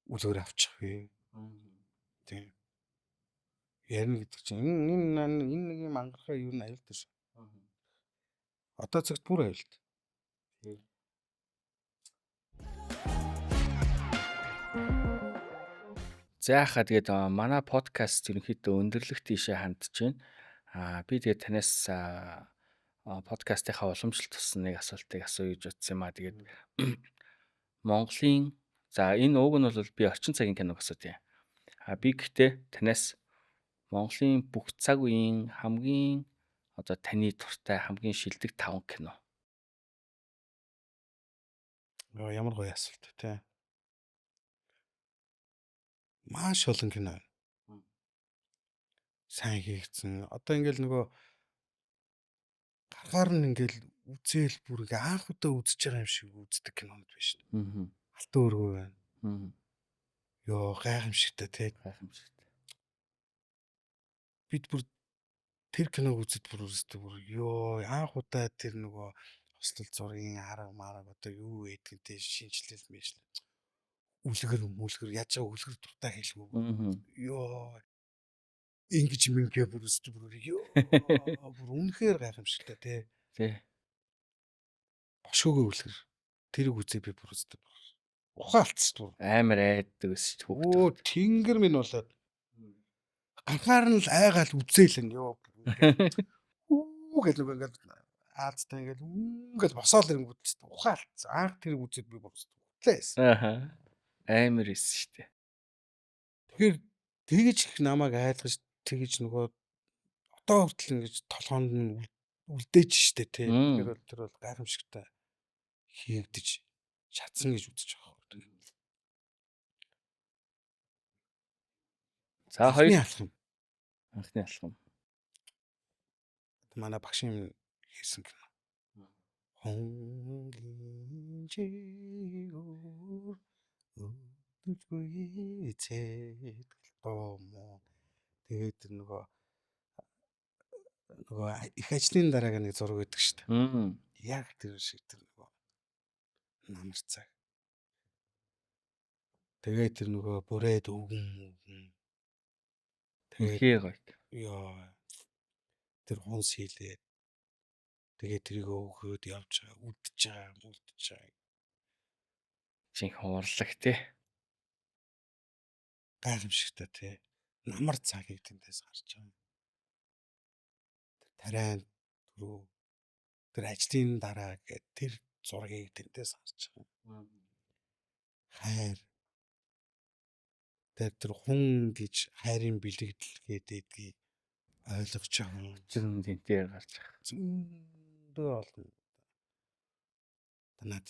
Speaker 2: үлгэр авчих вэ. Тийм. Ярина гэдэг чинь энэ нэг юм ангарахаа юу н аюултай шүү. Одоо цагт бүр аюултай.
Speaker 1: За яхаа тэгээд манай подкаст ерөнхийдөө өндөрлөх тийшээ хандж байна. Би тэгээд танаас подкастынхаа уламжлалт туссан нэг асуултыг асууя гэж утсан юм аа. Тэгээд Монголын за энэ ууг нь бол би орчин цагийн киног асуудаг. Би гэхдээ танаас Монголын бүх цаг үеийн хамгийн одоо таны дуртай хамгийн шилдэг 5 кино.
Speaker 2: Ямар гоё асуулт те. Маш олон кино байна. Сайн хийгдсэн. Одоо ингээл нөгөө гарахаар нь ингээл үзэл бүр ингээ анх удаа үзэж байгаа юм шиг үздэг кинонод байна шүү дээ.
Speaker 1: Аа.
Speaker 2: Алтан өргөө байна.
Speaker 1: Аа.
Speaker 2: Йоо гайхамшигтай те.
Speaker 1: Гайхамшигтай.
Speaker 2: Бид бүр тэр киног үзэж бүр үздэг бүр ёо анх удаа тэр нөгөө хослол зургийн арга марга одоо юу гэдгэнтэй шинжилэл мэжлээ. Үлгэр яаж үлгэр дуртай хэлмүү. Ёо ингэж мингээ бүр үздэг бүр ёо бүр үнэхээр гайхамшигтай те.
Speaker 1: Тий.
Speaker 2: Бошгоогийн үлгэр тэрийг үзээ би бүр үздэг. Ухаалцс бүр
Speaker 1: Амар айддаг ус ч хүүхдээ.
Speaker 2: Оо тэнгэр минь болоод ганхаар нь л айгаал үзээл нь ёо. Үү гэж нөгөө ингээд аазтай ингээд ингээд босоол ирэнгүүт ч ухаалц. Анх тэр үзээд би бүр үзлээс.
Speaker 1: Аха. Амар эс штэ.
Speaker 2: Тэгэхээр тэгэж их намайг айлгаж тэгэж нөгөө одоо хүртэл ингэж толгоонд нь үлдээж штэ тий. Тэгэхээр бол тэр бол гайхамшигтай хийгдэж чадсан гэж үзэж байгаа.
Speaker 1: За хоёр
Speaker 2: анхны алхам. Манай багш юм хийсэн кино. Хонгийн жигүүр өдөргүй эцэд гэлтоо. Тэгээд нөгөө их ажлын дараагаа нэг зураг өгдөг шүү дээ. Яг тэр шиг тэр нөгөө намар цаг. Тэгээд тэр нөгөө бүрээд өвгөн.
Speaker 1: Тэгээд гоё.
Speaker 2: Ёо. Тэр хонс хийлээ. Тэгээ тэрийг өөхөөд явж байгаа, үлдчихэж байгаа, үлдчихэж байгаа.
Speaker 1: Жинхэнэ урлаг тий.
Speaker 2: Гайхамшигтай тий. Намар цагийг тэндээс гарч байгаа. Тариан түрүү тэр ажлын дараа гэдэг тэр зургийг тэндээс харж байгаа. Хайр. Тэр хун гэж хайрын бэлэгдэл гэдгийг ойлгож байгаа.
Speaker 1: Зүрм тентээр гарч байгаа.
Speaker 2: Зөндөө олон. Танад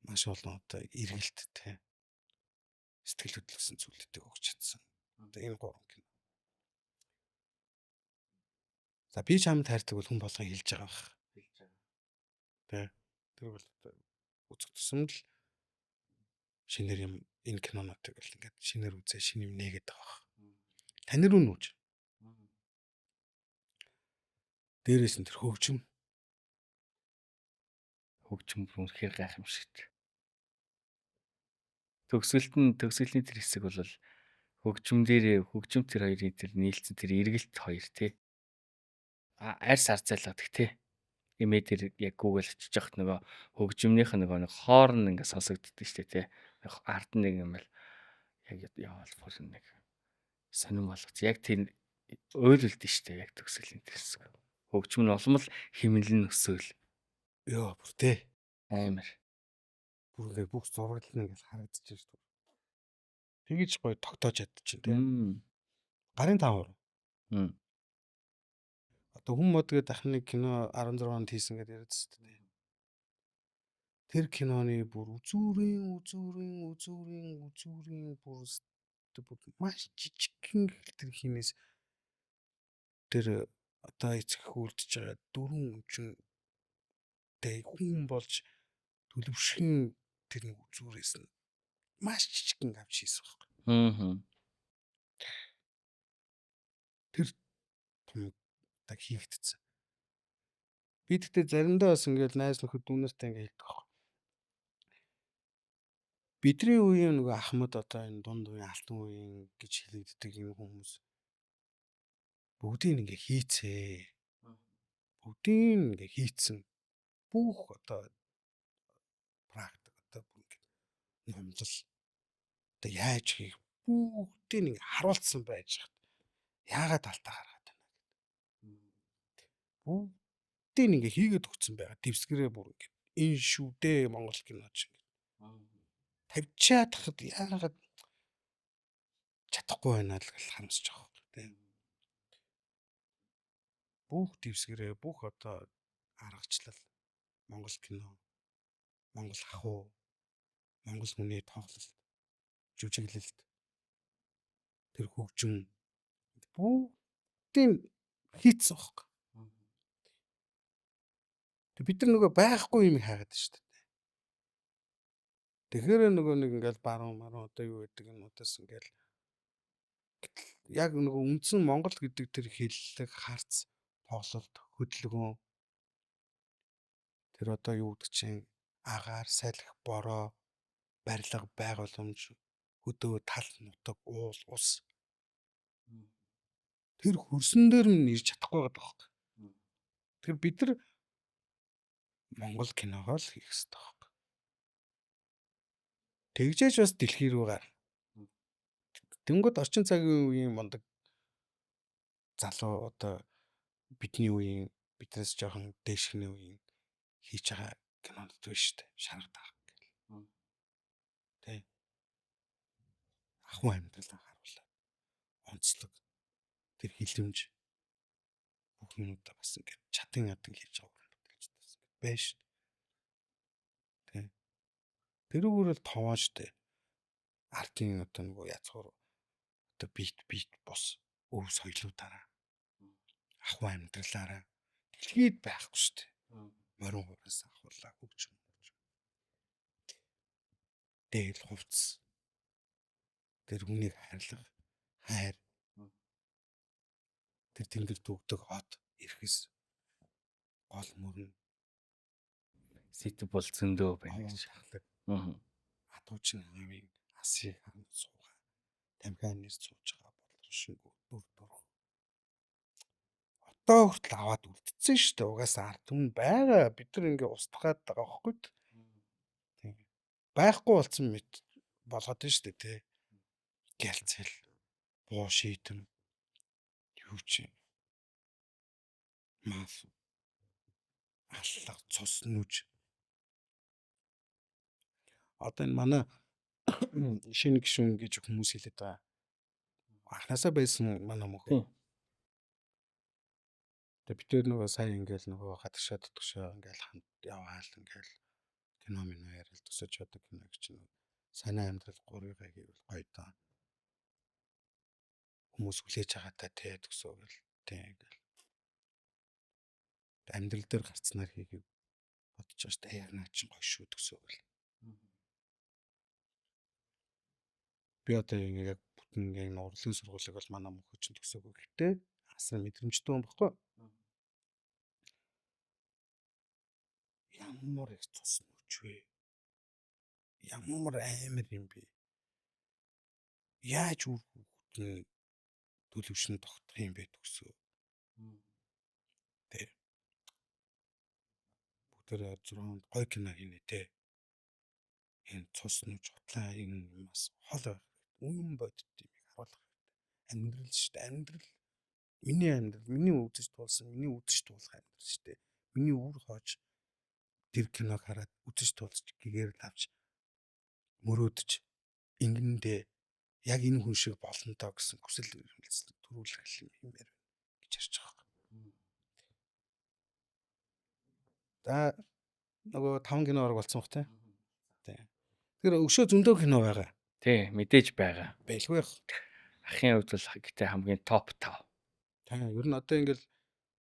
Speaker 2: маш олон одоо эргэлттэй сэтгэл хөдлөсөн зүйлүүдийг өгч чадсан. Одоо энэ гурван кино. За би чамд хайртай бол хүн болгон хэлж байгаа бах. Тэ. Тэр бол одоо үзэх тусам л шинээр юм энэ кинонуудыг бол ингээд шинээр үзээ, шинэ юм нээгээд байгаа бах. Тань руу нүүж. Дээрээс нь тэр хөгжим
Speaker 1: үнэхээр гайхамшигт. Төгсгөлийн тэр хэсэг бол хөгжим тэр хоёрын тэр нийлцэн тэр эргэлт хоёр тий. Арьс арцайлгадаг тий. Эмээ тэр яг Google очиж явахт нөгөө хөгжимнийх нь нэг хоорн ингээд сонсогддог шүү дээ тий. Ард нэг юм бол яг яваал бүр нэг сонирн болгоц. Яг тэр ойлулд нь шүү дээ яг төгсгөлийн тэр хэсэг. Хөгжим нь улмал химнэлэн өсөөл.
Speaker 2: ёо бүр тий.
Speaker 1: Амар.
Speaker 2: Бүр ингээд бүх зурагт нь ингээд харагдаж шүү дээ. Тэгэж гоё тогтоож чадчих тий. Гарын 5%. Одоо хүн мод гэдэг ахны кино 16 онд хийсэн гэдэг яриад шүү дээ. Тэр киноны бүр үзүүрийн бүр маш жижигхэн тэр хинээс тэр одоо эцэг үлдэж байгаа дөрвөн үчин тэг хүн болж төлөвшгөн тэр нэг үзүүрээс нь маш жижигхэн авч хийсэн байхгүй. Тэр том так хийгдсэн. Би тэгтээ заримдаа бас ингээд найз нөхөд дүүнэртэй ингээд хэлдэг байхгүй. Бидний үеийн нөгөө Ахмад одоо энэ дунд үеийн алтан үеийн гэж хэлэгддэг юм хүмүүс бүгдийг ингээ хийцээ. Бүгдийг ингээ хийцэн. Бүх одоо практик одоо ингээ номлол одоо яаж хийх бүгдийг ингээ харуулсан байж хат. Яагаад алтаа гаргаад байна гэдэг. Бүгдийг ингээ хийгээд өгсөн байгаа. Дэвсгэрээ бүр ингээ энэ шүү дээ Монгол кино ч ингээ. Тавьчаад хад яагаад чадахгүй байна л гэж харамсаж байгаа юм тийм. Бүх дэвсгэрээ бүх одоо аргачлал Монгол кино, Монгол ахуй, Монгол хүний тоглолт, жүжиглэлт тэр хөгжим бүгдийг хийцэн баг. Тэг бид нар нөгөө байхгүй юм хайгаад шүү дээ. Тэгэхээр нөгөө нэг ингээл баруун одоо юу гэдэг юм удаас ингээл яг нөгөө үндсэн Монгол гэдэг тэр хэллэг харц тоглолт хөдөлгөөн тэр одоо юу гэдэг чинь агаар салхи бороо барилга байгууламж хөдөө тал нутаг уул ус тэр хөрсөн дээр нь ирж чадахгүй байгаа байхгүй. Тэгэхээр бид нар Монгол киногоо л хийх хэрэгтэй байхгүй. Тэгжээж бас дэлхий рүү гар. Тэнгүүд орчин цагийн үеийн мондөг залуу одоо бидний үеийн биднээс жоохон дээшхний үеийн хийж байгаа кинонд биш шүү дээ. Шаргадаг гэл. Тэ. Ахуй амьдралаа харуулаад онцлог тэр хилэмж бүх юмудаа бас ингээд чатан хийж байгаа юм гэж тас байж шүү дээ. Тэ. Тэрүүгээр л товоо шүү дээ. Артын одоо нөгөө язгуур одоо бит бос өв соёлуудаараа ахуй амьдралаараа дэлхийд байхгүй шүү дээ. Морин хураас ахуулаа хөгжим. Дээл хувцс. Тэр хүнийг хайрлах, хайр. Тэр тэнгэр дүүгдэг хот, эрхэс, гол мөрөн
Speaker 1: Сэт бол зөндөө байна гэж
Speaker 2: шахлаг. Хатуучин аавын асыг хам суугаа. Тамхианээс цууж байгаа боловшингүй дүр дурх. одоо хүртэл аваад үлдсэн шүү дээ. Угаасаа ард түмэн байгаа. Бид нар ингээ устгаад байгаа байхгүй. Тийм. Байхгүй болсон мэт болгоод нь шүү дээ тий. Гялцэл, буу шийдэм, юу ч мал, аллах, цус нүж. Одоо энэ манай шинэ гишүүн гэж хүмүүс хэлээд байгаа. Анхнаасаа байсан манай мөхөө. Тэгээ бид тэр нөгөө сая ингээл нөгөө хатгшаа дутгшаа ингээл хамт яваал ингээл кино минь яриад төсөж чаддаг кино гэж нөгөө санаа амьдрал 3-ыг гэвэл гоё доо. Хүмүүс хүлээж байгаатай тий төсөөгөл тий ингээл амьдрал дээр гарцнаар хийгийг бодож байгаа шүү дээ. Ярнаа чинь гоё шүү төсөөгөл. Би одоо яг бүтэн яг урлагийн сургуулийг бол манай мөхөө чинь төсөөгөө гэхдээ асар мэдрэмжтэй юм баггүй. Ямар их цус нүч вэ? Ямар амар юм бэ? Яаж үр хүүхдийн төлөвшин тогтох юм бэ төсөө? Тэ. Бүгдээ 6 гоё кино хийнэ тэ. Энэ цус нүч хотлоо энэ юмас хол байх. Үнэн бодит юм харуулах хэрэгтэй. Амьдрал шүү дээ. Амьдрал. Миний амьдрал, миний үзэж туулсан, миний үзэж туулах амьдрал шүү дээ. Миний үр хоож тэр киног хараад үзэж туулж гэгээр авч мөрөөдөж ингэндээ яг энэ хүн шиг болно доо гэсэн хүсэл эрмэлзэл төрүүлэх юм байна гэж ярьж байгаа юм. За нөгөө 5 кино орог болсон бах тий. Тэр өшөө зөндөө кино байгаа.
Speaker 1: Тий, мэдээж байгаа.
Speaker 2: Байлгүй байх.
Speaker 1: Ахын хувьд бол гэтээ хамгийн топ 5.
Speaker 2: Тий, ер нь одоо ингээл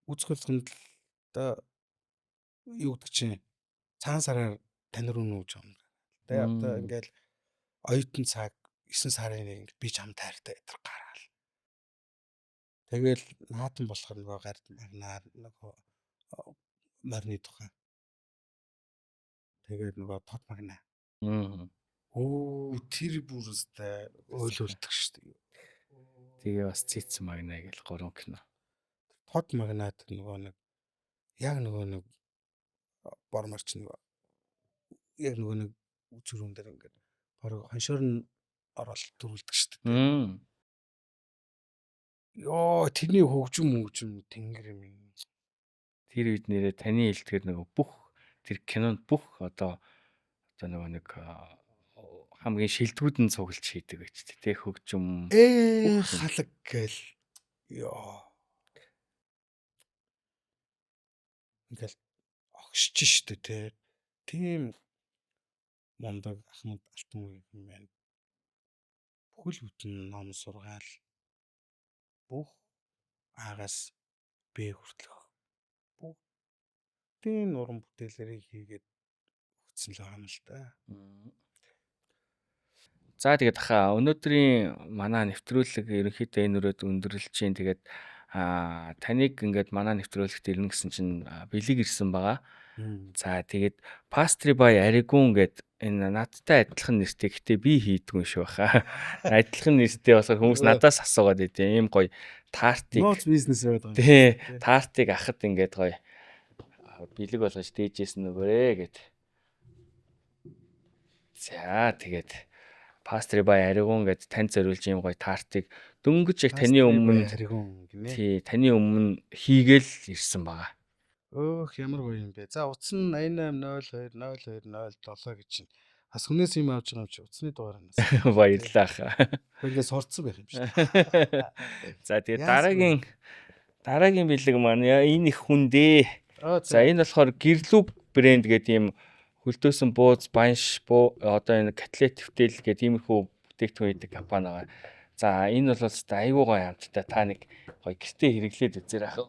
Speaker 2: үзэх болгонд л одоо юу гэдэг чинь цагаан сараар тань руу нүүж байгаа юм. Тэ одоо ингээл оюутан цаг 9 сарын 1 би чам тайртай өдр гараал. Тэгэл наадам болохоор нөгөө гард магнаар нөгөө морины тухай. Тэгээд нөгөө тод магна. Оо тэр бүрстэй ойлуулдаг шүү дээ.
Speaker 1: Тэгээ бас цэц магна гэл 3 кино.
Speaker 2: Тод магнаад нөгөө нэг яг нөгөө нэг борморч нөгөө яг нөгөө нэг үзүрүүн дээр ингээд бороо хоншоор нь оролт төрүүлдэг шүү дээ. Йоо тэрний хөгжим тэнгэр юм.
Speaker 1: Тэр үед нэрээ таны хэлдгээр нөгөө бүх тэр кинонд бүх одоо нөгөө нэг хамгийн шилдэгүүдэн цуглаж хийдэг гэж тий хөгжим
Speaker 2: халаг гээл ёо ингээл огшиж штэ тий тийм мундаг Ахмад алтан үе юм байна. Бүхэл бүтэн ном сургаал бүх агаас бэ хүртэлх бүх тийм уран бүтээлэрийг хийгээд өгсөн л байгаа юм л да.
Speaker 1: За тэгээд хаа өнөөдрийн манай нэвтрүүлэг ерөнхийдөө энэ өрөөд өндөрлж чинь тэгээд таныг ингээд манай нэвтрүүлэгт ирнэ гэсэн чинь бэлэг ирсэн байгаа. За тэгээд Pastry by Arigun гэд энэ надтай адилхан нэртэй гэхдээ би хийдгүй шүү баха. Адилхан нэртэй болохоор хүмүүс надаас асуугаад байдیں۔ Ийм гоё тартыг
Speaker 2: Ноц бизнес байдаг.
Speaker 1: Тий, тартыг ахад ингээд гоё бэлэг болгож дээжсэн нөгөөрэ гэд. За тэгээд Pastry by Arigun гэд тань зориулж ийм гоё тартыг дөнгөж яг таны өмнө тий таны өмнө хийгээл ирсэн байгаа.
Speaker 2: Өөх ямар гоё юм бэ. За утас нь 88020207 гэж чинь. Бас хүнээс юм авч байгаа юм чи утасны дугаараас.
Speaker 1: Баярлалаа хаа.
Speaker 2: Хоёлаа сурцсан байх юм шиг.
Speaker 1: За тэгээд дараагийн бэлэг маань энэ их хүндээ. За энэ болохоор гэрлүүг брэнд гэдэг ийм хөлдөөсөн бууз, банш, одоо энэ котлет твтэл гэдэг иймэрхүү бүтээгдэхүүн хийдэг компани байгаа. За энэ бол айгүй гоё амттай. Та нэг гоё гэртээ хэрэглээд үзээрэй хаа.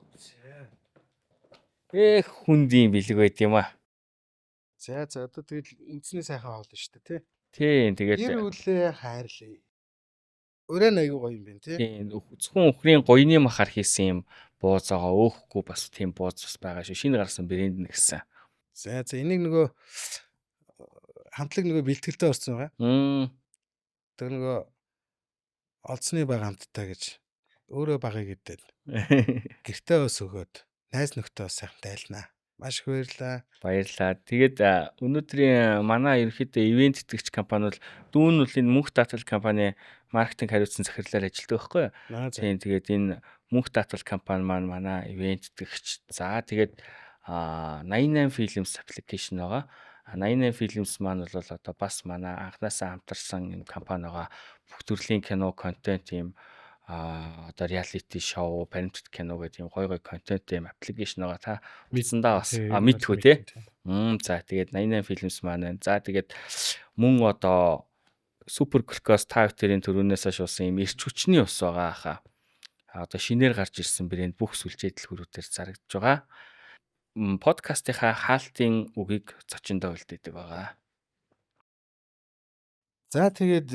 Speaker 1: Хүндийн бэлэг байд юм аа.
Speaker 2: За одоо тэгэл үндэсний сайхан хоол шүү дээ
Speaker 1: тий. Тэгээд
Speaker 2: гэр үлээ хайрлаа. Өрөө айгүй гоё юм байна тий.
Speaker 1: Зөвхөн өхрийн гоёны махаар хийсэн юм бууз байгаа. Өөхгүй бас тийм бууз бас байгаа шүү. Шинэ гарсан брэнд нэгсэн.
Speaker 2: За энийг нөгөө хамтлаг нөгөө бэлтгэлтэй орсон байгаа. Тэр нөгөө олцны баг хамттай гэж өөрөө багыг гэдэг. Гэртээ ус өгөөд найз нөхдөд сайхан тайлнаа. Маш их баярлаа.
Speaker 1: Баярлалаа. Тэгээд өнөөдрийн манай ерөнхийдөө ивент тэтгэгч компани бол дүүн нь энэ мөнх даатгал компани маркетинг хариуцсан захирлаар ажилладаг байхгүй юу? Тийм тэгээд энэ мөнх даатгал компани маань манай ивент тэтгэгч. За тэгээд 88 Films application байгаа. 88 Films маань бол одоо бас манай анхнаасаа хамтарсан юм компани байгаа. Бүх төрлийн кино, контент юм одоо reality show, parented кино гэдэг юм гой контент юм аппликейшн байгаа. Та мэдсэндаа бас мэдгүй тий. За тэгээд 88 Films маань байна. За тэгээд мөн одоо Super Glukose та бүхэн төрөнөөс шуусан юм эрч хүчний ус байгаа хаа. Одоо шинээр гарч ирсэн брэнд бүх сүлжээ дэлгүүрүүдээр зарагдж байгаа. Подкастынхаа хаалтын үгийг зочиндоо үлдээдэг байгаа.
Speaker 2: За тэгээд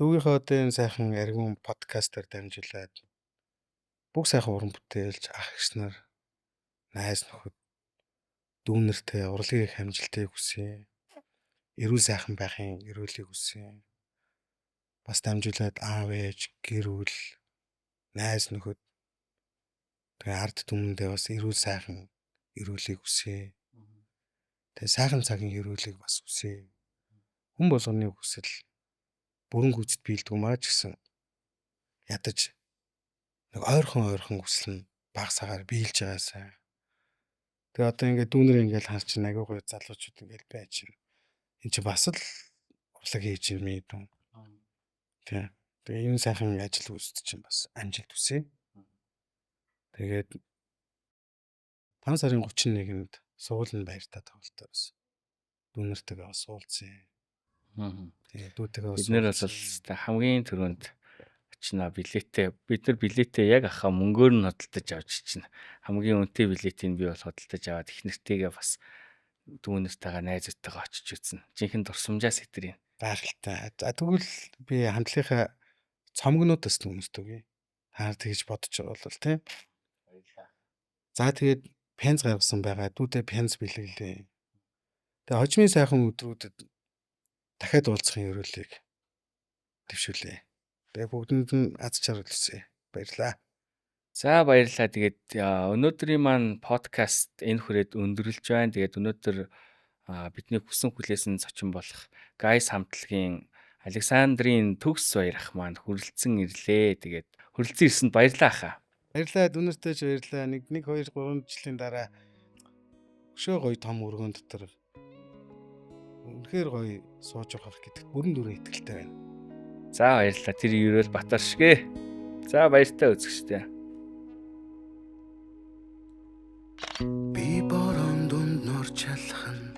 Speaker 2: дүүгийнхээ одоо энэ сайхан аргун подкастаар дамжуулаад бүх сайхан уран бүтээлч ах эгч нар найз нөхөд дүүнэртэй урлагийн их амжилтыг хүсье. Эрүүл сайхан байхын эрүүлийг хүсье. Бас дамжуулаад аав ээж, гэр бүл, найз нөхөд тэгээ ард түмэндээ бас эрүүл сайхан эрүүлийг хүсье. Тэгээ сайхан цагийн эрүүлийг бас хүсье. Хүн болгоны хүсэл бүрэн гүйцэд биелдэг маа ч гэсэн ядаж нэг ойрхон хүсэл нь багсаагаар биелж байгаасаа. Тэгээ одоо ингээд дүүнэр ингээд харж чинь аягүй гоё залуучууд ингээд байж чинь. Энд чи бас л урлаг хийж юм дүү. Тэгээ энэ сайхан ажил үүсэж чинь бас амжилт хүсье. Тэгээд 5 сарын 31-нд суулны баяртаа тоглолтоо бас дүүнэртэйгээ бас уулзъя. Тэгээд дүүтэйгээ
Speaker 1: бид нэр бас хамгийн түрүүнд очно билетээ. Бид нар билетээ яг ахаа мөнгөөр нь хөдөлтөж авч чинь. Хамгийн үнэтэй билетийг би бол хөдөлтөж аваад их нэртэйгээ бас дүүнэртэйгээ найзуудтайгаа очиж үзсэн. Жинхэнэ дурсамжаас хэтрийн
Speaker 2: байгальтай. За тэгвэл би хамтлагийнхаа цомгнуудаас дүнсдэг юм. Таар тэгж бодож байгаа бол тийм. За тэгээд пенз гаргасан байгаа. Дүүтэй пенз бэлгэлээ. Тэгээ хожмын сайхан өдрүүдэд дахиад уулзахын өрөөлийг дэвшүүлээ. Тэгээ бүгдэнд нь аз жаргал хүсье. Баярлалаа.
Speaker 1: За баярлалаа. Тэгээд өнөөдрийн маань подкаст энэ хүрээд өндөрлөж байна. Тэгээд өнөөдөр бидний хүсэн хүлээсэн зочин болох Guys хамтлагийн Александрийн төгс баяр ах маань хүрэлцэн ирлээ. Тэгээд хүрэлцэн ирсэнд баярлалаа хаа.
Speaker 2: Баярлалаа. Дүүнэртэй ч баярлалаа. 1 2 3 жилийн дараа өшөө гоё том өргөн дотор үнэхээр гоё сууж явах гэдэгт бүрэн дүрэн итгэлтэй байна.
Speaker 1: За баярлалаа. Тэр юурэл Батар шигэ. За баяртай үзэгчтэй.
Speaker 3: Би борон дунд норч алхан,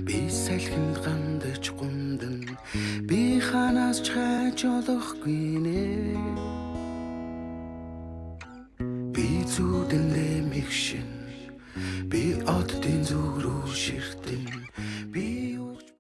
Speaker 3: би салхинд гандаж гундан, би ханаас ч хайж олохгүй нэ. Би зүудэндээ мэгшин